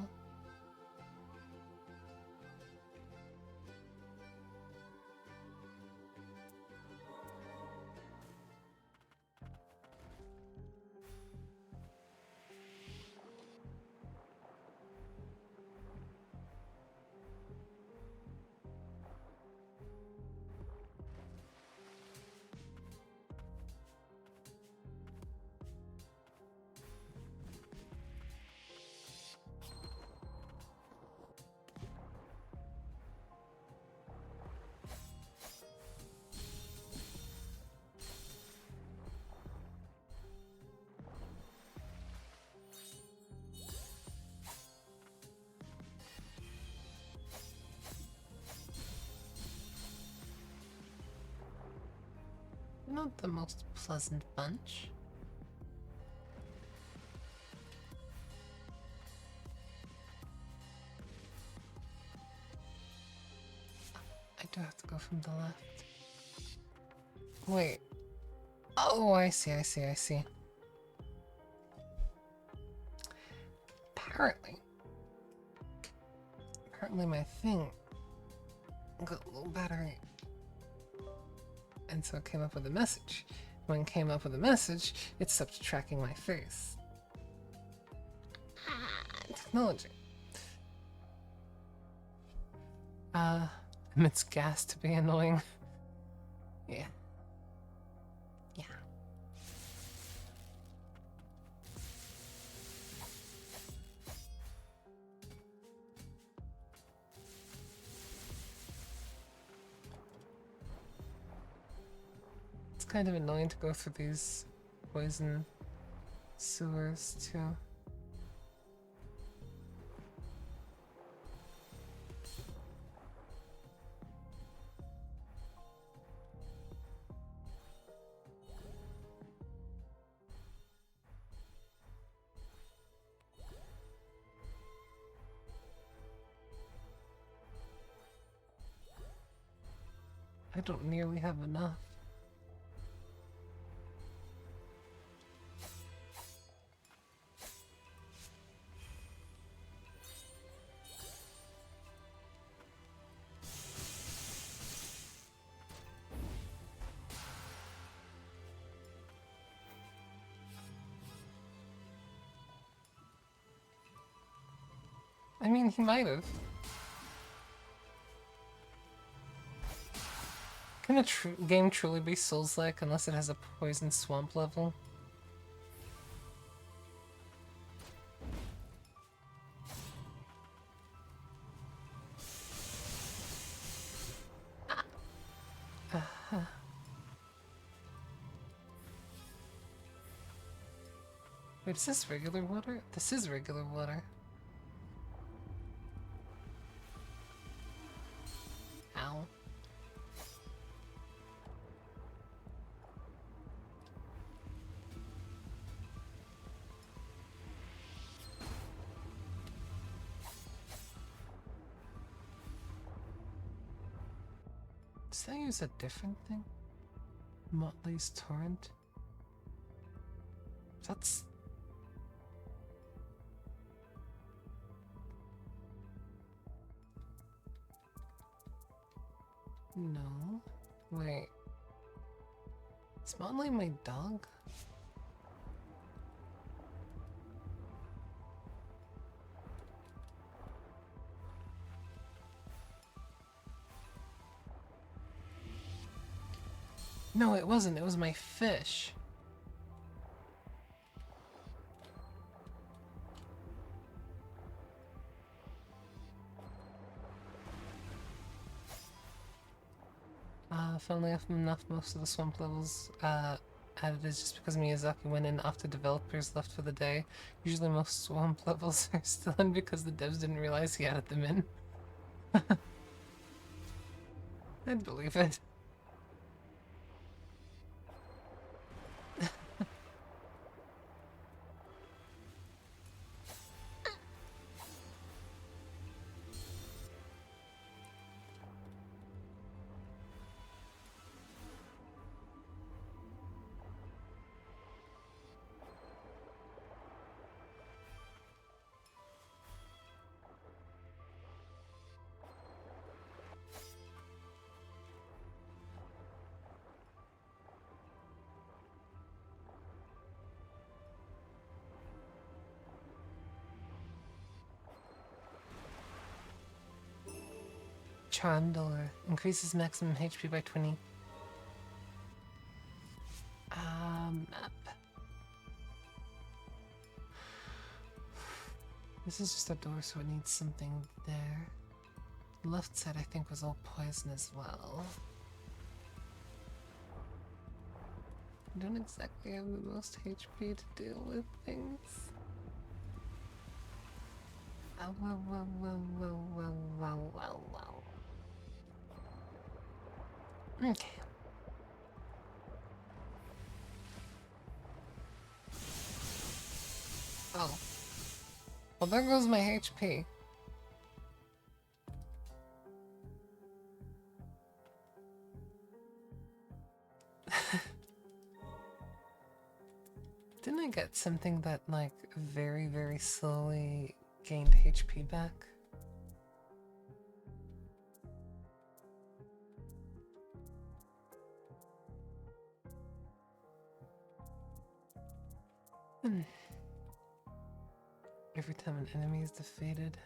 not the most pleasant bunch. I do have to go from the left. Wait. Oh, I see. Apparently my thing got a little battery. And so it came up with a message. When it came up with a message, it stopped tracking my face. Technology. Emits gas to be annoying. Yeah. It's kind of annoying to go through these poison sewers too. I don't nearly have enough. I mean, he might have. Can a game truly be Souls-like unless it has a poison swamp level? Wait, is this regular water? This is regular water. Ow. Does that use a different thing? Motley's Torrent? That's... No. Wait. Is Motley my dog? No, it wasn't. It was my fish. Funnily enough, most of the swamp levels added is just because Miyazaki went in after developers left for the day. Usually most swamp levels are still in because the devs didn't realize he added them in. I'd believe it. Charm Door increases maximum HP by 20. Map. This is just a door, so it needs something there. The left side, I think, was all poison as well. I don't exactly have the most HP to deal with things. Well. Okay. Oh. Well, there goes my HP. Didn't I get something that, like, very, very slowly gained HP back? Every time an enemy is defeated.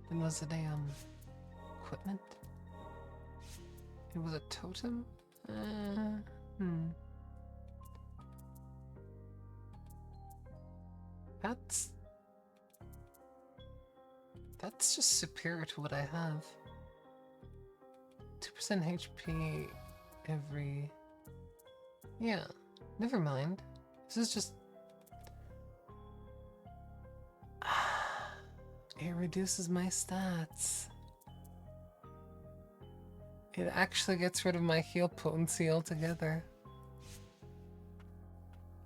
Then was it a, equipment? It was a totem? Hmm. That's just superior to what I have. 2% HP every... Yeah, never mind. This is just... It reduces my stats. It actually gets rid of my heal potency altogether.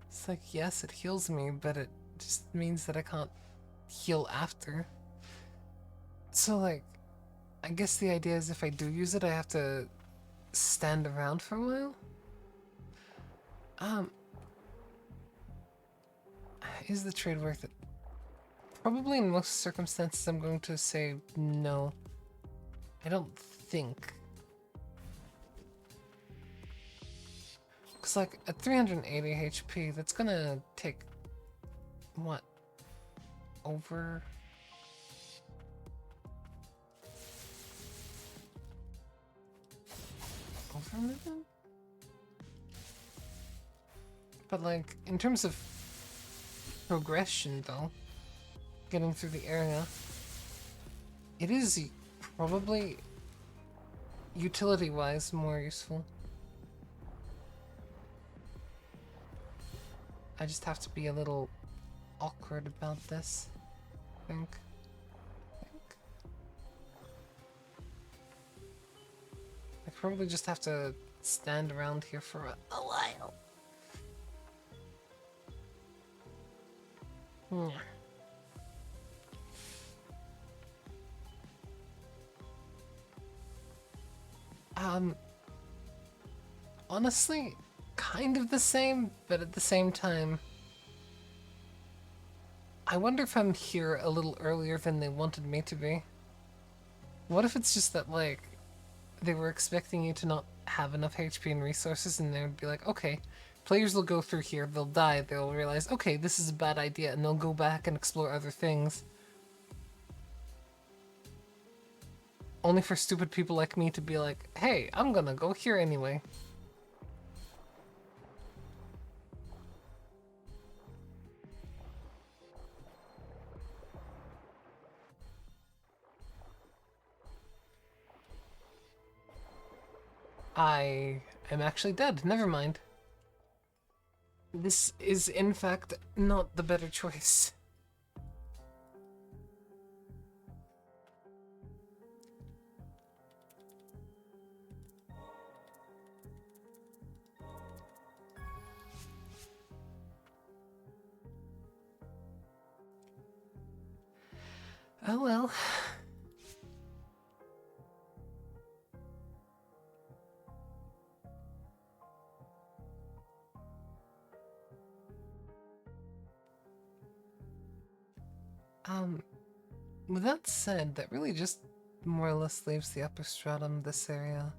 It's like, yes, it heals me, but it just means that I can't heal after. So, like, I guess the idea is if I do use it, I have to stand around for a while? Is the trade worth it? Probably in most circumstances I'm going to say no. I don't think. Because, like, at 380 HP, that's gonna take... what? Over a minute? But, like, in terms of progression, though, getting through the area, it is probably, utility-wise, more useful. I just have to be a little awkward about this, I think. I probably just have to stand around here for a while. Yeah. Honestly, kind of the same, but at the same time, I wonder if I'm here a little earlier than they wanted me to be. What if it's just that, like, they were expecting you to not have enough HP and resources, and they would be like, okay, players will go through here, they'll die, they'll realize, okay, this is a bad idea, and they'll go back and explore other things. Only for stupid people like me to be like, hey, I'm gonna go here anyway. I am actually dead, never mind. This is, in fact, not the better choice. Oh well. With that said, that really just more or less leaves the upper stratum, this area.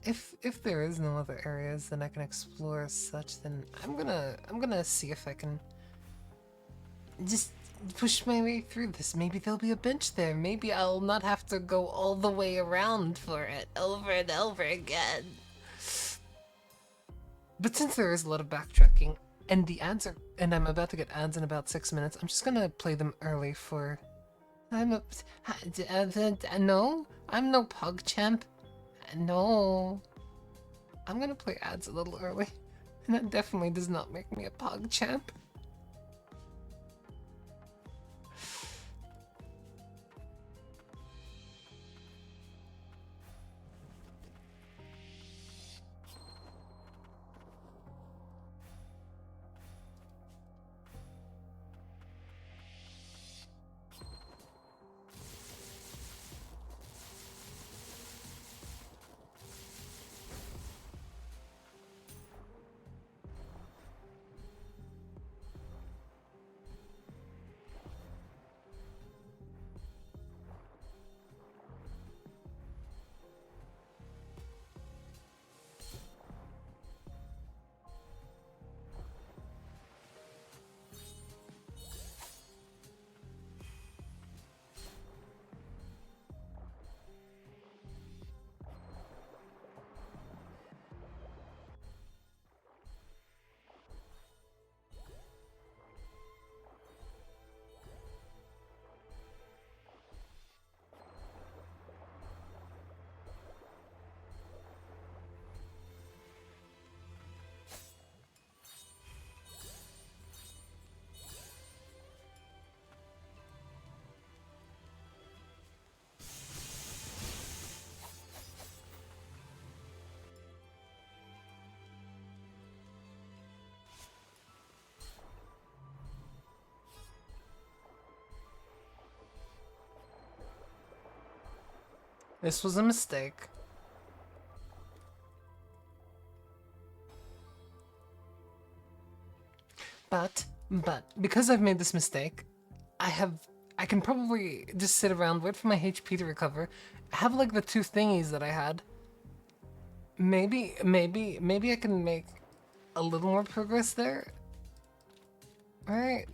If there is no other areas that I can explore as such, then I'm gonna see if I can just push my way through this. Maybe there'll be a bench there. Maybe I'll not have to go all the way around for it over and over again. But since there is a lot of backtracking, and the ads are, and I'm about to get ads in about 6 minutes, I'm just gonna play them early for... no, I'm no PogChamp. No. I'm gonna play ads a little early, and that definitely does not make me a PogChamp. This was a mistake. But, because I've made this mistake, I can probably just sit around, wait for my HP to recover, have like the two thingies that I had. Maybe I can make a little more progress there. Right?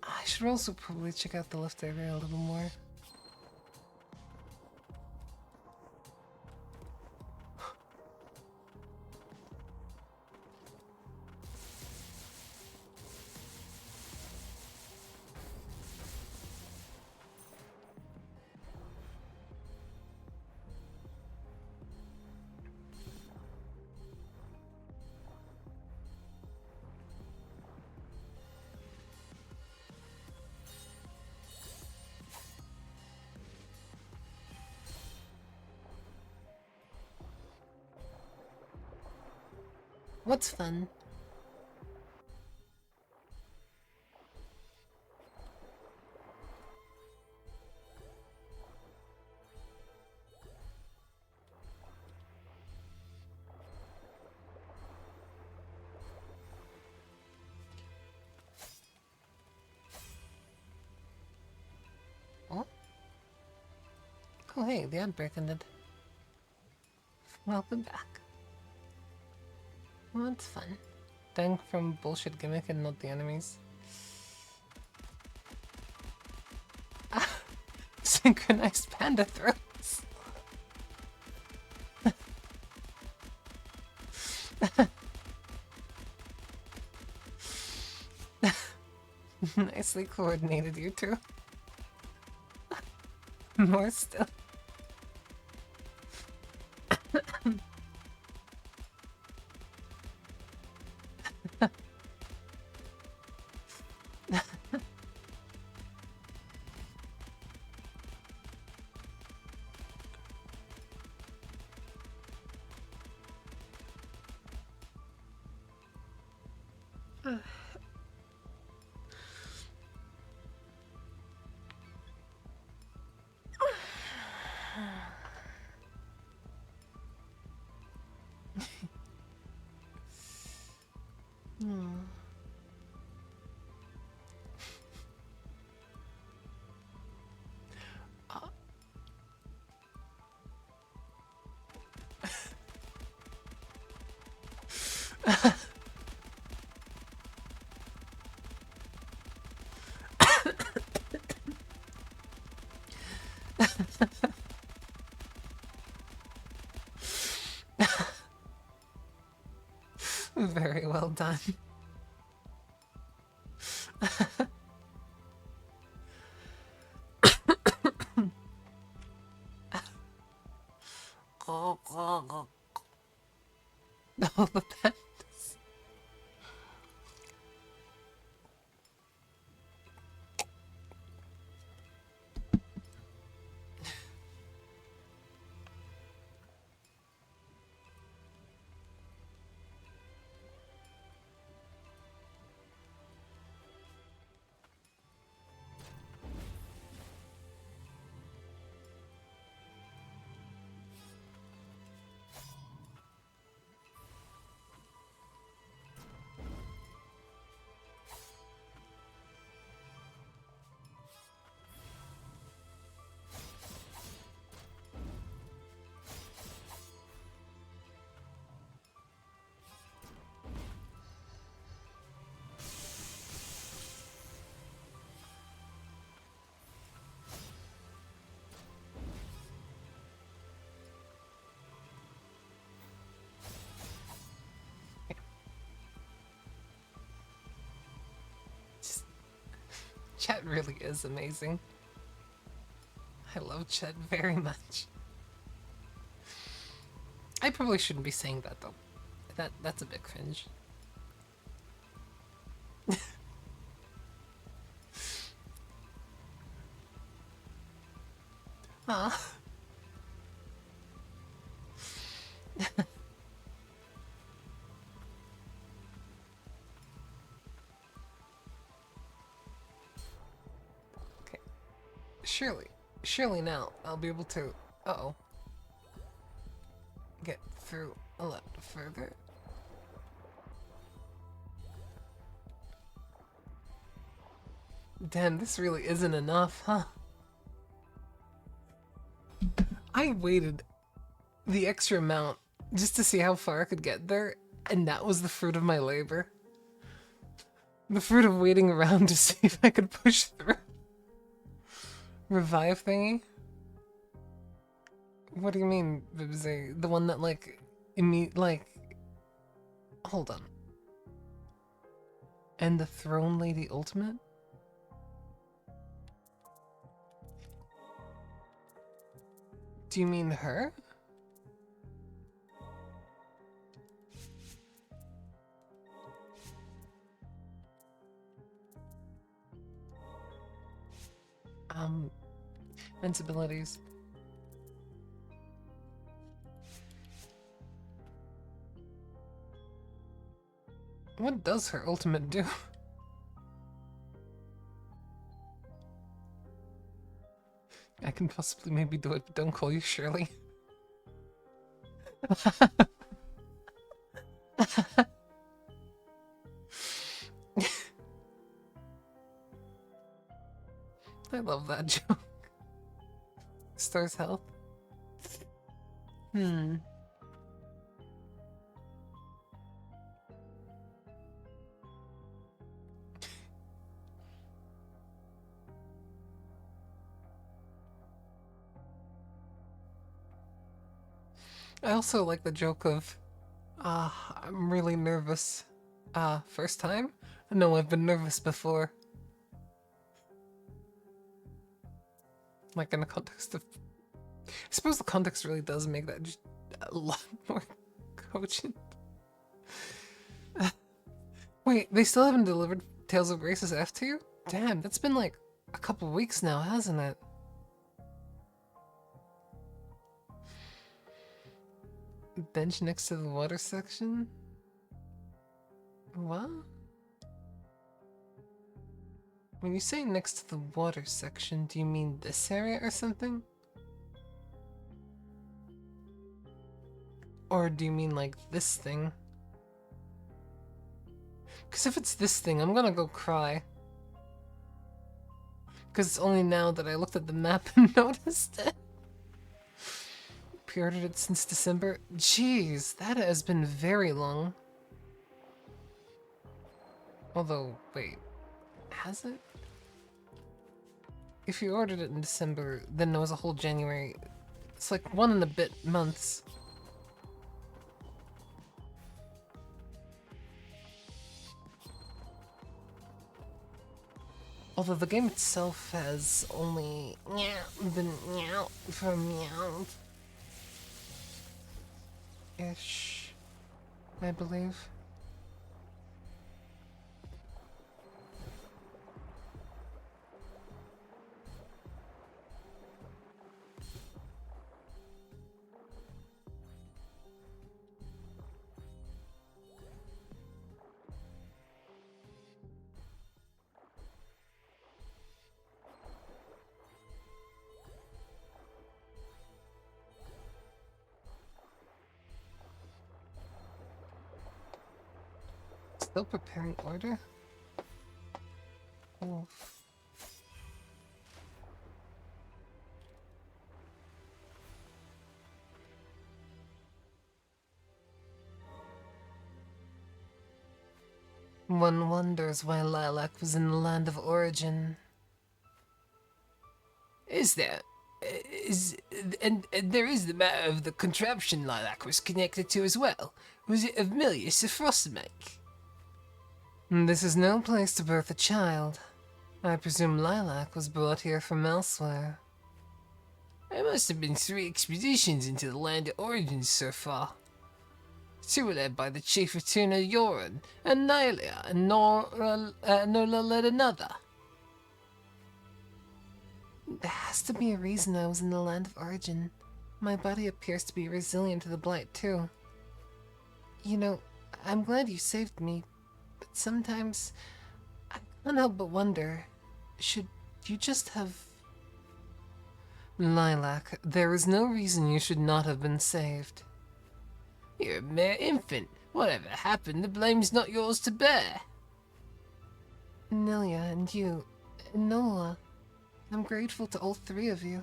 I should also probably check out the left area a little more. What's fun? Oh? Oh hey, the outbreak ended. Welcome back. Well, that's fun. Dying from bullshit gimmick and not the enemies. Synchronized panda throats. Nicely coordinated, you two. More still. Very well done. Oh, the pen. Chat really is amazing. I love Chet very much. I probably shouldn't be saying that though. That's a big cringe. Aw. surely now I'll be able to, uh-oh, get through a lot further. Damn, this really isn't enough, huh? I waited the extra amount just to see how far I could get there, and that was the fruit of my labor. The fruit of waiting around to see if I could push through. Revive thingy? What do you mean, Bibze? The one that, like, hold on. And the Throne Lady Ultimate? Do you mean her? Sensibilities. What does her ultimate do? I can possibly maybe do it, but don't call you Shirley. I love that joke. Stars health? I also like the joke of, I'm really nervous. First time? No, I've been nervous before. Like in the context of... I suppose the context really does make that just a lot more cogent. Wait, they still haven't delivered Tales of Grace's F to you? Damn, that's been like a couple weeks now, hasn't it? Bench next to the water section? What? When you say next to the water section, do you mean this area or something? Or do you mean like this thing? Because if it's this thing, I'm gonna go cry. Because it's only now that I looked at the map and noticed it. Pre-ordered it since December. Jeez, that has been very long. Although, wait, has it? If you ordered it in December, then there was a whole January. It's like 1 and a bit months. Although the game itself has only been out for ish, I believe. Still preparing order? Oh. One wonders why Lilac was in the land of origin. Is there? And there is the matter of the contraption Lilac was connected to as well. Was it of Milius of Frostmake? This is no place to birth a child. I presume Lilac was brought here from elsewhere. There must have been 3 expeditions into the land of origin so far. 2 were led by the chief of Tuna Yoran, and Nylia and Nola led another. There has to be a reason I was in the land of origin. My body appears to be resilient to the blight, too. You know, I'm glad you saved me, but sometimes I can't help but wonder, should you just have Lilac, there is no reason you should not have been saved. You're a mere infant. Whatever happened, the blame's not yours to bear. Nelia and you, and Nola, I'm grateful to all three of you.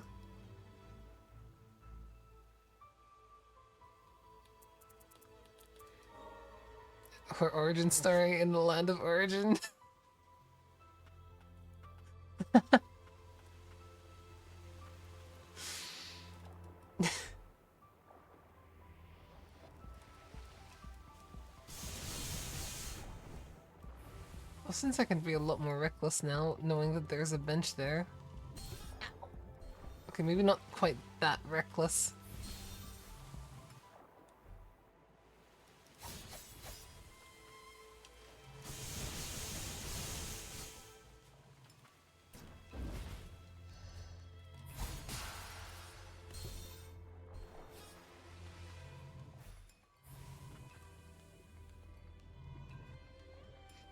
Her origin story in the land of origin. Well, since I can be a lot more reckless now, knowing that there's a bench there. Okay, maybe not quite that reckless.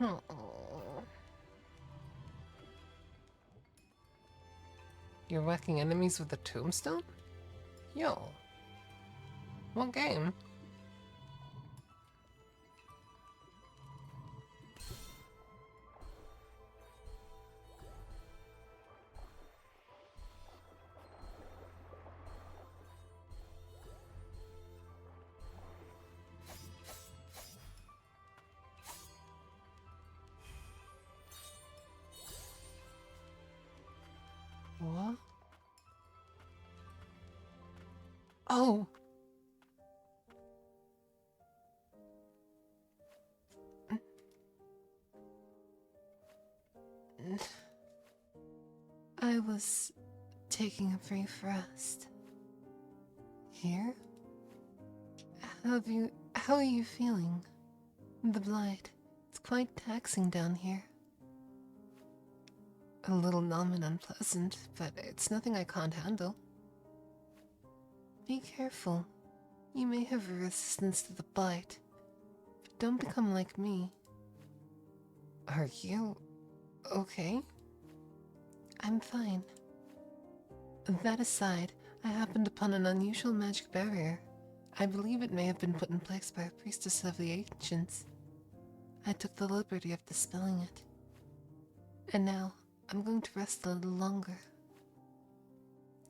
Oh. You're whacking enemies with a tombstone? Yo. What game? What? Oh! I was taking a brief rest. Here? How are you feeling? The blight. It's quite taxing down here. A little numb and unpleasant, but it's nothing I can't handle. Be careful. You may have a resistance to the blight, but don't become like me. Are you okay? I'm fine. That aside, I happened upon an unusual magic barrier. I believe it may have been put in place by a priestess of the ancients. I took the liberty of dispelling it. And now, I'm going to rest a little longer.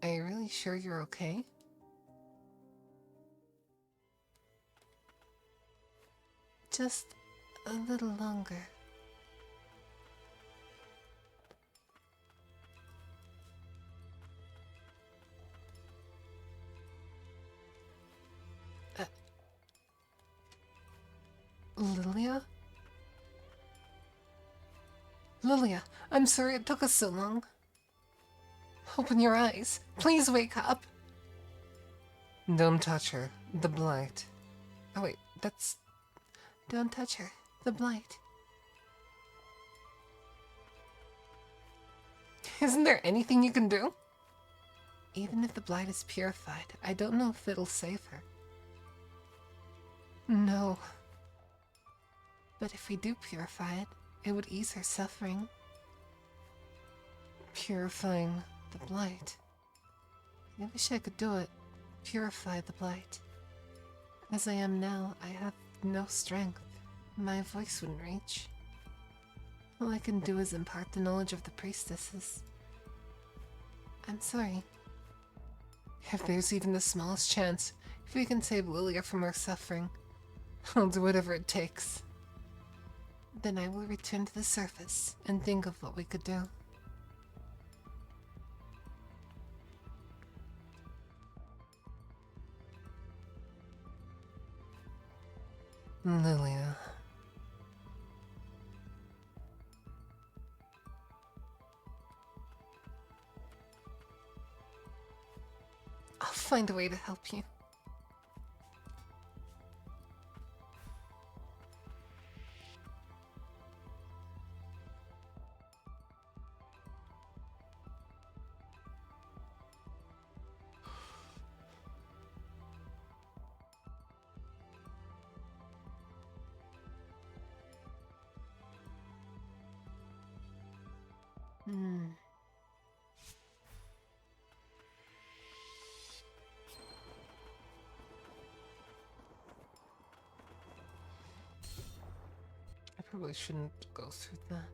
Are you really sure you're okay? Just a little longer. Lilia? Lilia, I'm sorry it took us so long. Open your eyes. Please wake up. Don't touch her. The blight. Oh wait, that's... Don't touch her. The blight. Isn't there anything you can do? Even if the blight is purified, I don't know if it'll save her. No. But if we do purify it, it would ease her suffering. Purifying the blight. I wish I could do it. Purify the blight. As I am now, I have no strength. My voice wouldn't reach. All I can do is impart the knowledge of the priestesses. I'm sorry. If there's even the smallest chance, if we can save Lilia from her suffering, I'll do whatever it takes. Then I will return to the surface and think of what we could do. Lilia. I'll find a way to help you. probably shouldn't go through that.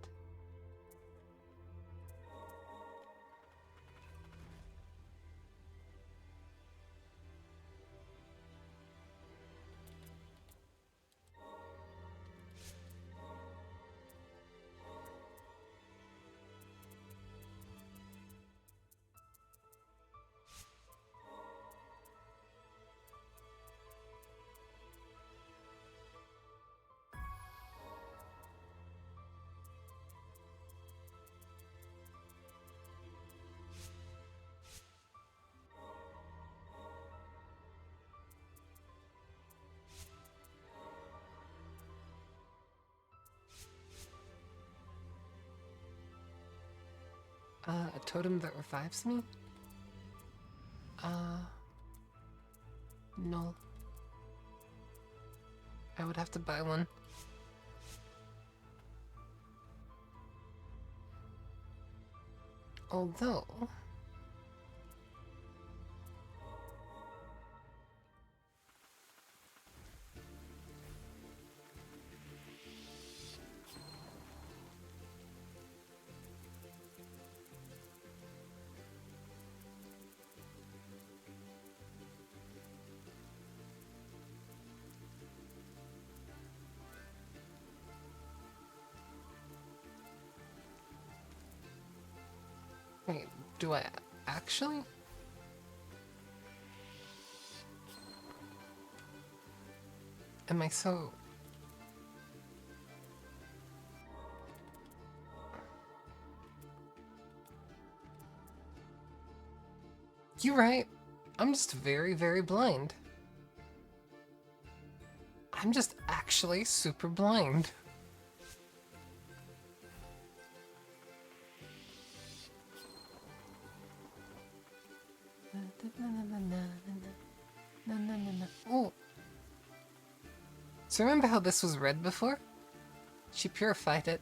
A totem that revives me? No. I would have to buy one. Although... Wait, do I actually? Am I so... You're right. I'm just very, very blind. I'm just actually super blind. Oh. So remember how this was red before? She purified it.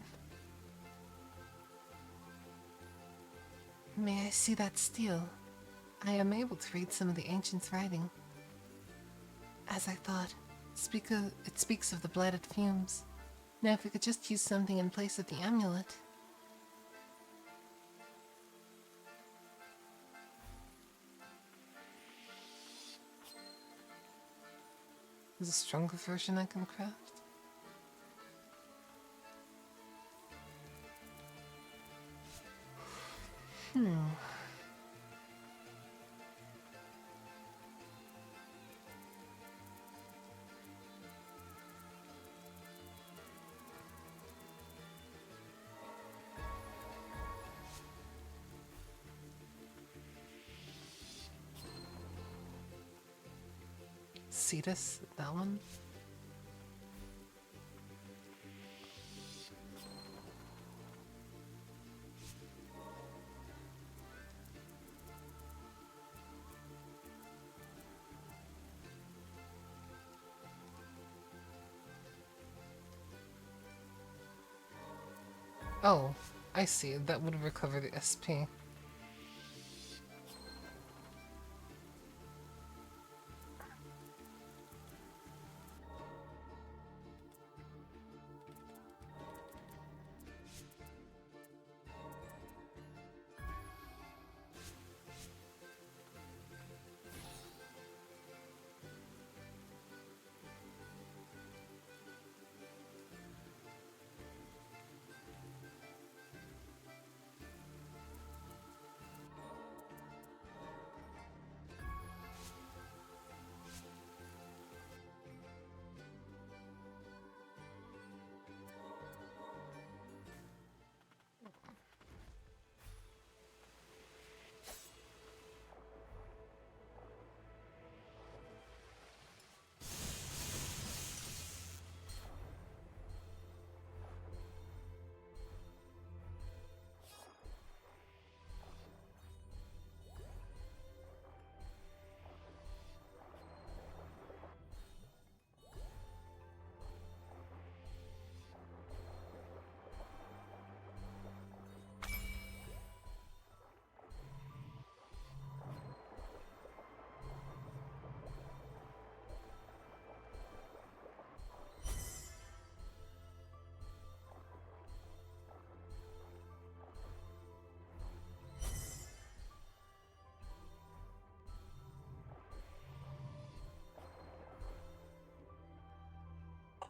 May I see that steel? I am able to read some of the ancients' writing. As I thought, it speaks of the blighted fumes. Now if we could just use something in place of the amulet. There's a stronger version I can craft? Cetus, that one? Oh, I see. That would recover the SP.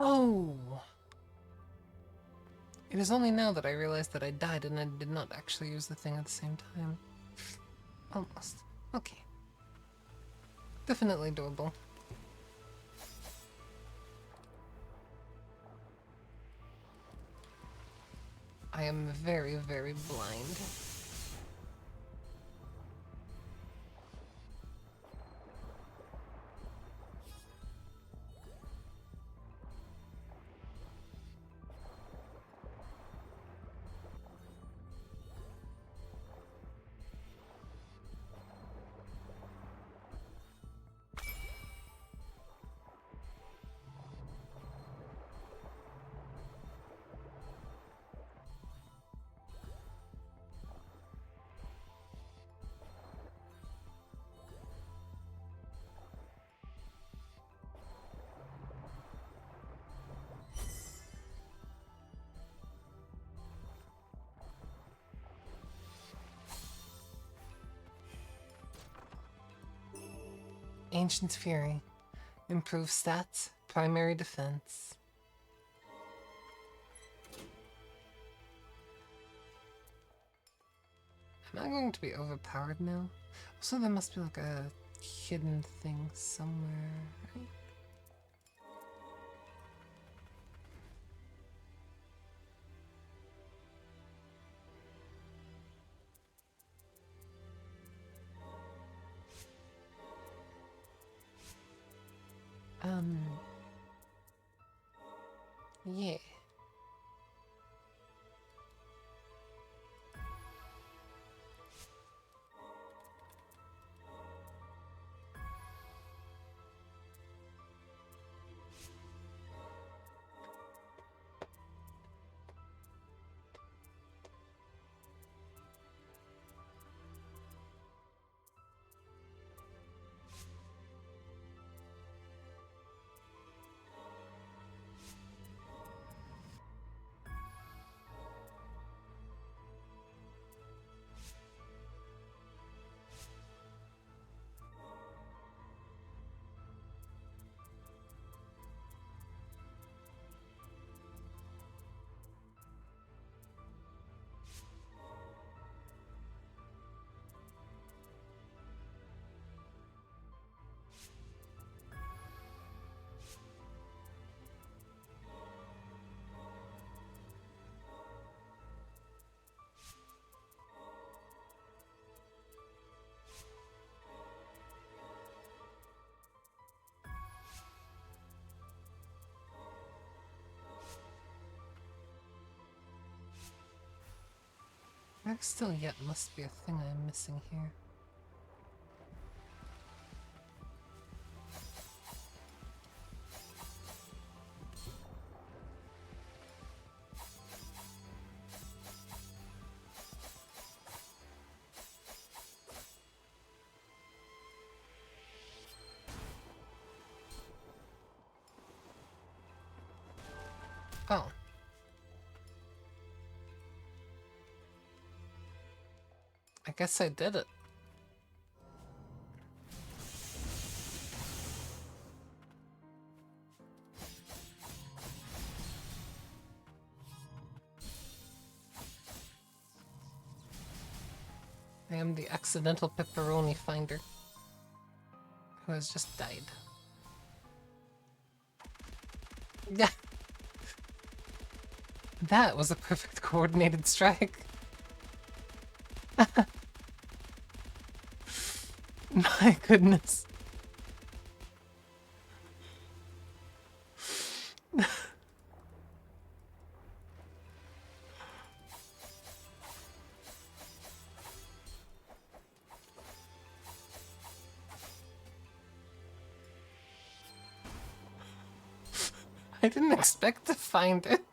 Oh! It is only now that I realized that I died and I did not actually use the thing at the same time. Almost. Okay. Definitely doable. I am very, very blind. Ancient Fury. Improve stats, primary defense. Am I going to be overpowered now? Also, there must be like a hidden thing somewhere, right? Yeah. There still yet must be a thing I'm missing here. Oh. I guess I did it. I am the accidental pepperoni finder who has just died. Yeah. That was a perfect coordinated strike. My goodness. I didn't expect to find it.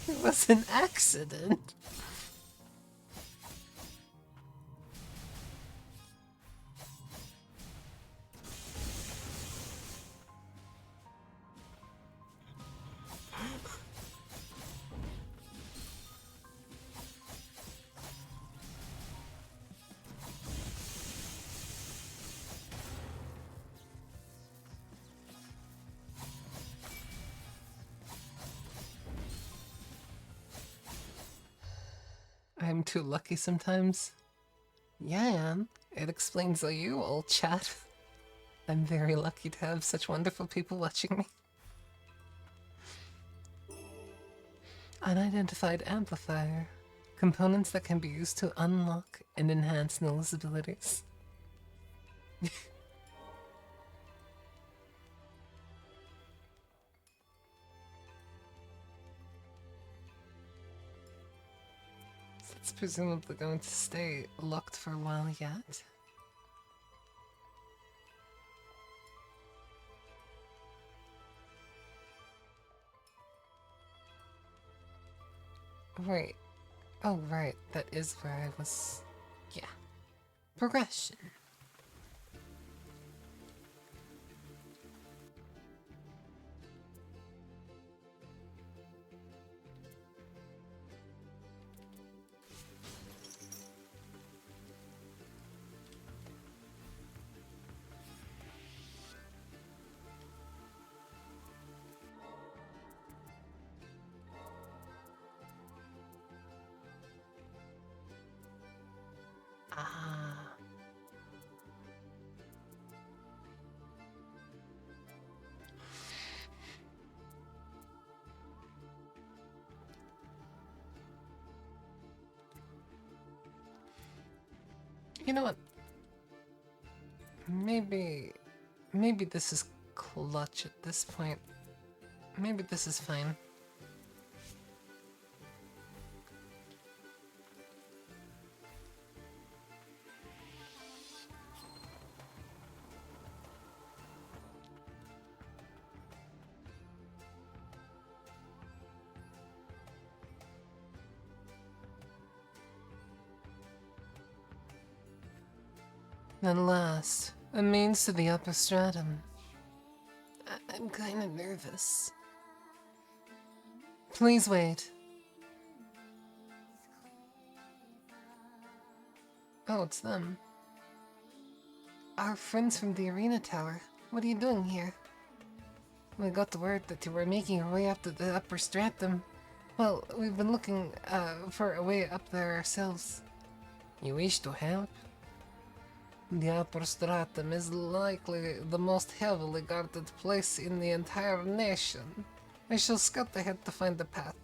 It was an accident. I'm too lucky sometimes. Yeah, I am. It explains why you all chat. I'm very lucky to have such wonderful people watching me. Unidentified amplifier. Components that can be used to unlock and enhance Null's abilities. So it's presumably going to stay locked for a while yet. Right. Oh, right. That is where I was. Yeah. Progression. Ah. You know what? Maybe this is clutch at this point. Maybe this is fine. Then last, a means to the upper stratum. I'm kinda nervous. Please wait. Oh, it's them. Our friends from the arena tower. What are you doing here? We got the word that you were making your way up to the upper stratum. Well, we've been looking for a way up there ourselves. You wish to help? The upper stratum is likely the most heavily guarded place in the entire nation. I shall scout ahead to find the path.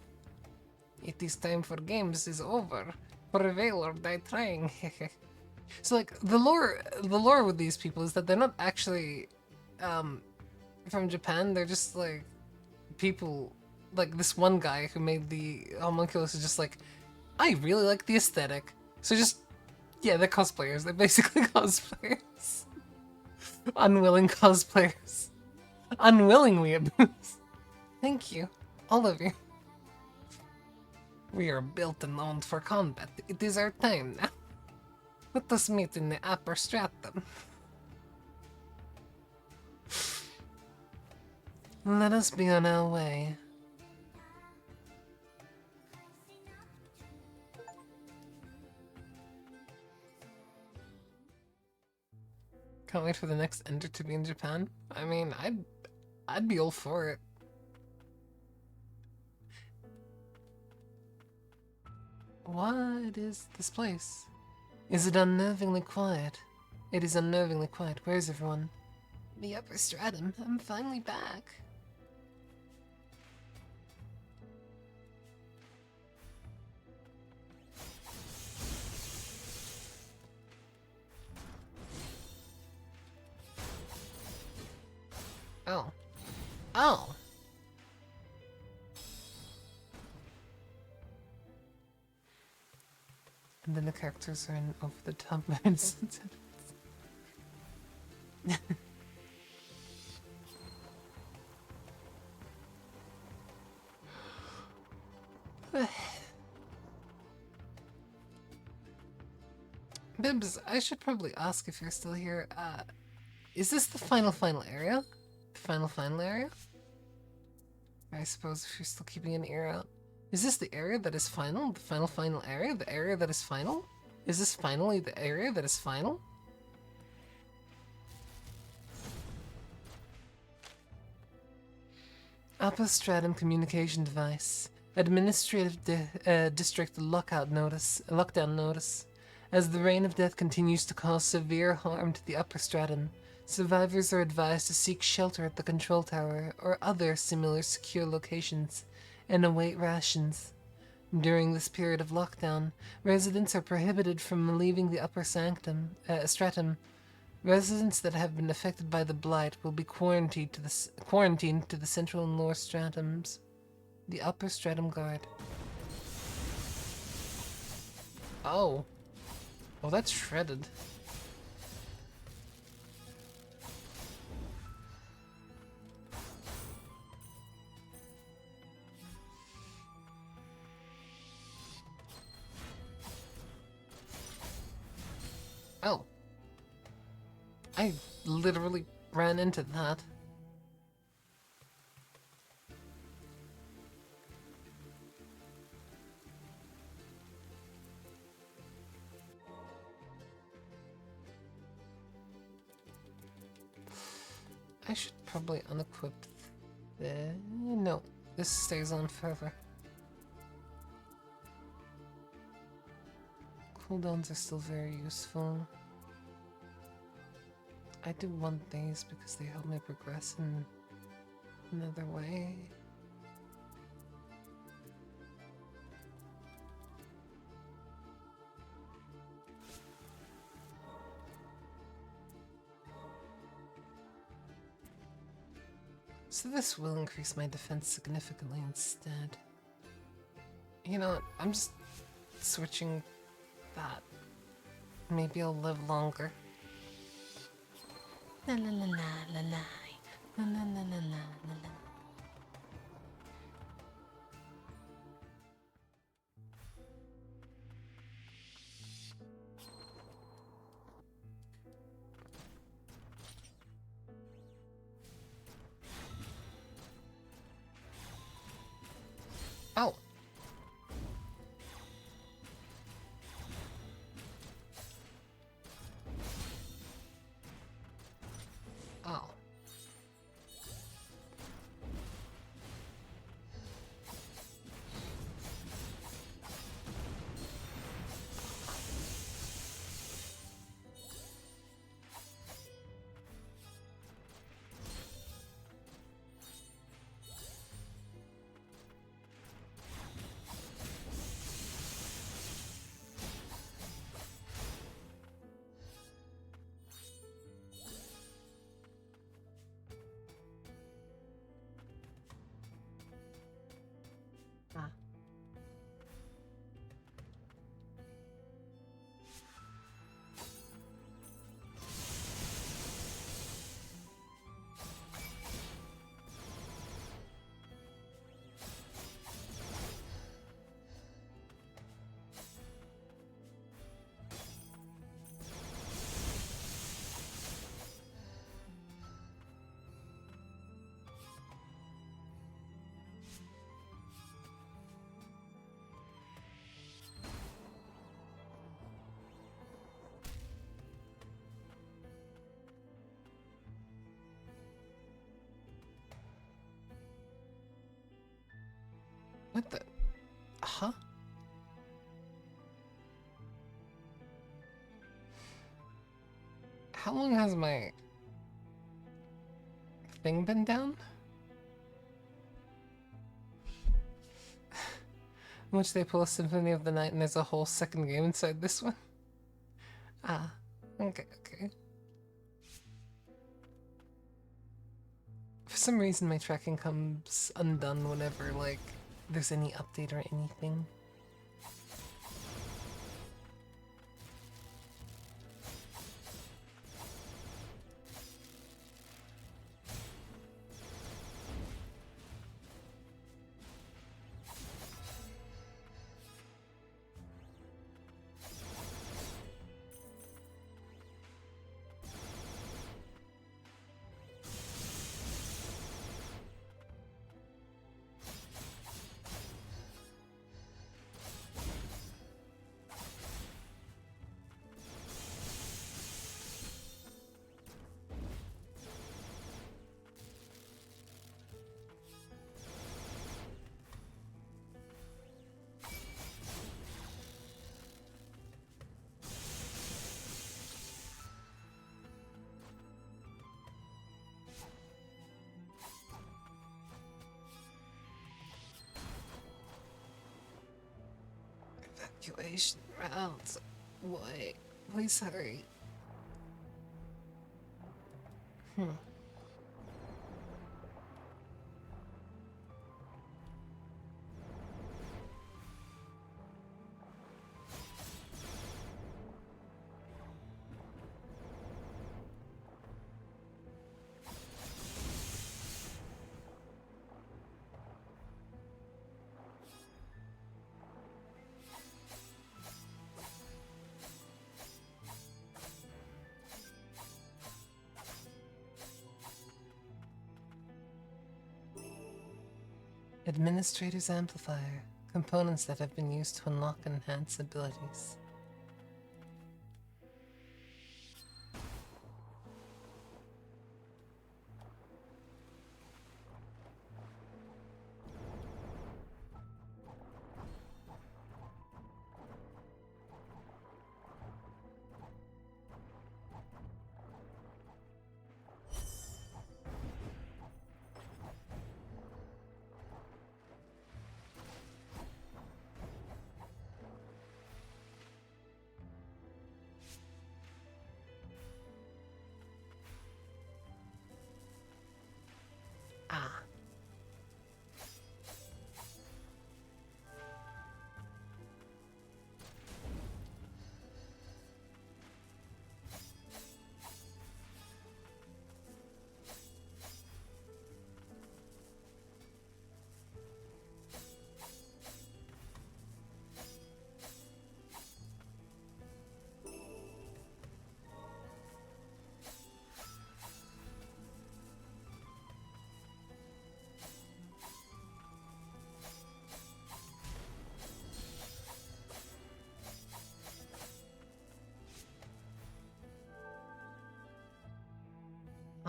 It is time for games is over. Prevail or die trying. So like the lore with these people is that they're not actually from Japan. They're just like people like this one guy who made the homunculus is just like, I really like the aesthetic. So just yeah, they're cosplayers. They're basically cosplayers. Unwilling cosplayers. Unwillingly abused. Thank you, all of you. We are built and owned for combat. It is our time now. Let us meet in the upper stratum. Let us be on our way. Can't wait for the next Ender to be in Japan. I mean, I'd be all for it. What is this place? Is it unnervingly quiet? It is unnervingly quiet. Where's everyone? The upper stratum. I'm finally back. Oh. Oh! And then the characters are in over-the-top modes. Bibs, I should probably ask if you're still here. Is this the final area? The final area? I suppose if you're still keeping an ear out. Is this the area that is final? The final area? The area that is final? Is this finally the area that is final? Upper stratum communication device. Administrative District lockdown notice. As the rain of death continues to cause severe harm to the upper stratum, survivors are advised to seek shelter at the control tower or other similar secure locations and await rations. During this period of lockdown, residents are prohibited from leaving the upper stratum. Residents that have been affected by the blight will be quarantined to the central and lower stratums. The upper stratum guard. Oh. Oh, that's shredded. Oh. I literally ran into that. I should probably unequip the... No, this stays on forever. Cooldowns are still very useful. I do want these because they help me progress in another way. So this will increase my defense significantly instead. You know what? I'm just switching that. Maybe I'll live longer. La la la la la la. La la la la la la la. Oh. Oh. Ah. What the? Huh? How long has my thing been down? In which they pull a Symphony of the Night and there's a whole second game inside this one? Ah, okay, okay. For some reason my tracking comes undone whenever, like, there's any update or anything. Evacuation rounds. Wait, please hurry. Administrator's amplifier. Components that have been used to unlock and enhance abilities. Ah.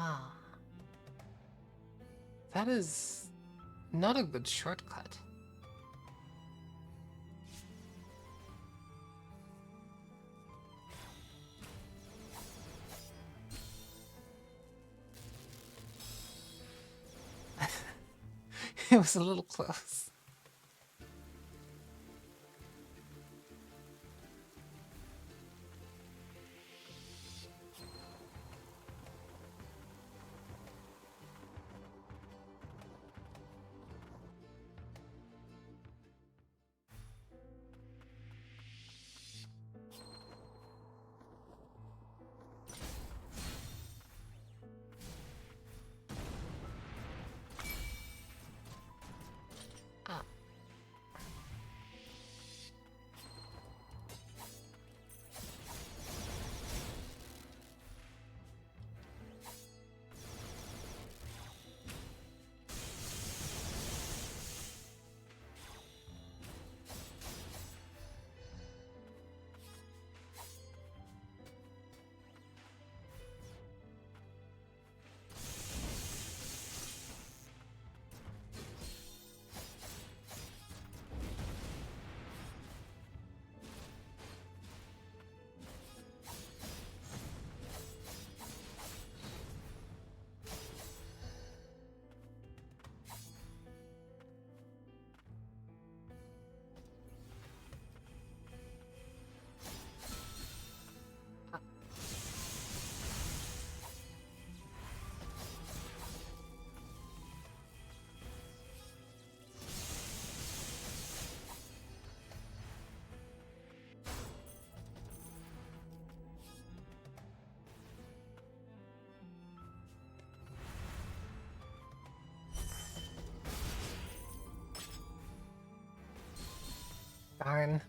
Ah. That is not a good shortcut. It was a little close. Ah. Darn.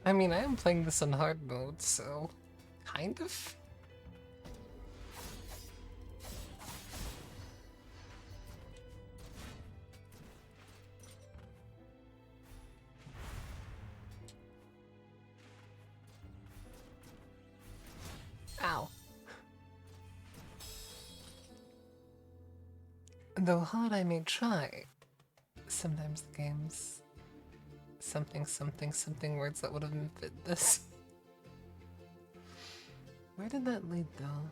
I mean, I am playing this on hard mode, so kind of. Ow. Though hard I may try, sometimes the game's something words that would have fit this. Where did that lead though?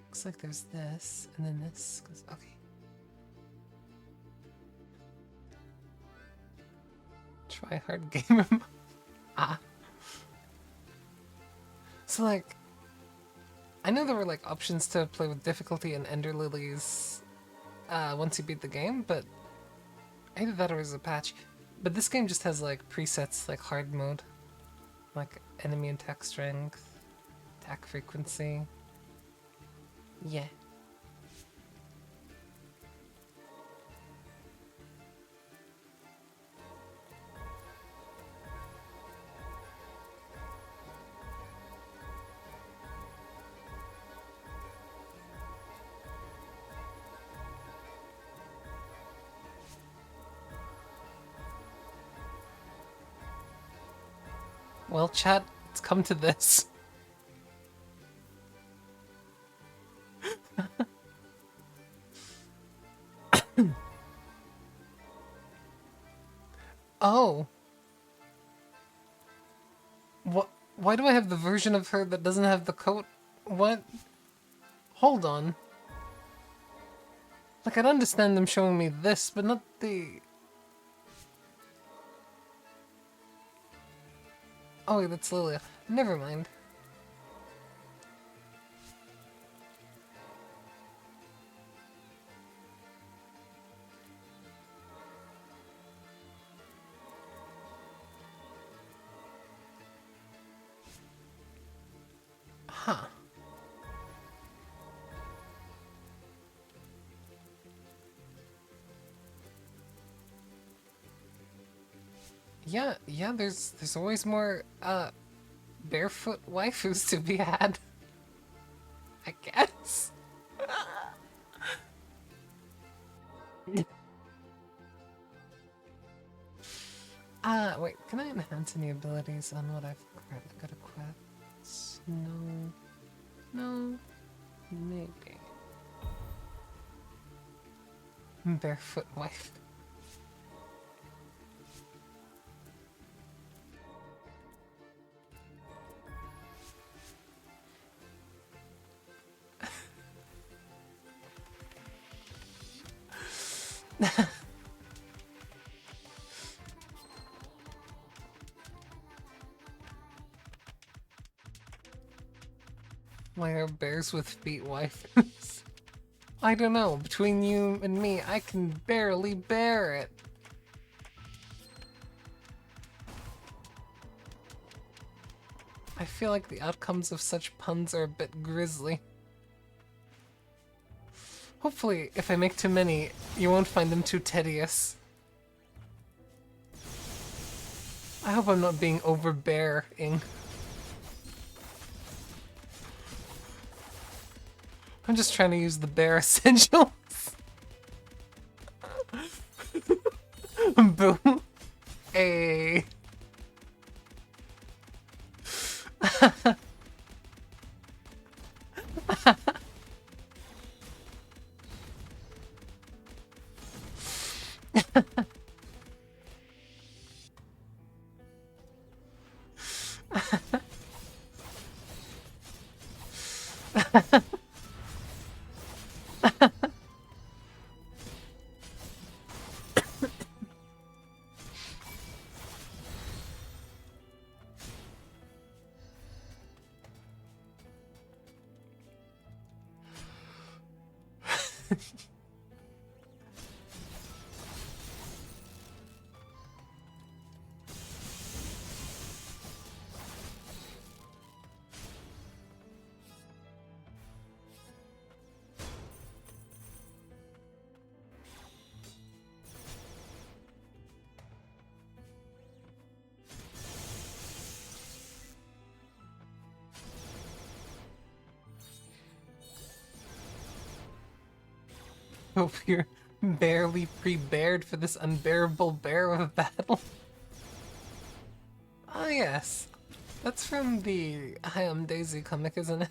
Looks like there's this, and then this goes, okay. Try hard gamer mode. Ah. So like, I know there were like options to play with difficulty and ender lilies once you beat the game, but either that or it was a patch. But this game just has like presets like hard mode, like enemy attack strength, attack frequency. Yeah. Well, chat, it's come to this. Oh. What? Why do I have the version of her that doesn't have the coat? What? Hold on. Like, I'd understand them showing me this, but not the... Oh, wait, that's Lilia. Never mind. Huh. Yeah, there's always more, barefoot waifus to be had. I guess. Wait, can I enhance any abilities on what I've got equipped? No. No. Maybe. Barefoot wife. Why are bears with feet waifus? I don't know. Between you and me, I can barely bear it. I feel like the outcomes of such puns are a bit grisly. Hopefully, if I make too many, you won't find them too tedious. I hope I'm not being overbearing. I'm just trying to use the bare essentials. Boom. Hey. Hope you're barely prepared for this unbearable bear of a battle. Ah, yes. That's from the I Am Daisy comic, isn't it?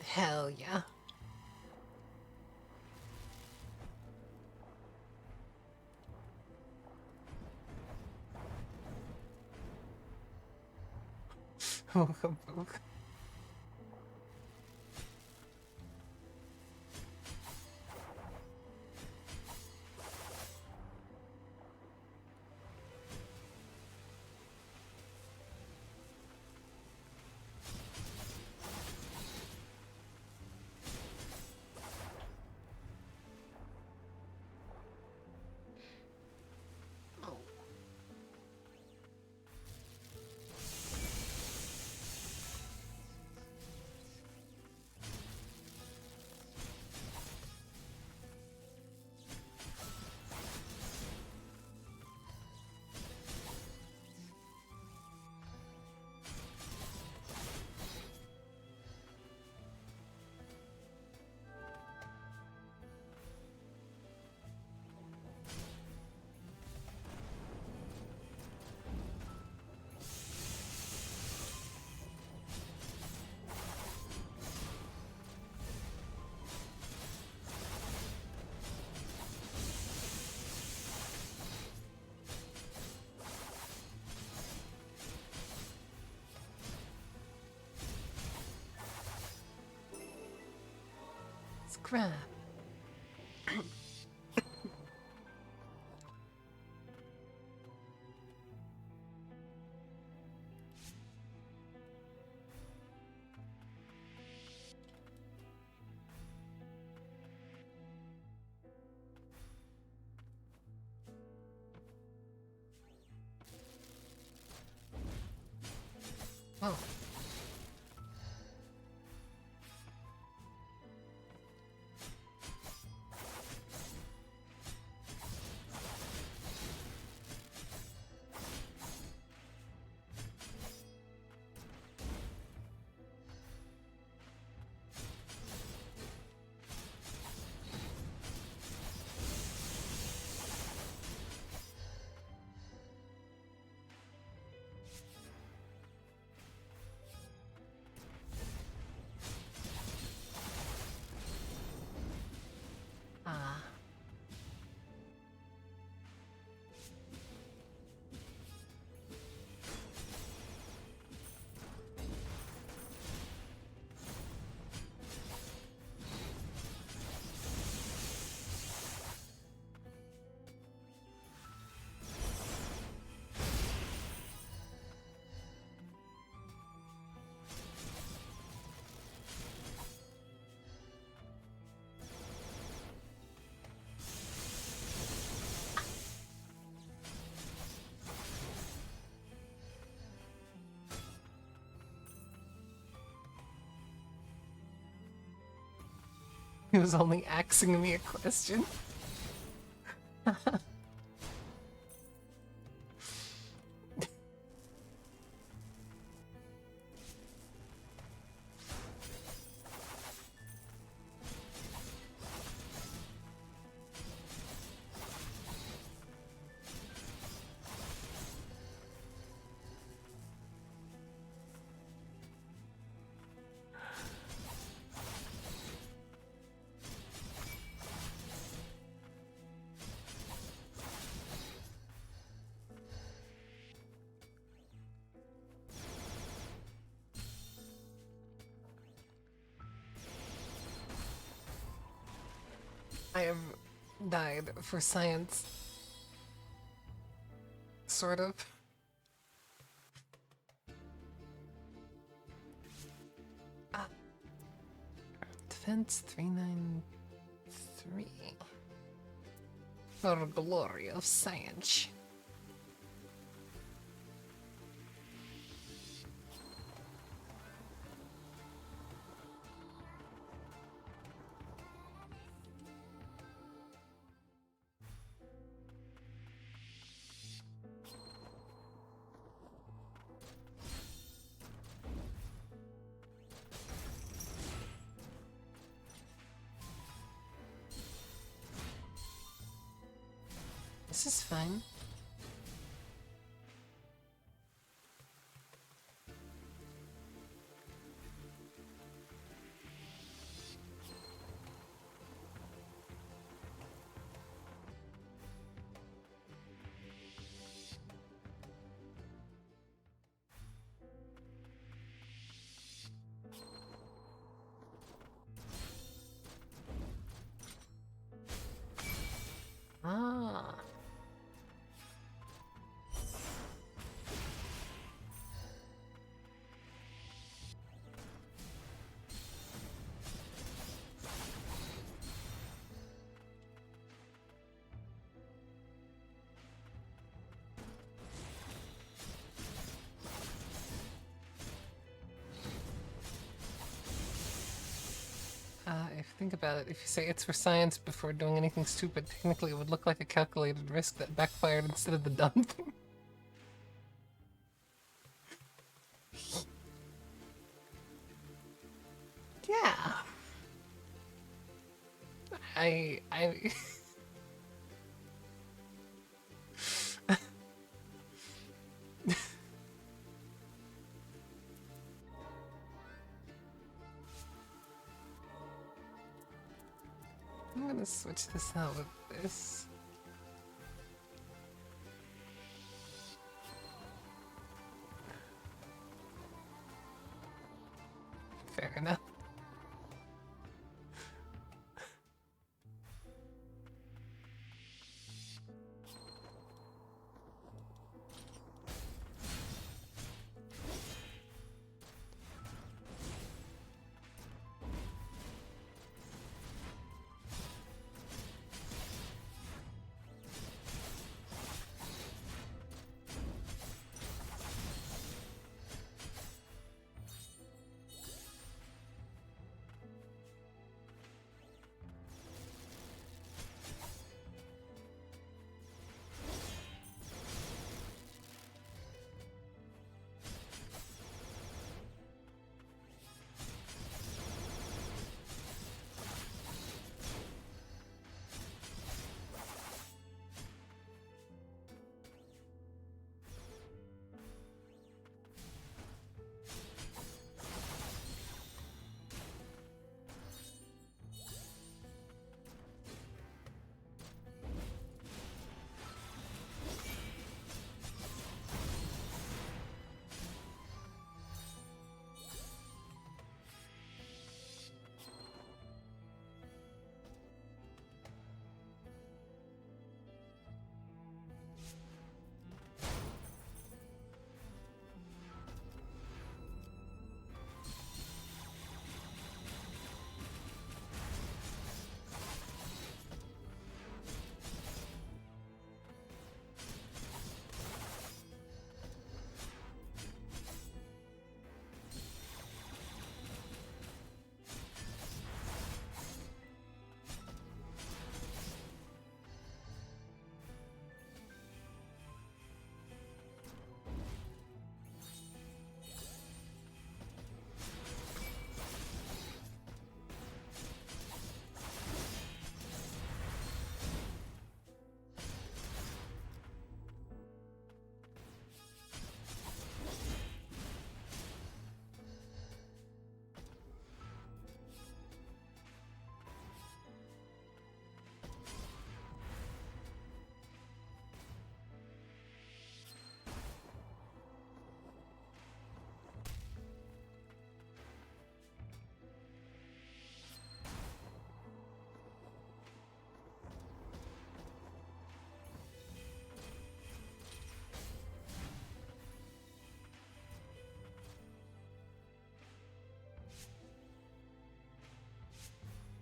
Hell yeah. Ooga booga. Scrap. Oh. Ah. He was only asking me a question. I have died for science. Sort of. Ah. Defense 393. For the glory of science. This is fine. Ah. If you think about it, if you say it's for science before doing anything stupid, technically it would look like a calculated risk that backfired instead of the dumb thing. Yeah. I I'm gonna switch this out with this. Fair enough.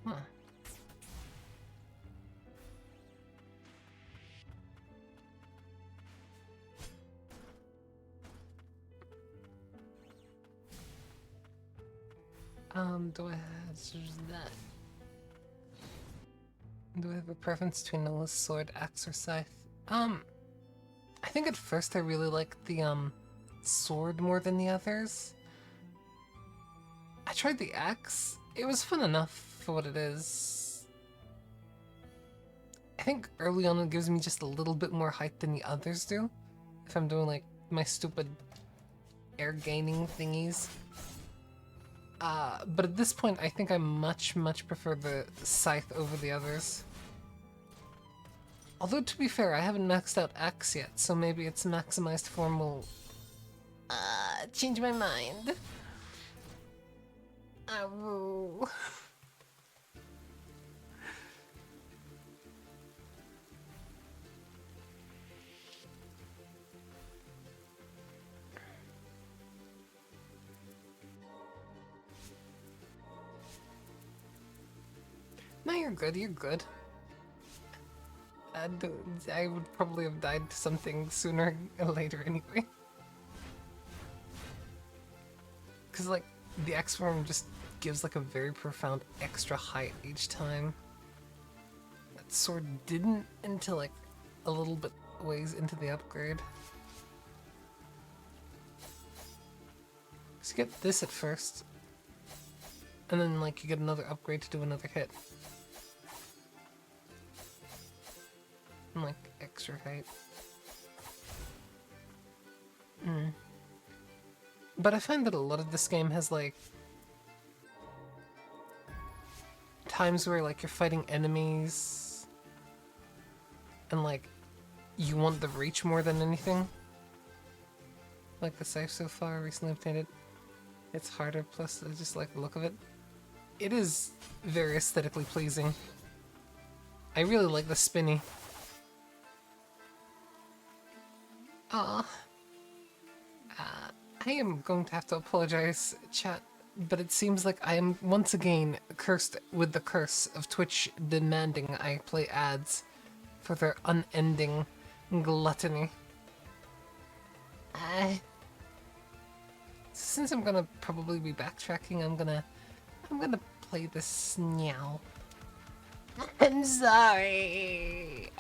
Huh. Do I have that? Do I have a preference between a sword, axe, or scythe? I think at first I really liked the sword more than the others. I tried the axe. It was fun enough for what it is. I think early on it gives me just a little bit more height than the others do. If I'm doing like my stupid air gaining thingies. But at this point I think I much prefer the scythe over the others. Although to be fair, I haven't maxed out Axe yet, so maybe its maximized form will change my mind. Woo. No, you're good, you're good. I would probably have died to something sooner or later anyway. Because, like, the X form just gives, like, a very profound extra height each time. That sword didn't until, like, a little bit ways into the upgrade. So you get this at first, and then, like, you get another upgrade to do another hit. And, like, extra height. But I find that a lot of this game has, like, times where, like, you're fighting enemies and, like, you want the reach more than anything. Like the save so far, recently updated. It's harder, plus I just like the look of it. It is very aesthetically pleasing. I really like the spinny. I am going to have to apologize, chat, but it seems like I am once again cursed with the curse of Twitch demanding I play ads for their unending gluttony. Since I'm gonna probably be backtracking, I'm gonna play this now. I'm sorry.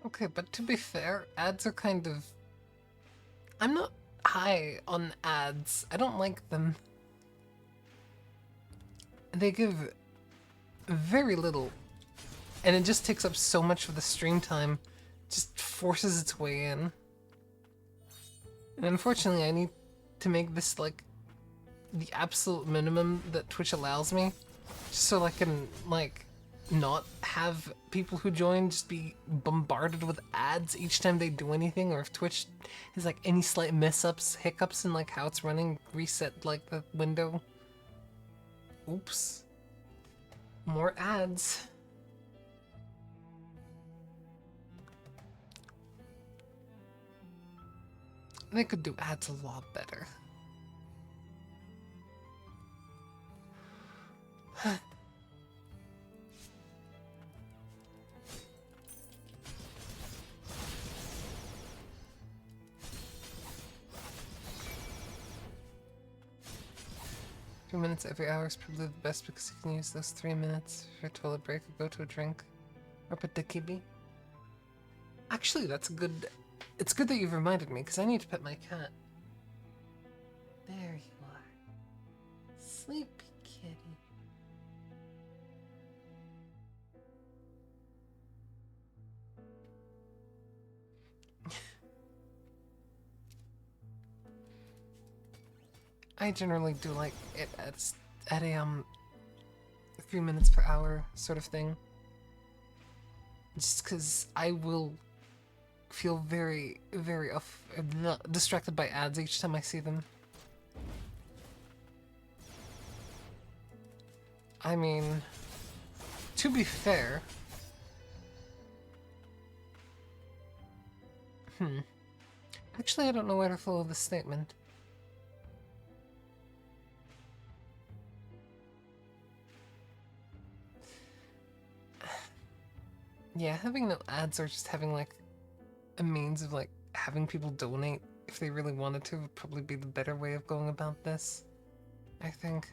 Okay, but to be fair, ads are kind of... I'm not high on ads. I don't like them. They give very little, and it just takes up so much of the stream time, just forces its way in. And unfortunately, I need to make this, like, the absolute minimum that Twitch allows me, just so I can, like, not have people who join just be bombarded with ads each time they do anything, or if Twitch has, like, any slight mess-ups, hiccups in, like, how it's running, reset, like, the window. Oops. More ads. They could do ads a lot better. Three minutes every hour is probably the best because you can use those 3 minutes for a toilet break or go to a drink. Or put the kibi. Actually, that's a good... It's good that you've reminded me, because I need to pet my cat. There you are. Sleepy kitty. I generally do like it at a 3 minutes per hour sort of thing. Just because I will feel very distracted by ads each time I see them. I mean, to be fair... Actually, I don't know where to follow this statement. Yeah, having no ads or just having, like, a means of, like, having people donate if they really wanted to would probably be the better way of going about this, I think.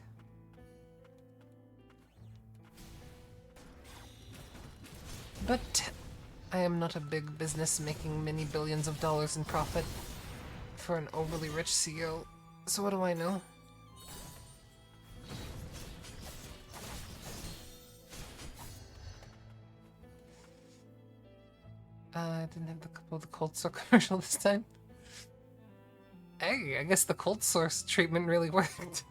But I am not a big business making many billions of dollars in profit for an overly rich CEO, so what do I know? I didn't have the couple of the cold sore commercial this time. Hey, I guess the cold source treatment really worked.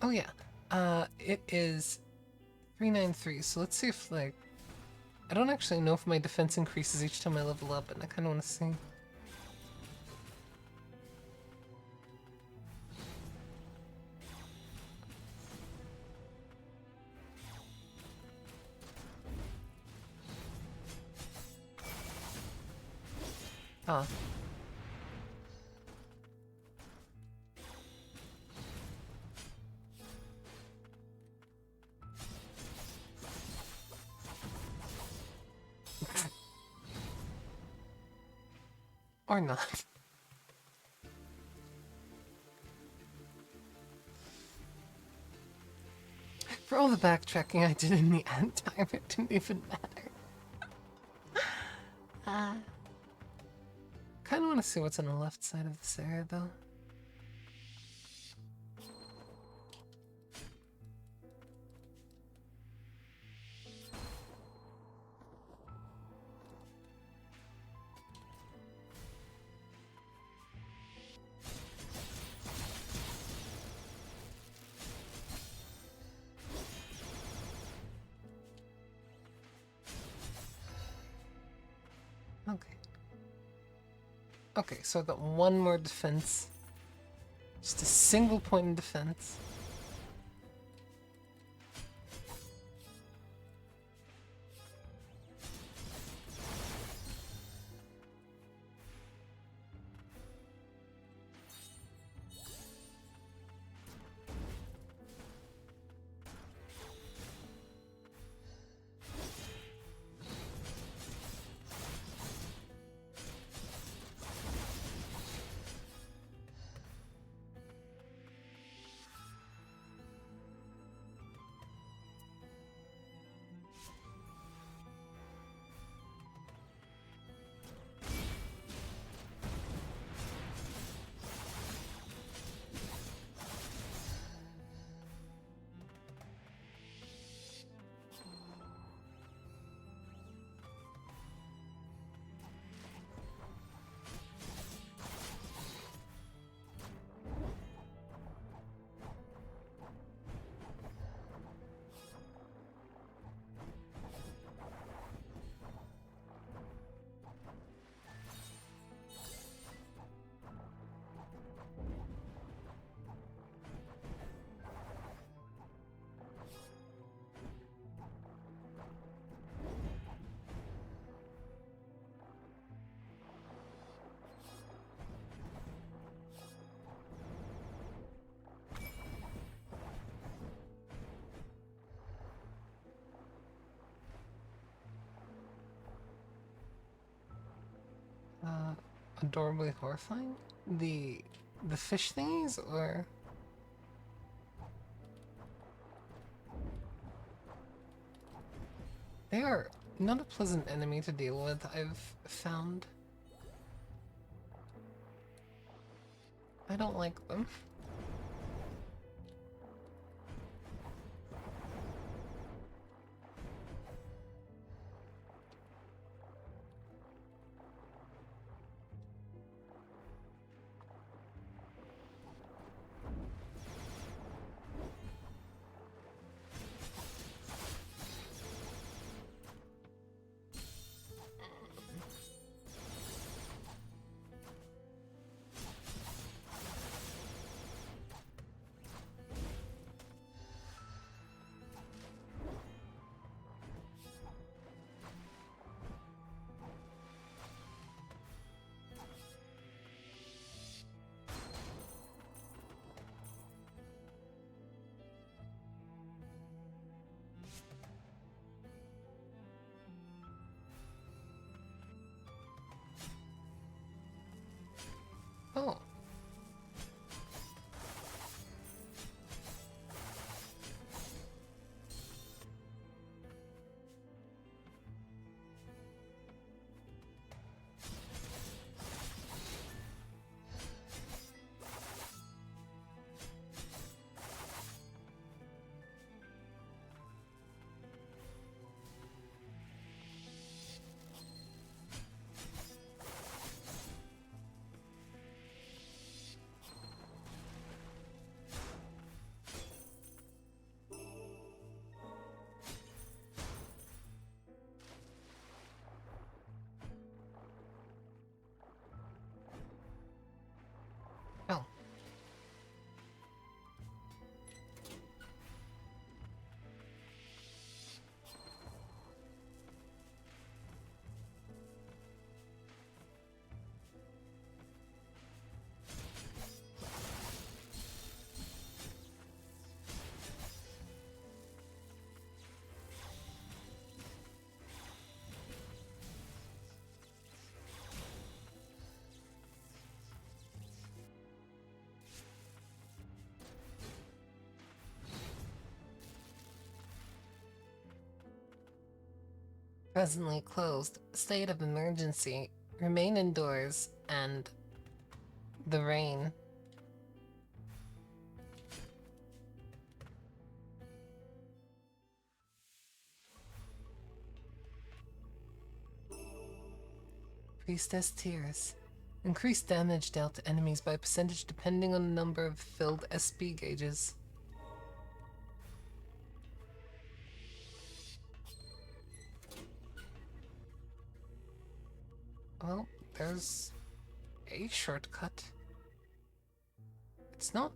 Oh yeah, it is 393, so let's see if, like... I don't actually know if my defense increases each time I level up, and I kind of want to see. Ah. Or not. For all the backtracking I did in the end time, it didn't even matter. Kinda wanna see what's on the left side of this area, though. Okay. Okay, so I've got one more defense. Just a single point in defense. Adorably horrifying? The fish thingies, or... They are not a pleasant enemy to deal with, I've found. I don't like them. Oh. Oh. Presently closed. State of emergency. Remain indoors and the rain. Priestess Tears. Increased damage dealt to enemies by percentage depending on the number of filled SP gauges. Well, there's a shortcut. It's not...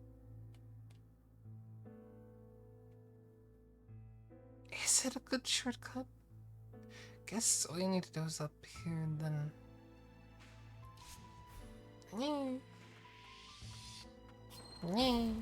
Is it a good shortcut? Guess all you need to do is up here and then... Nee. Nee.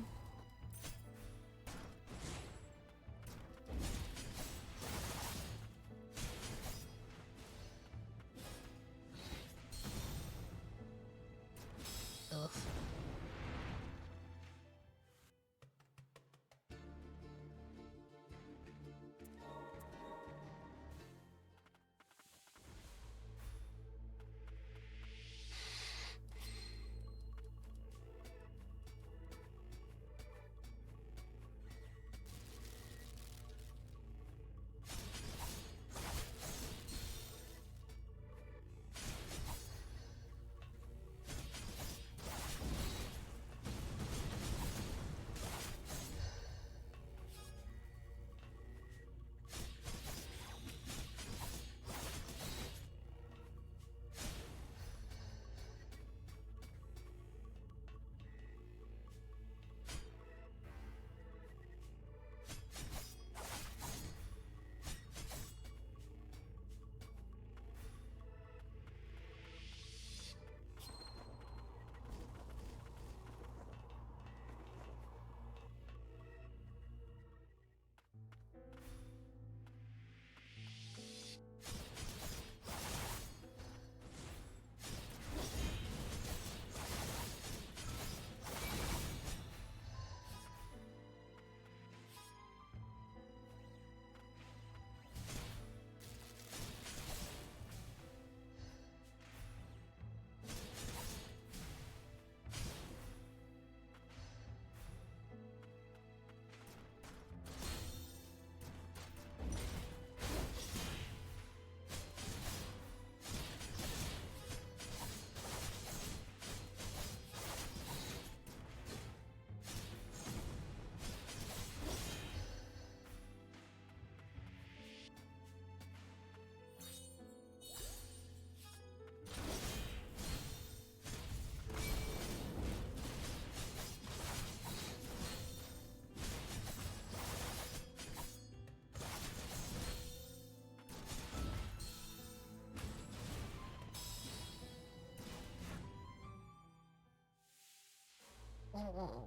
Ugh.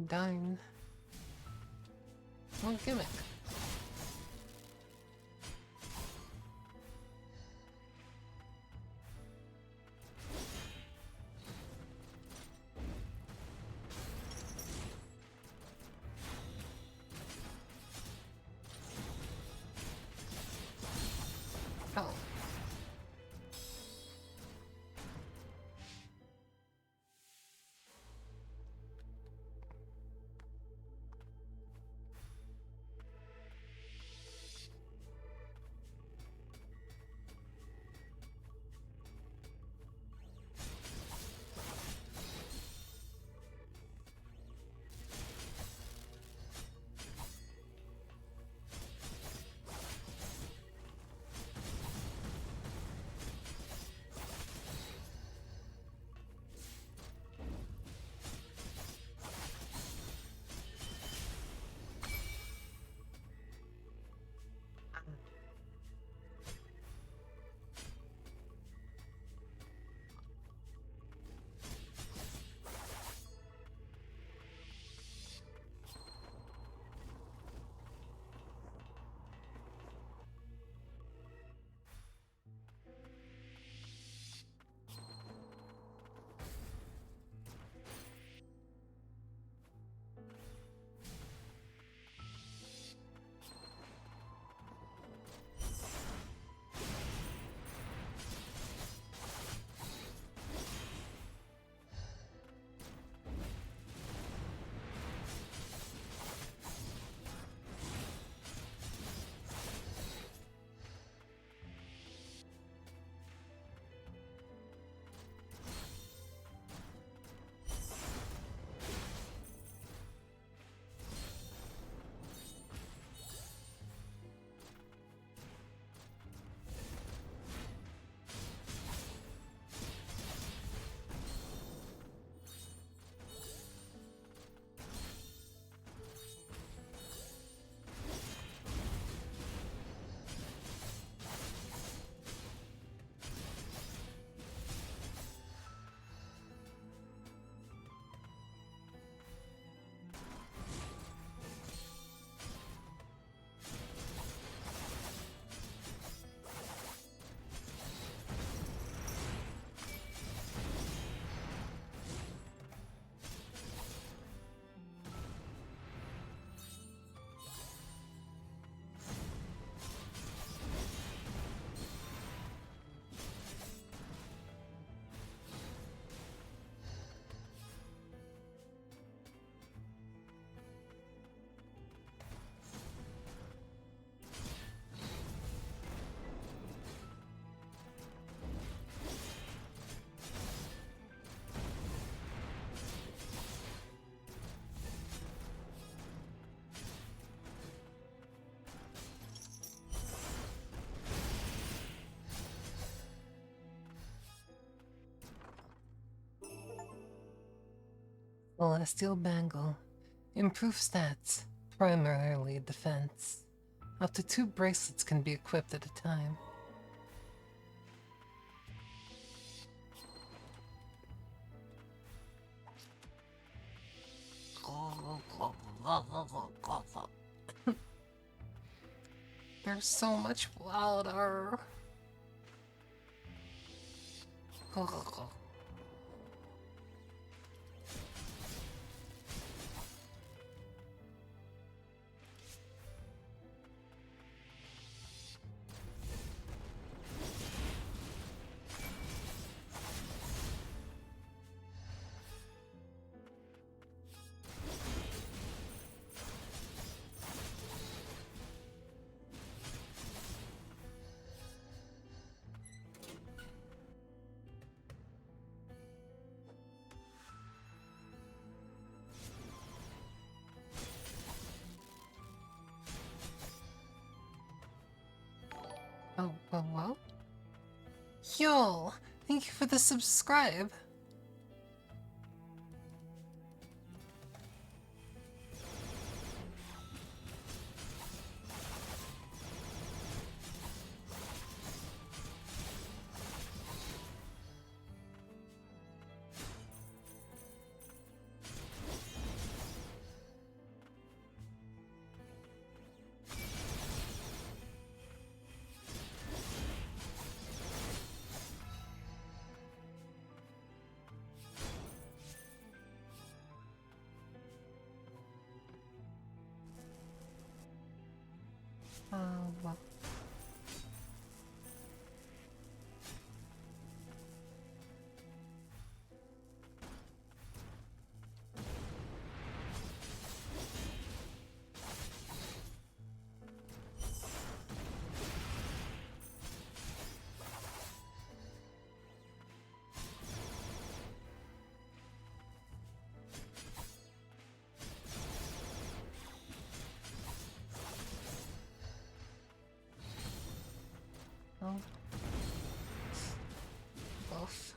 Darn. What gimmick? Oh. Celestial Bangle. Improve stats, primarily defense. Up to 2 bracelets can be equipped at a time. There's so much louder. Oh, well? Yo, thank you for the subscribe. Well. Oh. Both.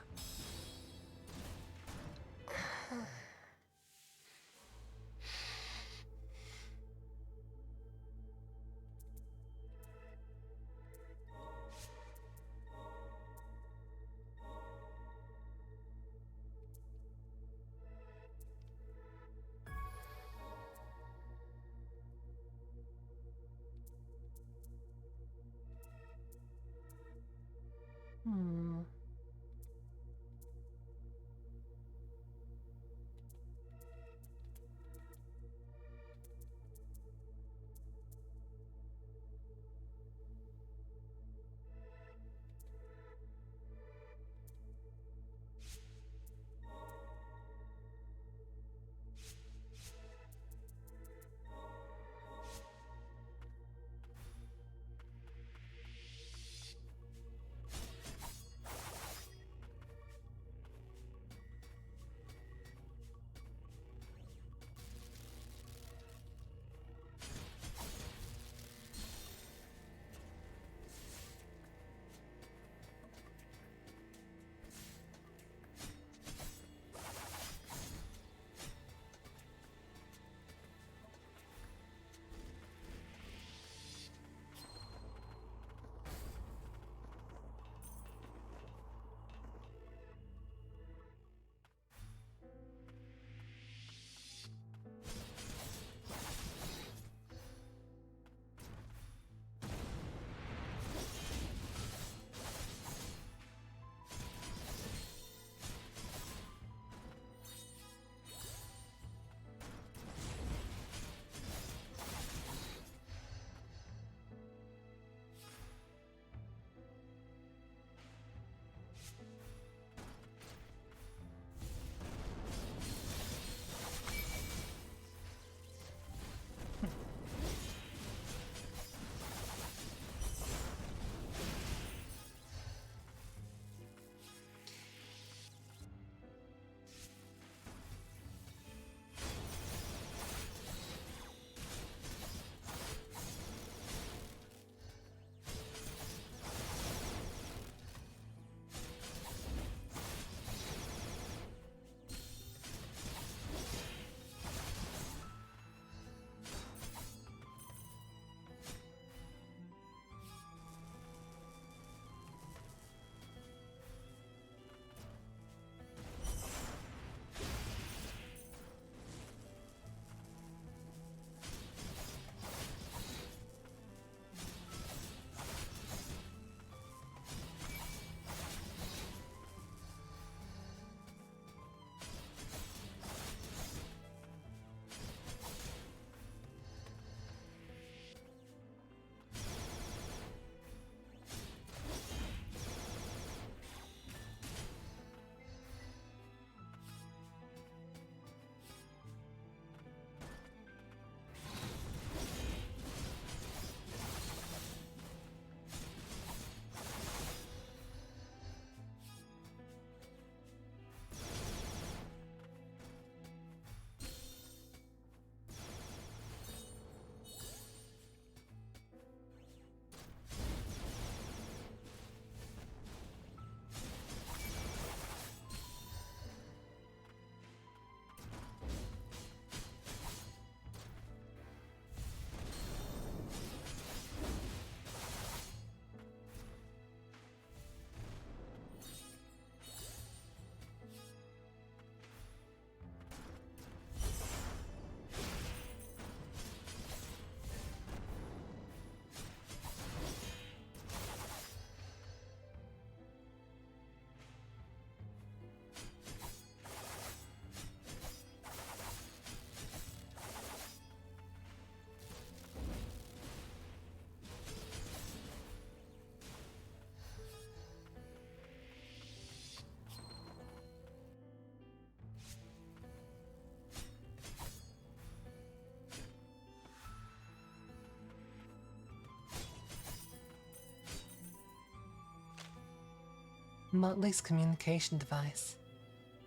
Motley's communication device.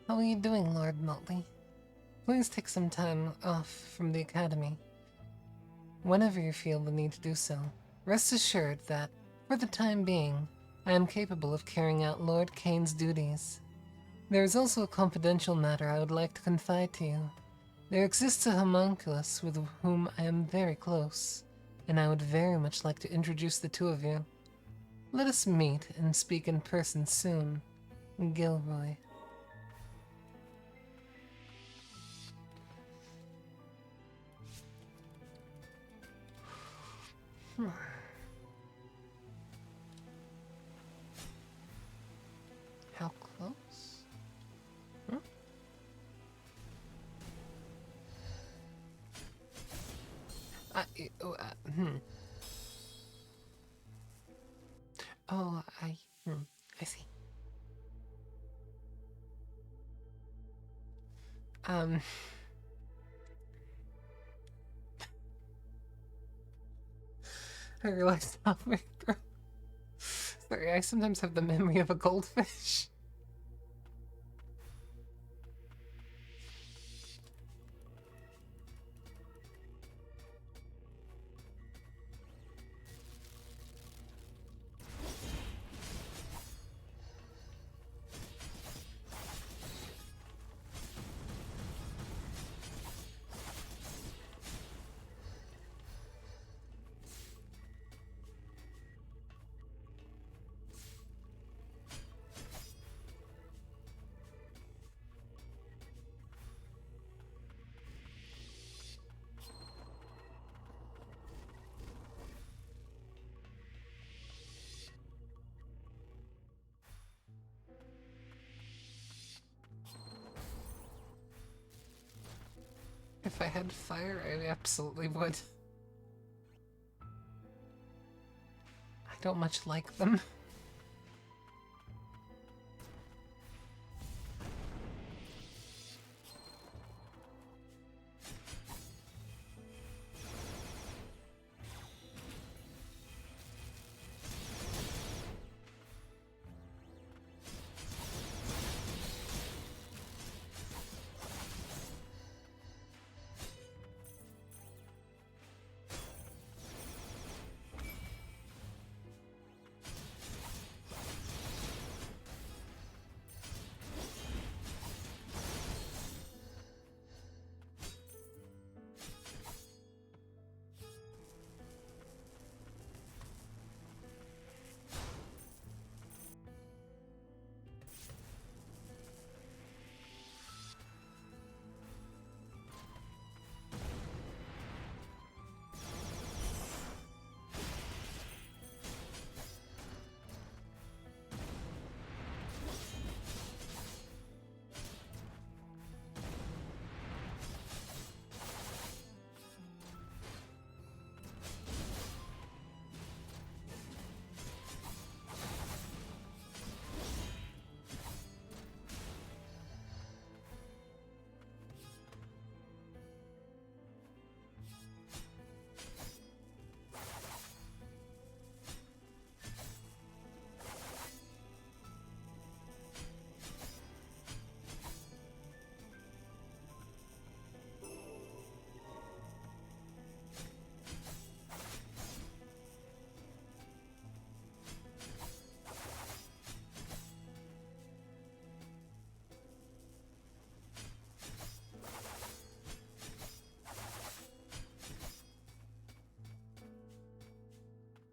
How are you doing, Lord Motley? Please take some time off from the Academy. Whenever you feel the need to do so, rest assured that, for the time being, I am capable of carrying out Lord Kane's duties. There is also a confidential matter I would like to confide to you. There exists a homunculus with whom I am very close, and I would very much like to introduce the two of you. Let us meet and speak in person soon. Gilroy. How close? Hmm? Oh, I see. Um, I realized halfway through. Sorry, I sometimes have the memory of a goldfish. If I had fire, I absolutely would. I don't much like them.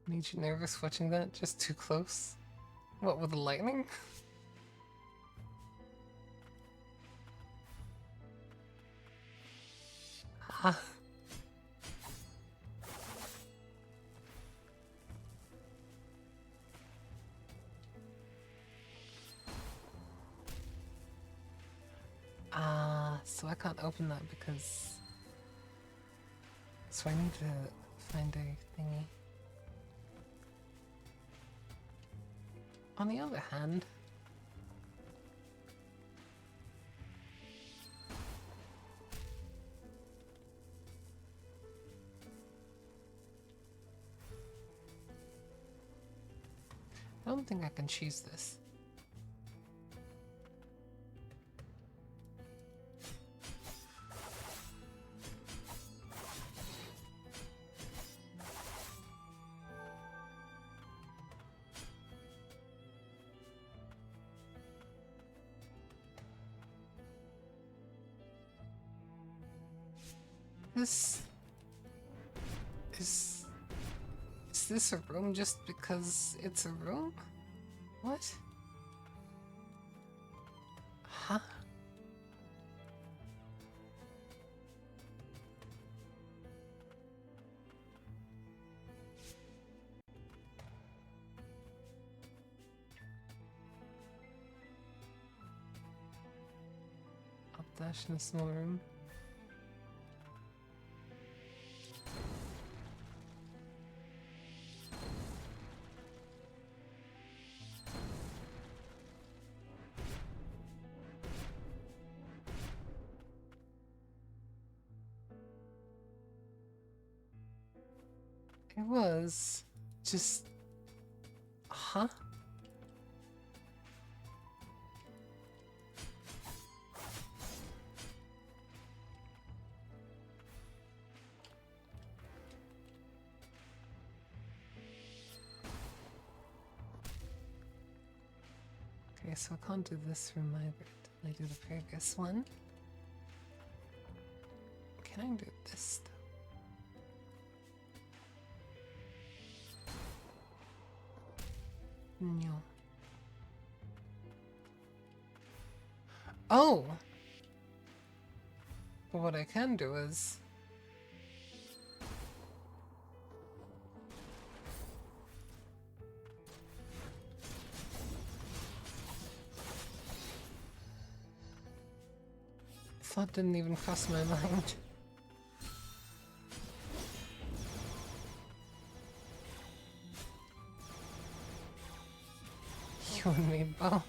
Made you nervous watching that? Just too close? What, with the lightning? Ah. So I can't open that because... So I need to find a thingy. On the other hand... I don't think I can choose this. This is... Is this a room just because it's a room? What? Huh? I'll dash in a small room. It was just... Huh? Okay, so I can't do this room either until I do the previous one. Can I do this though? No. Oh! But what I can do is... Thought didn't even cross my mind. You and me both.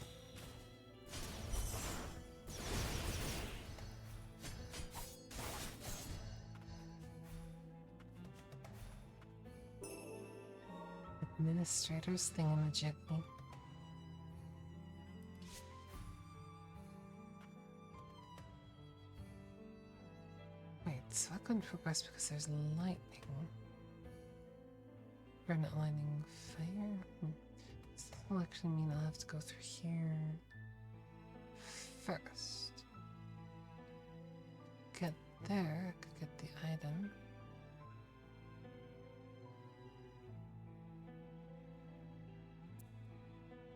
Administrator's thingamajiggy. Wait, so I couldn't progress because there's lightning. We're not lightning fire? This will actually mean I'll have to go through here first. Get there, I could get the item.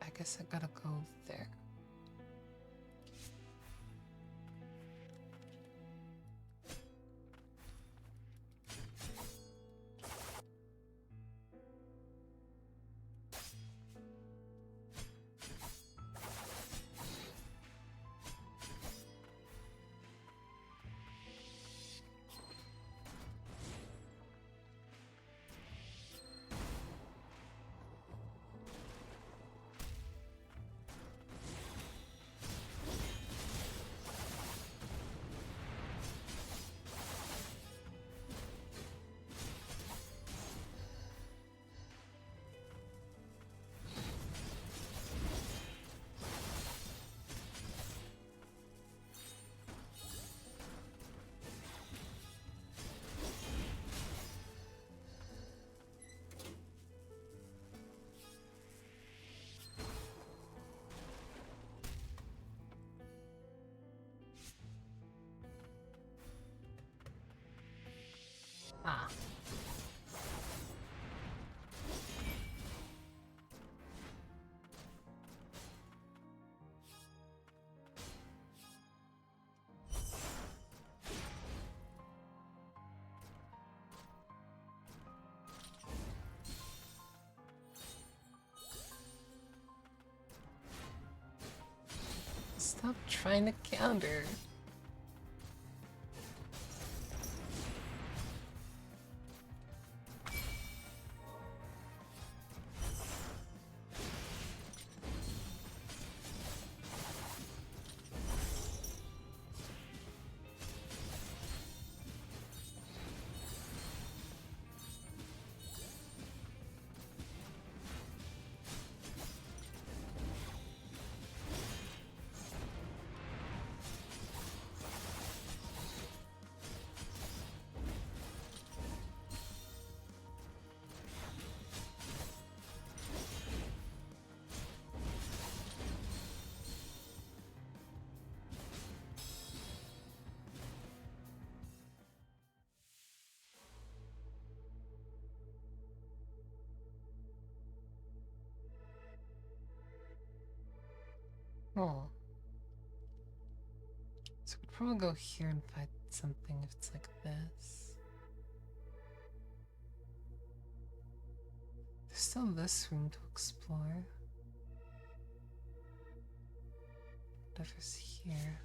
I guess I gotta go there. Ah. Stop trying to counter. Oh. So we'd probably go here and find something if it's like this. There's still this room to explore. Whatever's here.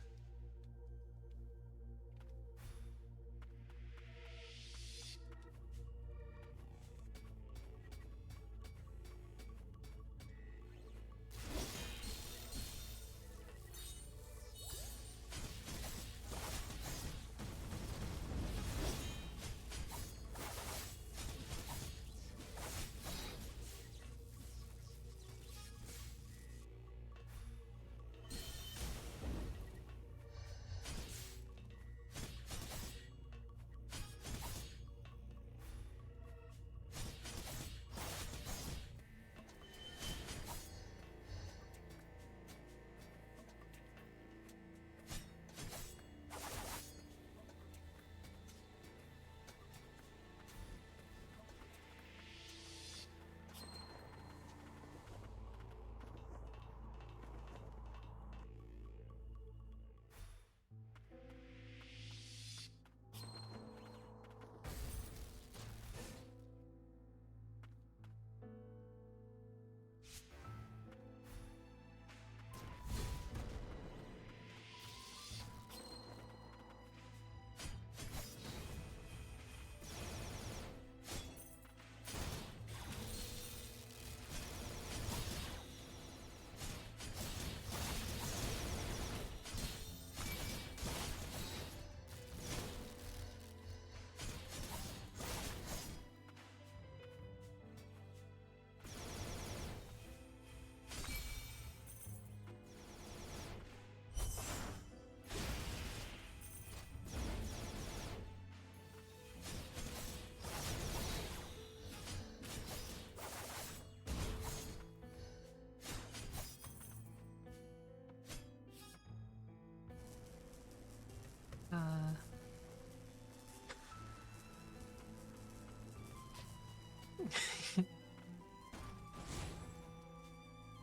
Uh...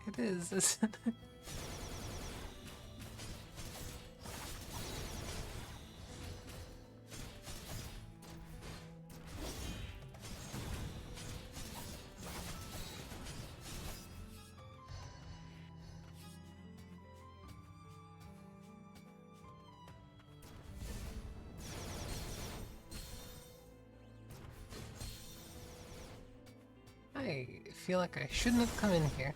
It is, isn't it? I feel like I shouldn't have come in here.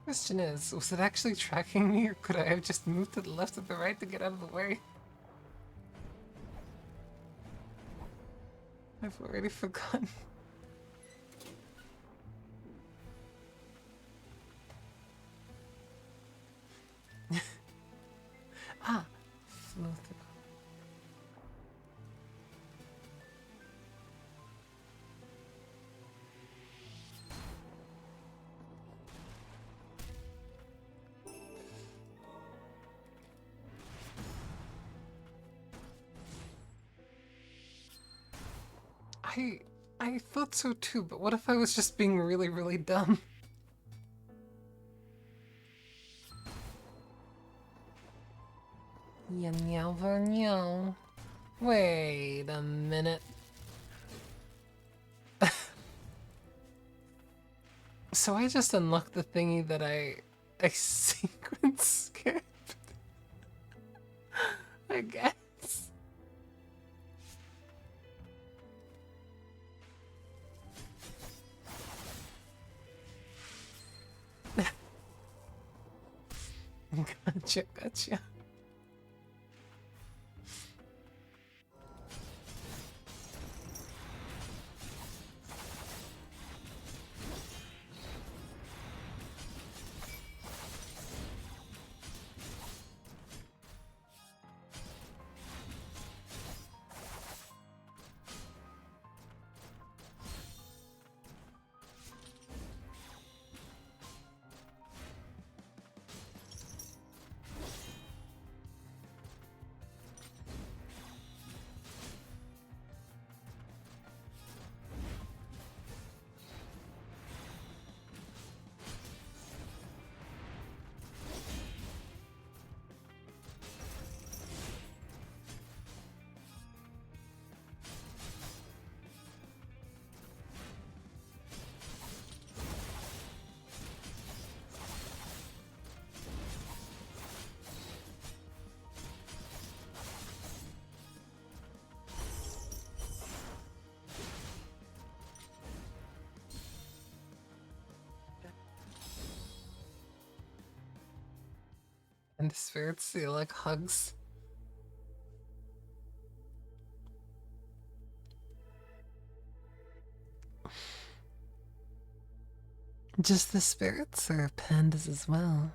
Question is, was it actually tracking me, or could I have just moved to the left or the right to get out of the way? I've already forgotten. I thought so too, but what if I was just being really, really dumb? Meow. Wait a minute. So I just unlocked the thingy that I sequence skipped. I guess. Gotcha. And the spirits feel like hugs. Just the spirits or pandas as well?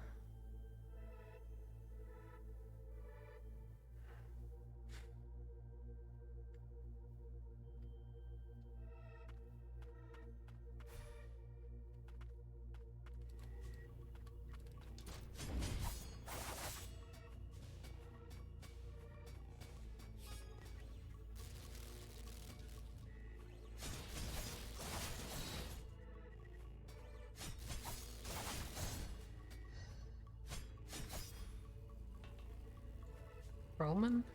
Roman?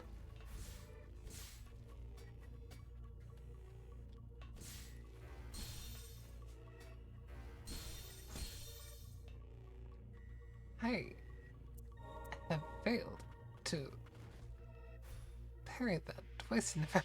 I have failed to parry that twice in a row.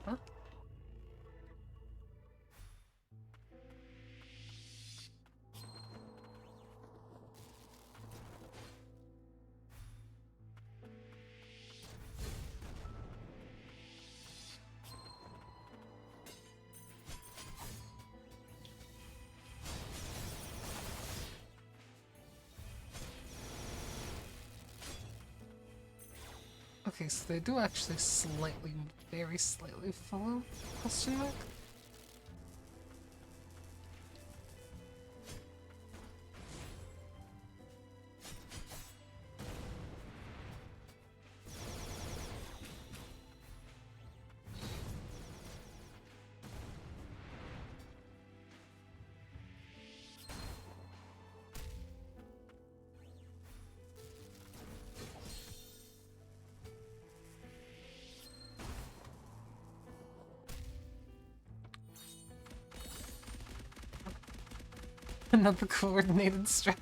Huh? Okay, so they do actually slightly, very slightly follow? Question mark? Another coordinated strike.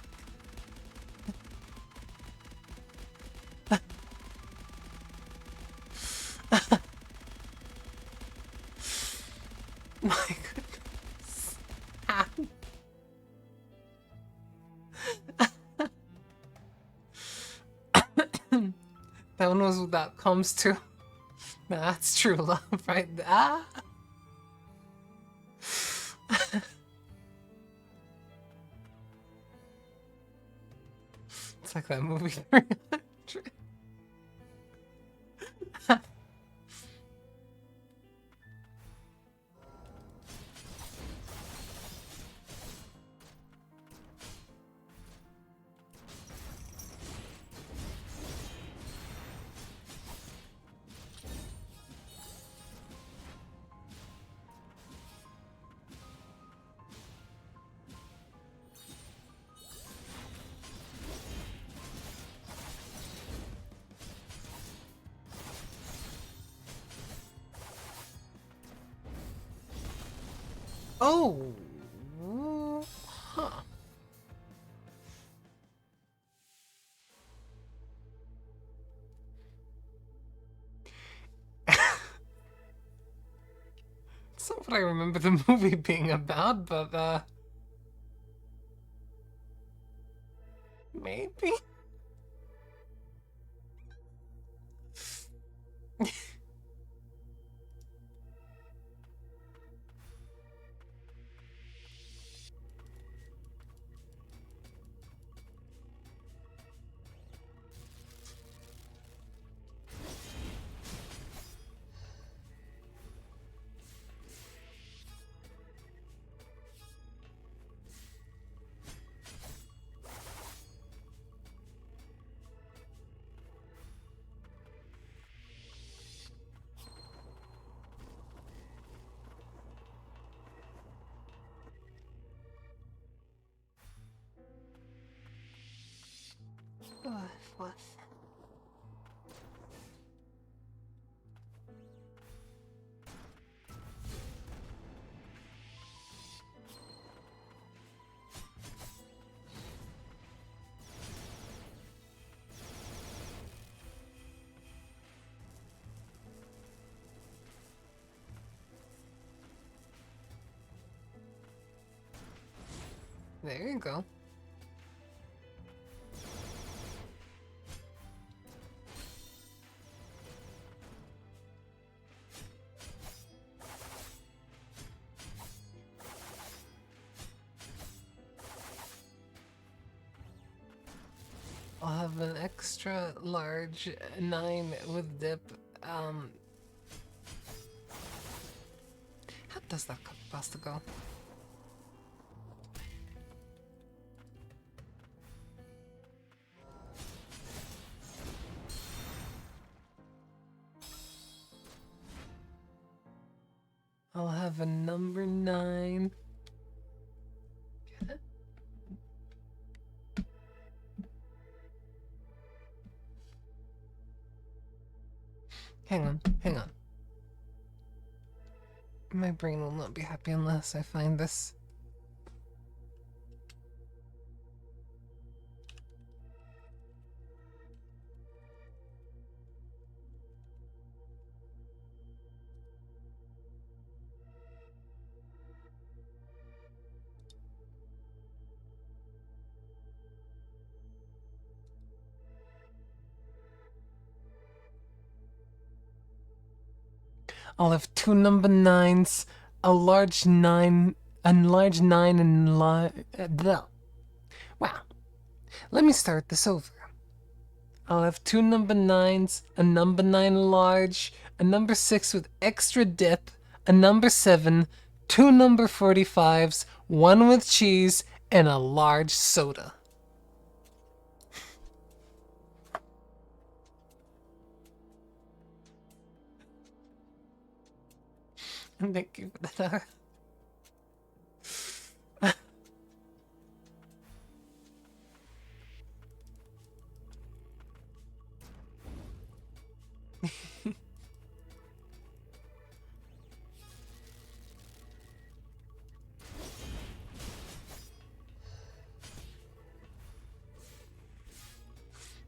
My goodness. Ah. That one was without comms too. Nah, that's true love right there. Ah. It's like that movie 300. Oh! Huh. It's not what I remember the movie being about, but, maybe? What? There you go. I'll have an extra large 9 with dip. How does that pasta go? I'll have a number 9. Get it? Hang on, hang on. My brain will not be happy unless I find this. I'll have 2 number 9s, a large 9, and wow. Let me start this over. I'll have 2 number 9s, a number 9 large, a number 6 with extra dip, a number 7, 2 number 45s, 1 with cheese, and a large soda. Thank you for that.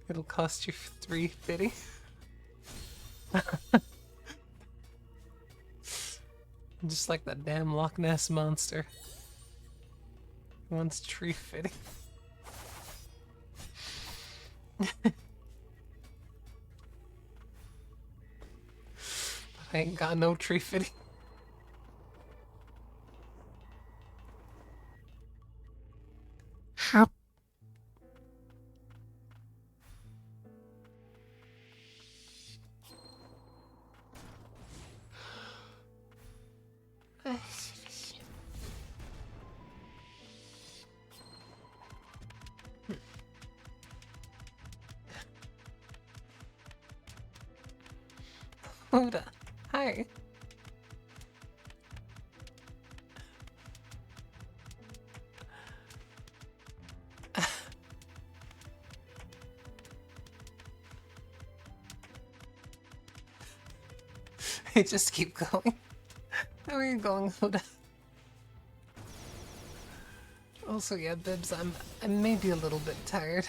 It'll cost you 350. Just like that damn Loch Ness monster. He wants tree fitting. But I ain't got no tree fitting. How? Hoda. Hi. I just keep going. How are you going, Hoda? Also, yeah, Bibs, I'm maybe a little bit tired.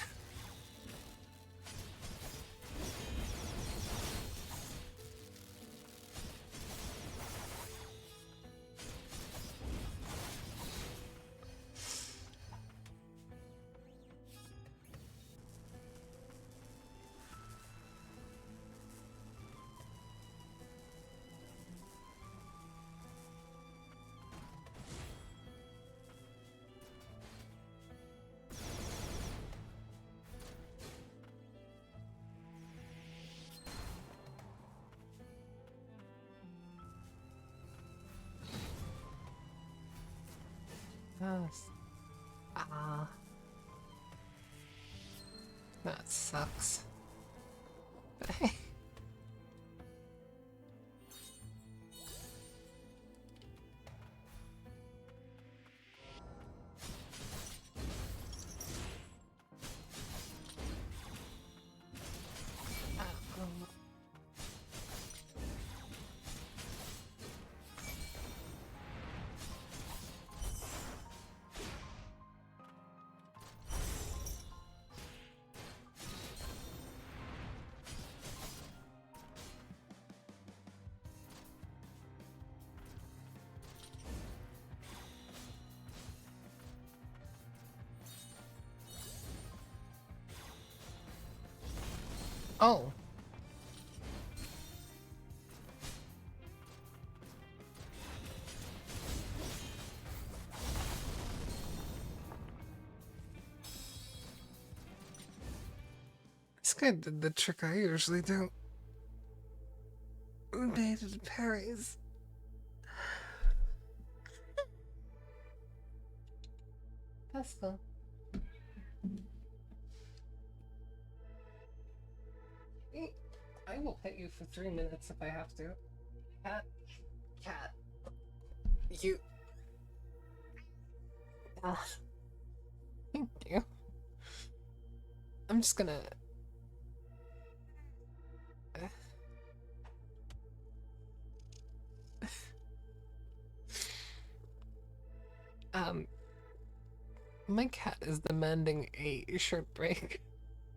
Yes. Ah. That sucks. But hey. Um, oh. This guy did the trick I usually do. Baited parries. Pesco. I will hit you for 3 minutes if I have to. Cat. Cat. You. Ah. Thank you. I'm just gonna. Um, my cat is demanding a short break,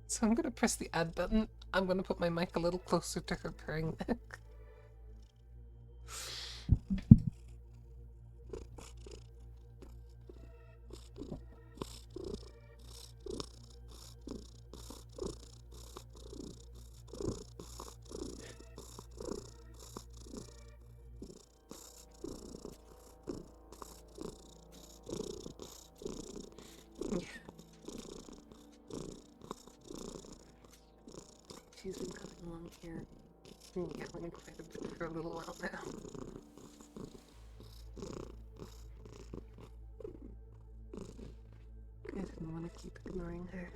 so I'm gonna press the add button. I'm gonna put my mic a little closer to her purring neck. She's been coming along here, yelling quite a bit for a little while now. I didn't want to keep ignoring her.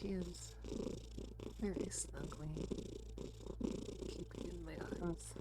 She is very snuggly, keeping in my arms.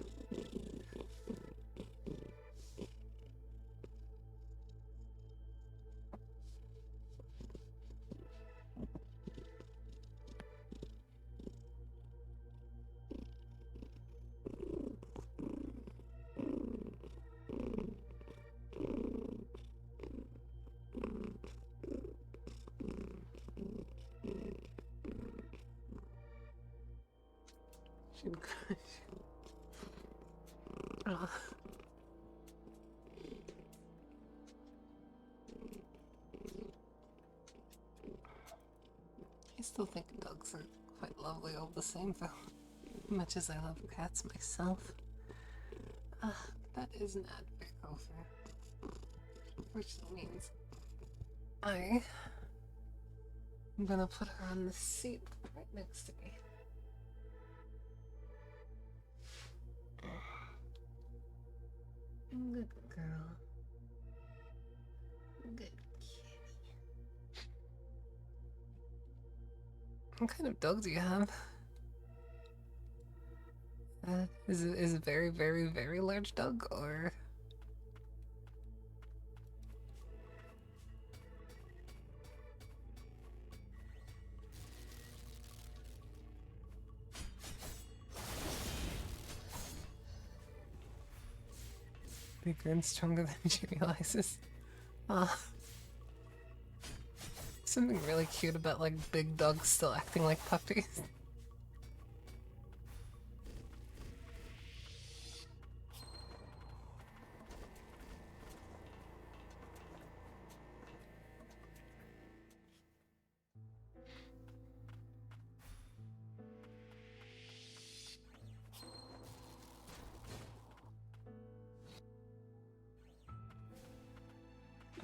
She'd oh. I still think dogs are quite lovely all the same, though. Much as I love cats myself. That is an ad break over. Which means I'm gonna put her on the seat right next to me. Good girl. Good kitty. What kind of dog do you have? Is it a very, very, very large dog, or? Bigger and stronger than she realizes. Something really cute about like big dogs still acting like puppies.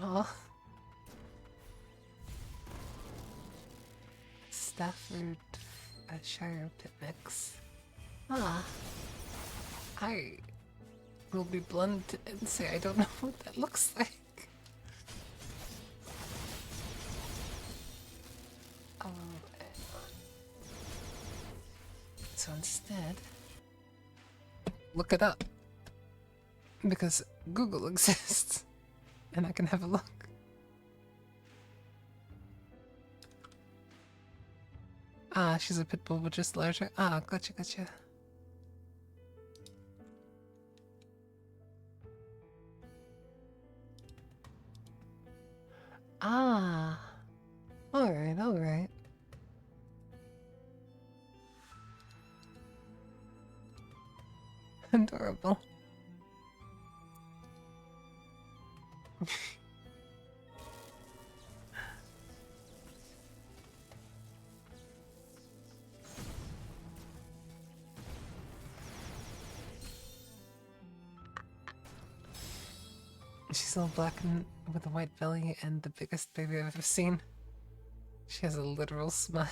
Oh. Staffordshire pit mix. I will be blunt and say I don't know what that looks like. So instead, look it up. Because Google exists. And I can have a look. She's a pit bull, but just larger. Gotcha, gotcha. Alright, alright. Adorable. She's all black and with a white belly and the biggest baby I've ever seen. She has a literal smile.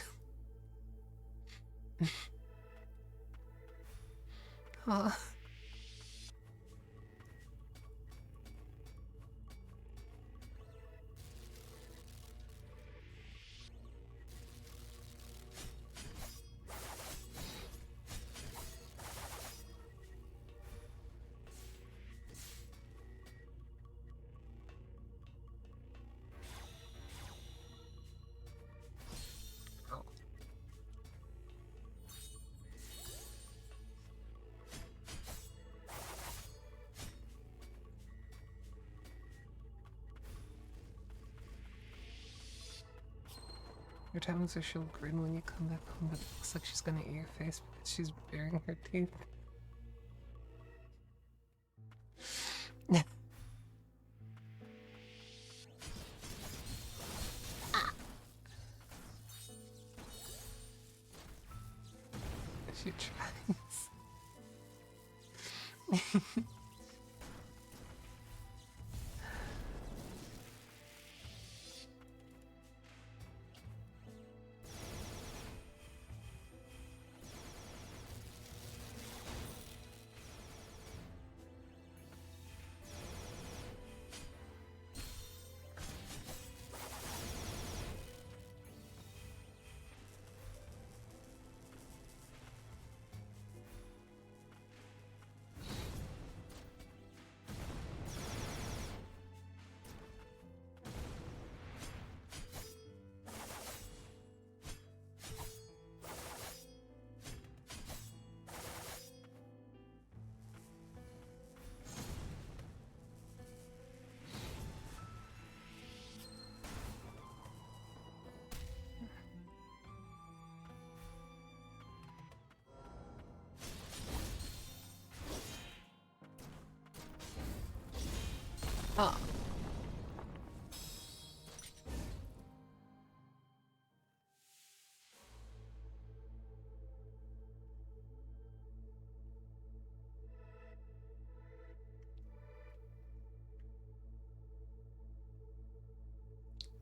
Aw. Your times are she'll grin when you come back home, but it looks like she's gonna eat your face because she's baring her teeth. She tries.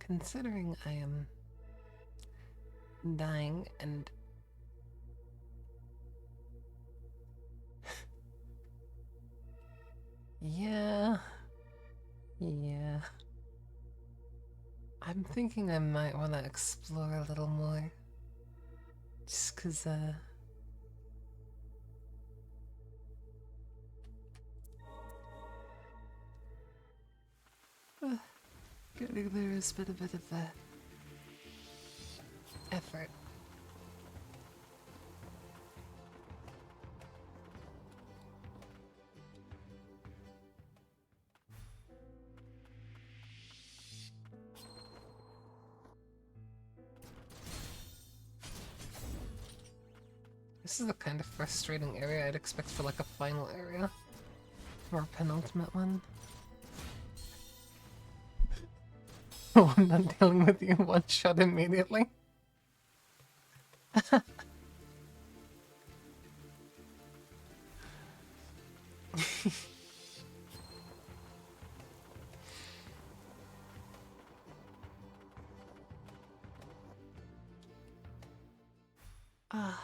Considering I am dying and yeah, I'm thinking I might want to explore a little more. Just 'cause, getting there has been a bit of effort. This is the kind of frustrating area I'd expect for like a final area. Or a penultimate one. Oh, I'm not dealing with you one shot immediately. Ah.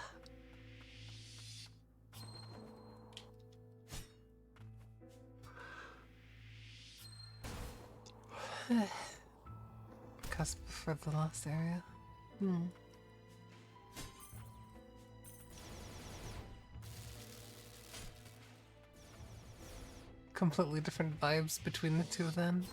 Cusp for the last area. Completely different vibes between the two of them.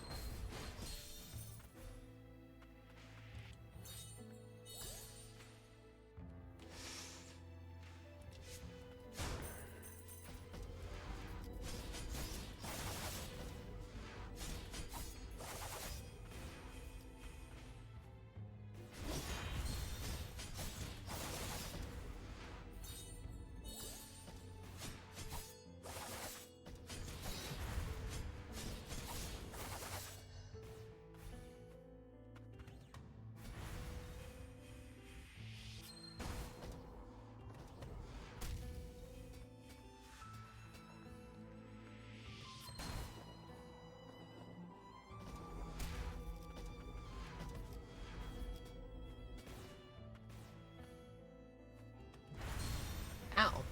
Ow.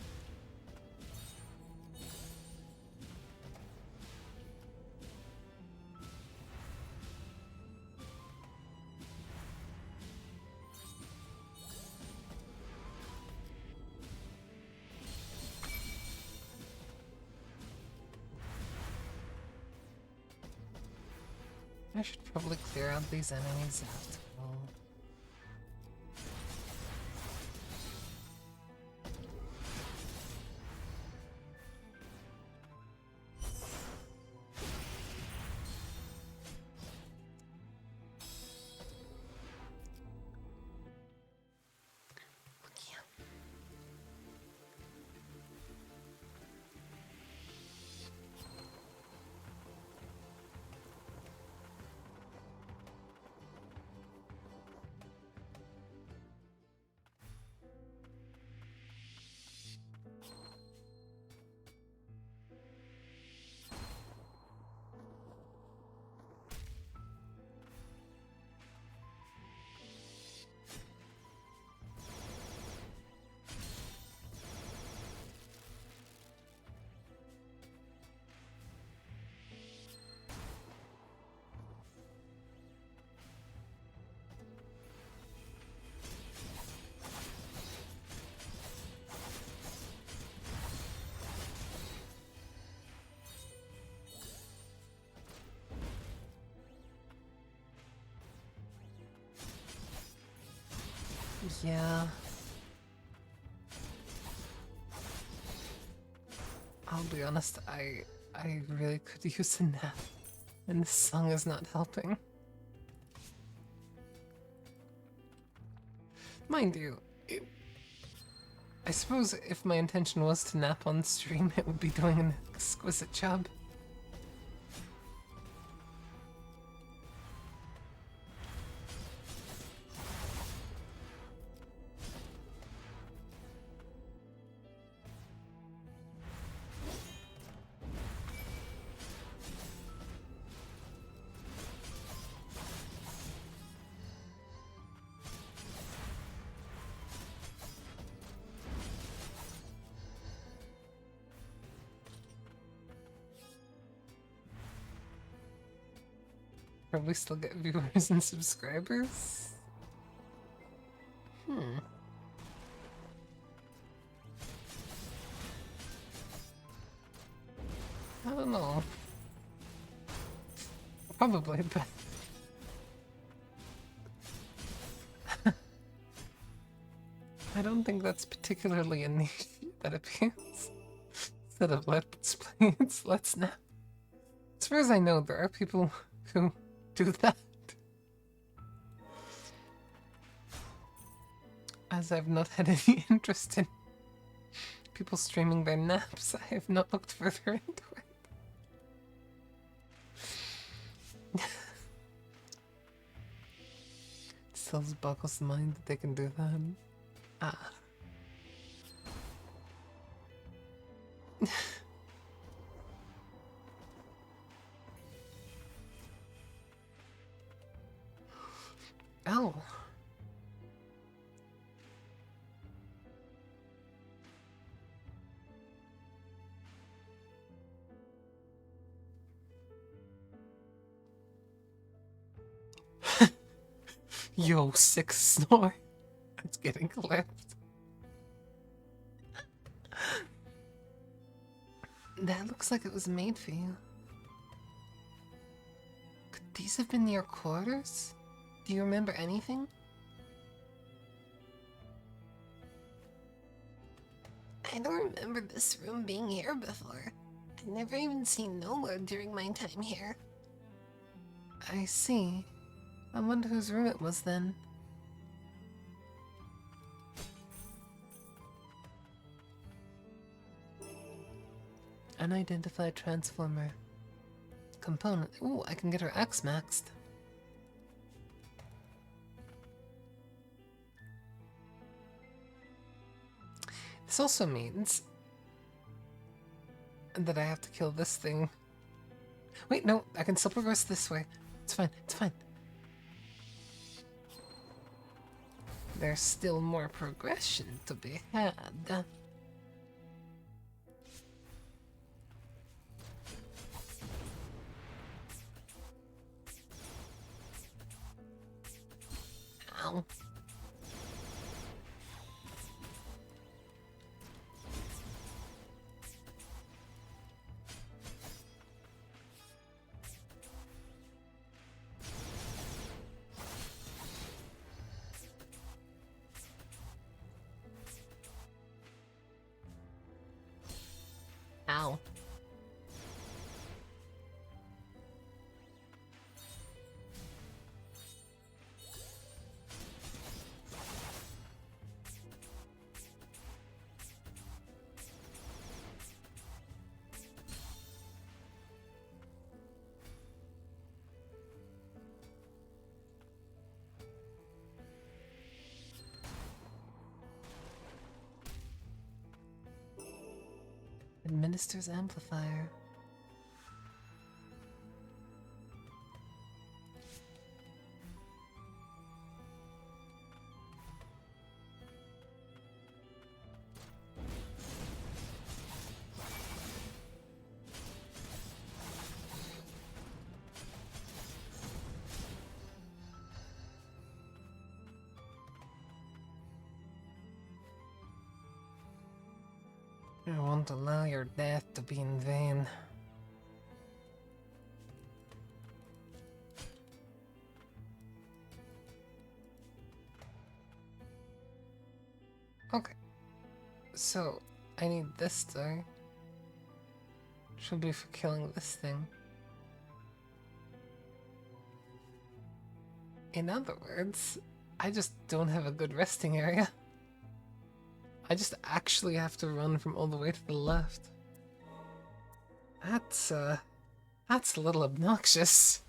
I should probably clear out these enemies after all. Yeah. I'll be honest, I really could use a nap. And this song is not helping. Mind you, I suppose if my intention was to nap on stream, it would be doing an exquisite job. probably still get viewers and subscribers. I don't know. Probably, but I don't think that's particularly a niche that appeals. Instead of let's play, it's let's nap. As far as I know, there are people who do that. As I've not had any interest in people streaming their naps, I have not looked further into it. Still boggles the mind that they can do that. Ah. Oh. Yo, sick snore. It's getting clipped. That looks like it was made for you. Could these have been your quarters? Do you remember anything? I don't remember this room being here before. I've never even seen Nola during my time here. I see. I wonder whose room it was then. Unidentified transformer. Component. Ooh, I can get her X maxed. This also means that I have to kill this thing. Wait, no, I can still progress this way. It's fine, it's fine. There's still more progression to be had. Ow. Ow. Administers amplifier. I won't allow your death to be in vain. Okay. So, I need this die. Should be for killing this thing. In other words, I just don't have a good resting area. I just actually have to run from all the way to the left. That's a little obnoxious.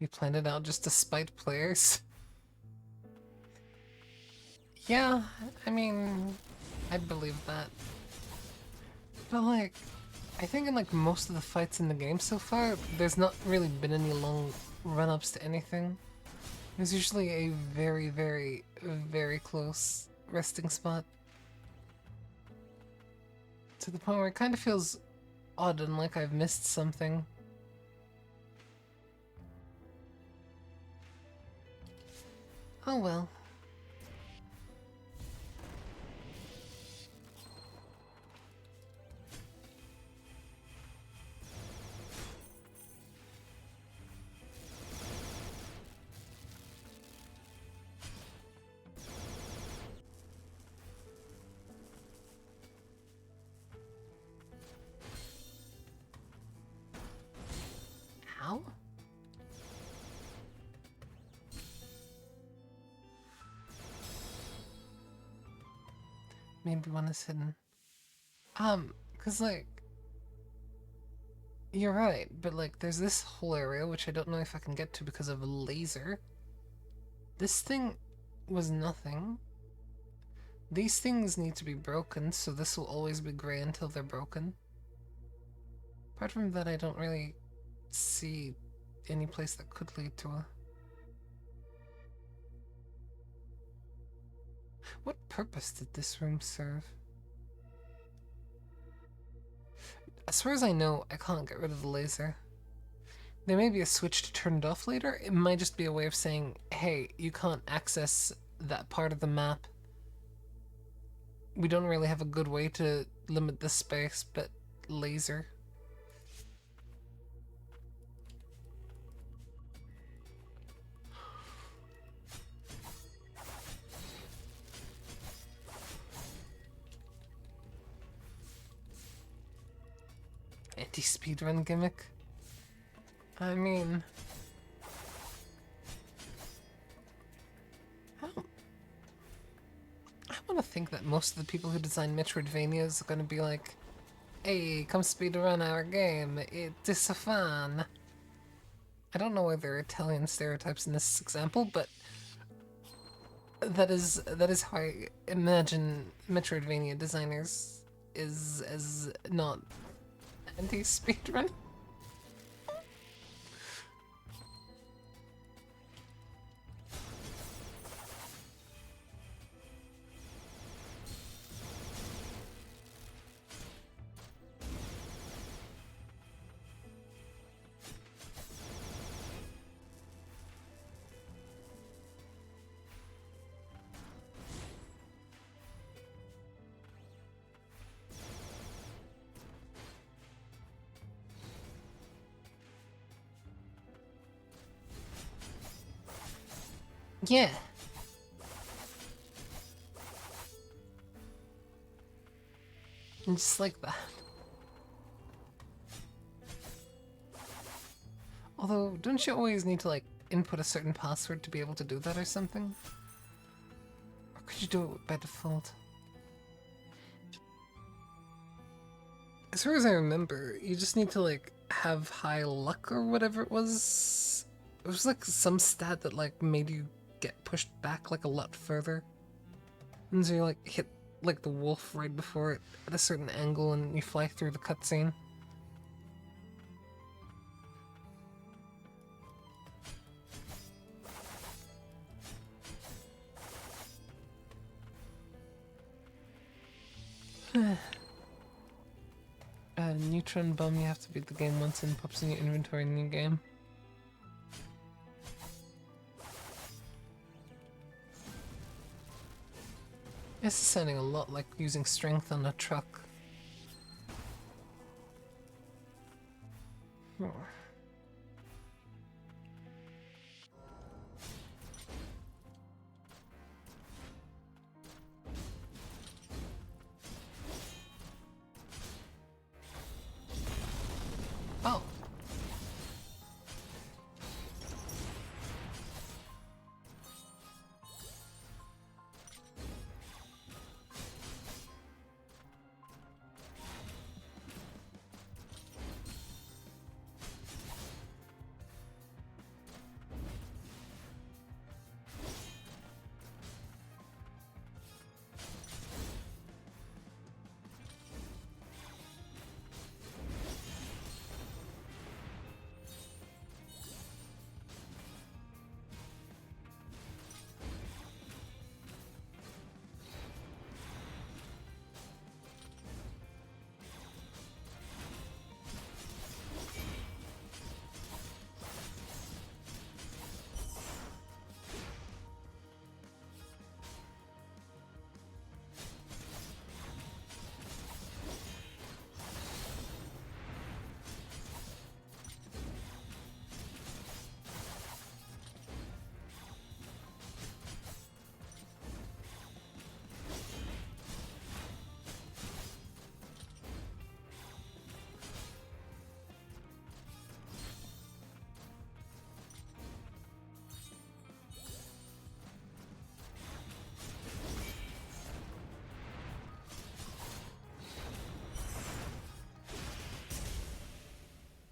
You planned it out just to spite players? Yeah, I mean, I'd believe that. But like, I think in like most of the fights in the game so far, there's not really been any long run-ups to anything. There's usually a very, very, very close resting spot. To the point where it kind of feels odd and like I've missed something. Oh well. Ow? Maybe one is hidden. Cause like, you're right, but like, there's this whole area which I don't know if I can get to because of a laser. This thing was nothing. These things need to be broken, so this will always be grey until they're broken. Apart from that, I don't really see any place that could lead to a... What purpose did this room serve? As far as I know, I can't get rid of the laser. There may be a switch to turn it off later. It might just be a way of saying, hey, you can't access that part of the map. We don't really have a good way to limit the space, but laser. Anti-speedrun gimmick? I mean... I want to think that most of the people who design Metroidvanias are going to be like, hey, come speedrun our game, it is so fun. I don't know why there are Italian stereotypes in this example, but that is how I imagine Metroidvania designers is as not anti-speedrun. Yeah. And just like that. Although, don't you always need to, like, input a certain password to be able to do that or something? Or could you do it by default? As far as I remember, you just need to, like, have high luck or whatever it was. It was, like, some stat that, like, made you get pushed back, like, a lot further. And so you, like, hit, like, the wolf right before it at a certain angle and you fly through the cutscene. Neutron bomb, you have to beat the game once and pops in your inventory in the new game. This is sounding a lot like using strength on a truck. Hmm. Oh.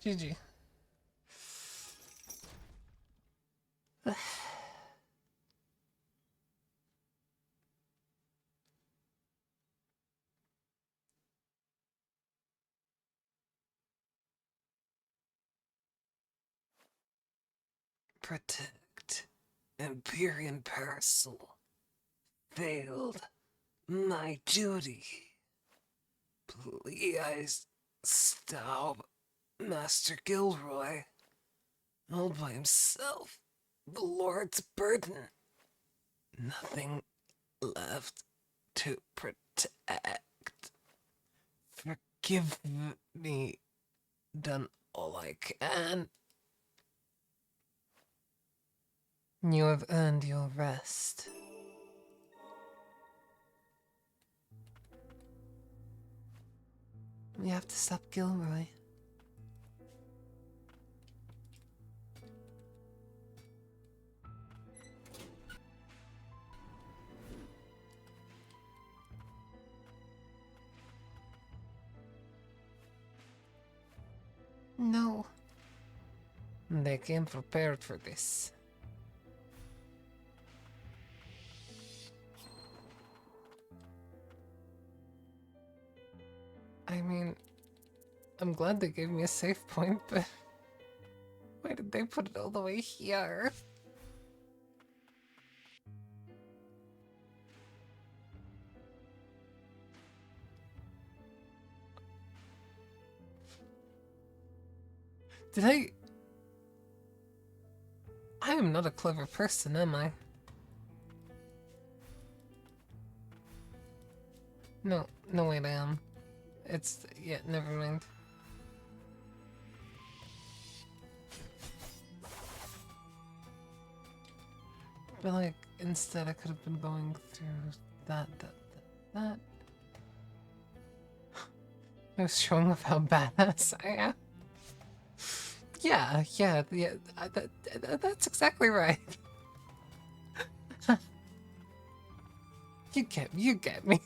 GG. Protect. Empyrean parcel. Failed. My duty. Please stop Master Gilroy. All by himself. The Lord's burden. Nothing left to protect. Forgive me. Done all I can. You have earned your rest. We have to stop Gilroy. No. They came prepared for this. I mean, I'm glad they gave me a safe point, but why did they put it all the way here? Did I am not a clever person, am I? No, wait, I am. It's, yeah, never mind. But like, instead I could have been going through that. I was showing off how badass I am. Yeah, that's exactly right. You get me.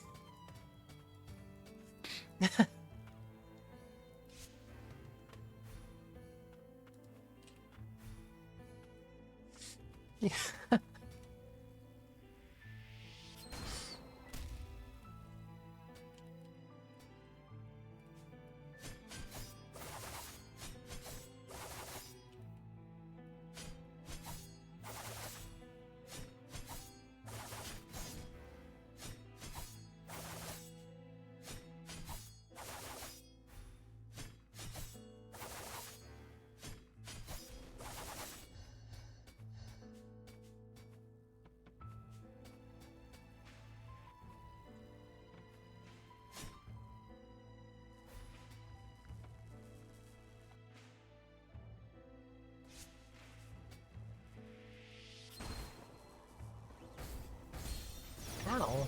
Yeah. Ow.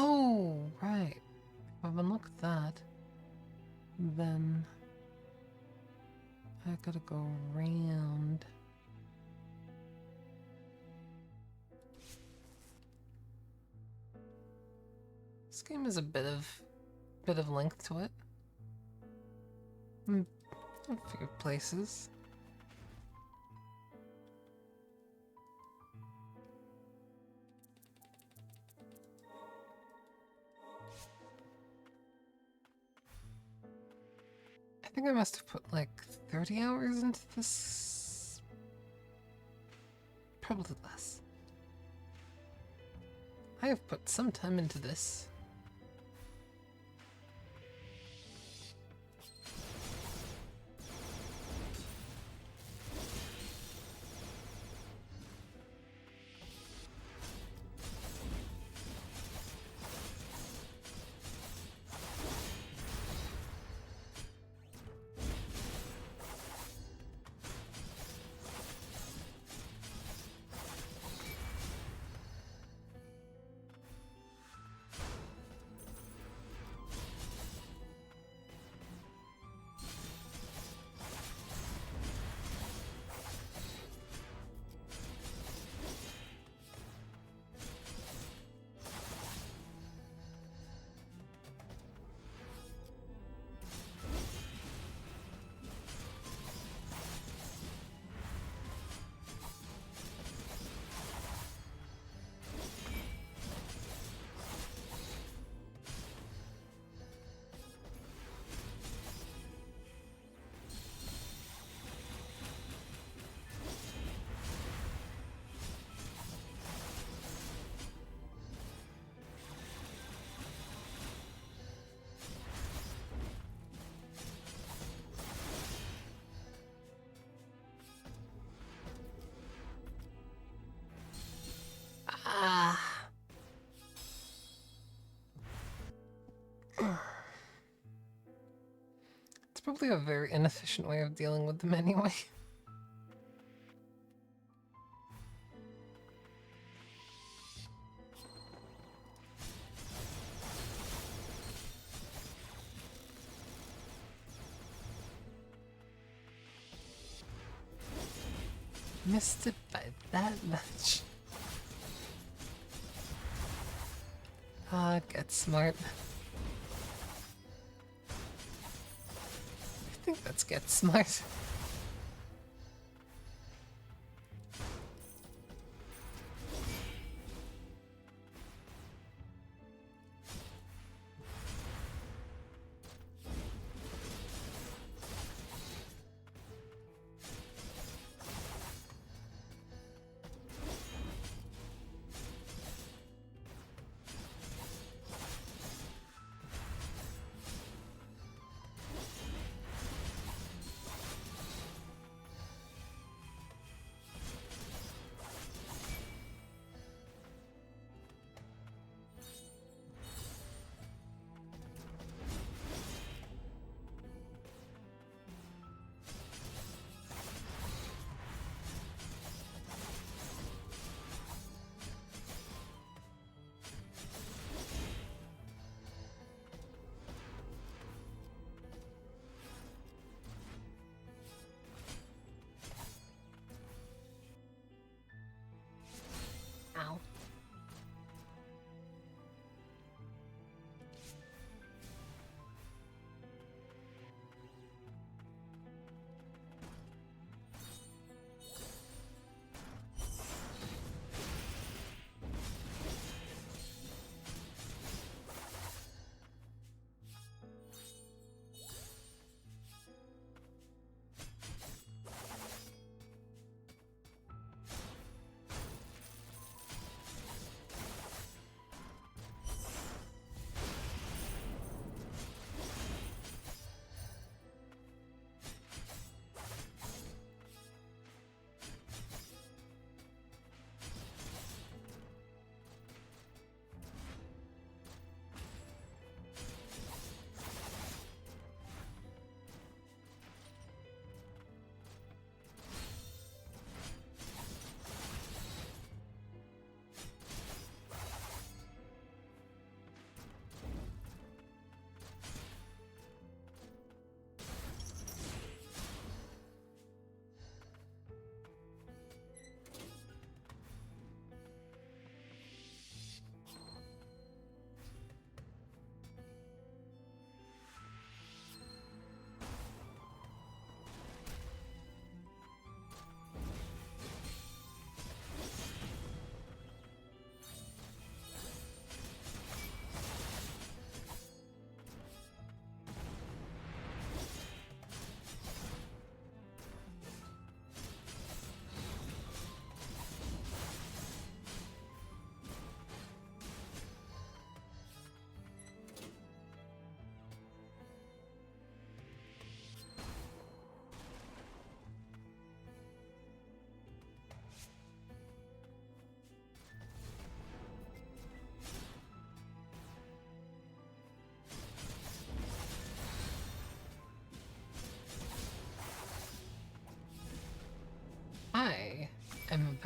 Oh, right. If I unlock that, then I gotta go around. This game has a bit of length to it. A few places. I think I must have put like 30 hours into this. Probably less. I have put some time into this. Ah. It's probably a very inefficient way of dealing with them anyway. Missed it by that much. Ah, get smart. I think that's get smart.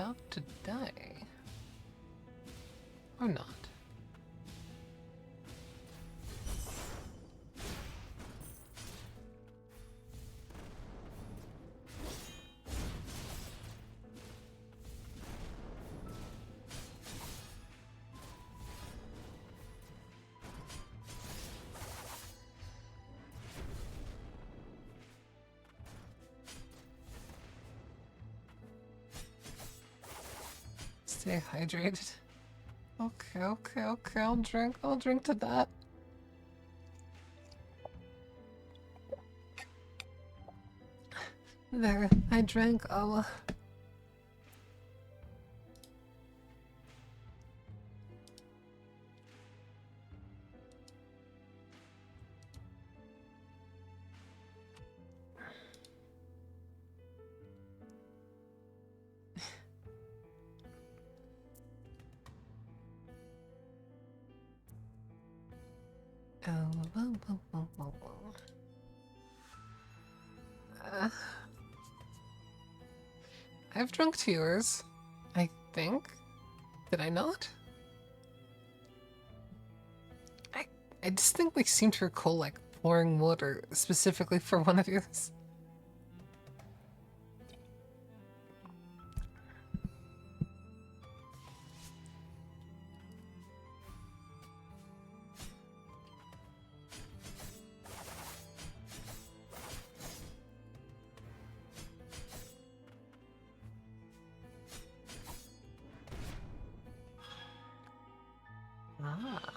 about to die. Or not. Stay hydrated. Okay, I'll drink to that. There, I drank, I'll, I've drunk to yours, I think. Did I not? I distinctly seem to recall, like, pouring water specifically for one of yours. Ah.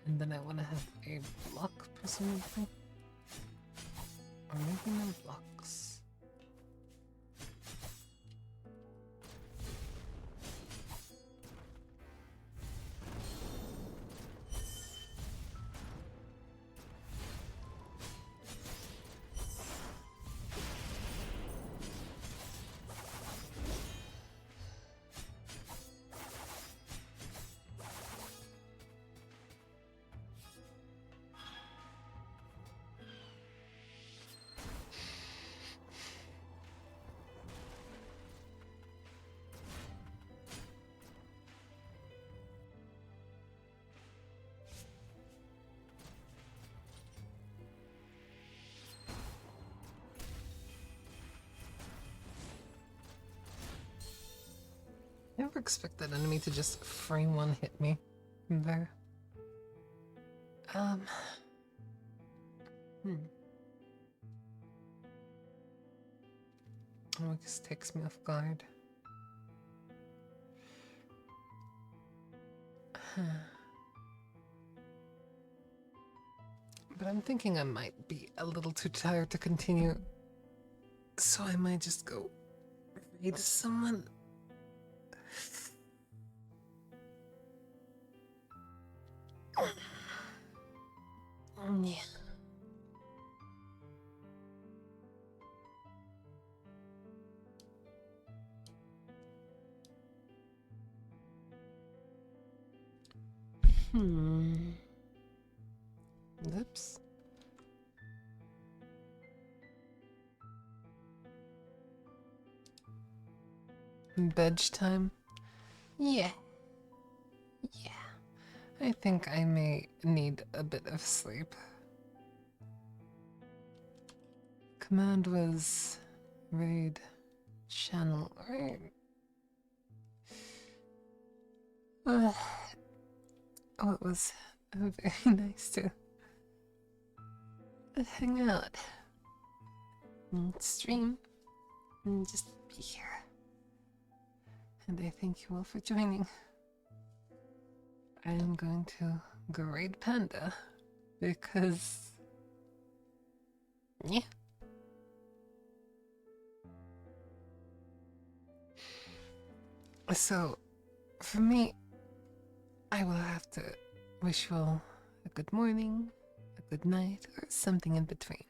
And then I want to have a block, presumably. Or maybe no blocks. never expect that enemy to just frame one hit me from there. Oh, it just takes me off guard. But I'm thinking I might be a little too tired to continue, so I might just go raid someone. Yeah. Oops. Bedge time? Yeah. Yeah. I think I may need a bit of sleep. Command was raid channel, right? Oh, it was very nice to hang out and stream and just be here. And I thank you all for joining. I am going to go raid Panda because, yeah. So, for me, I will have to wish you all a good morning, a good night, or something in between.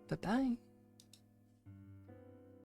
Bye-bye.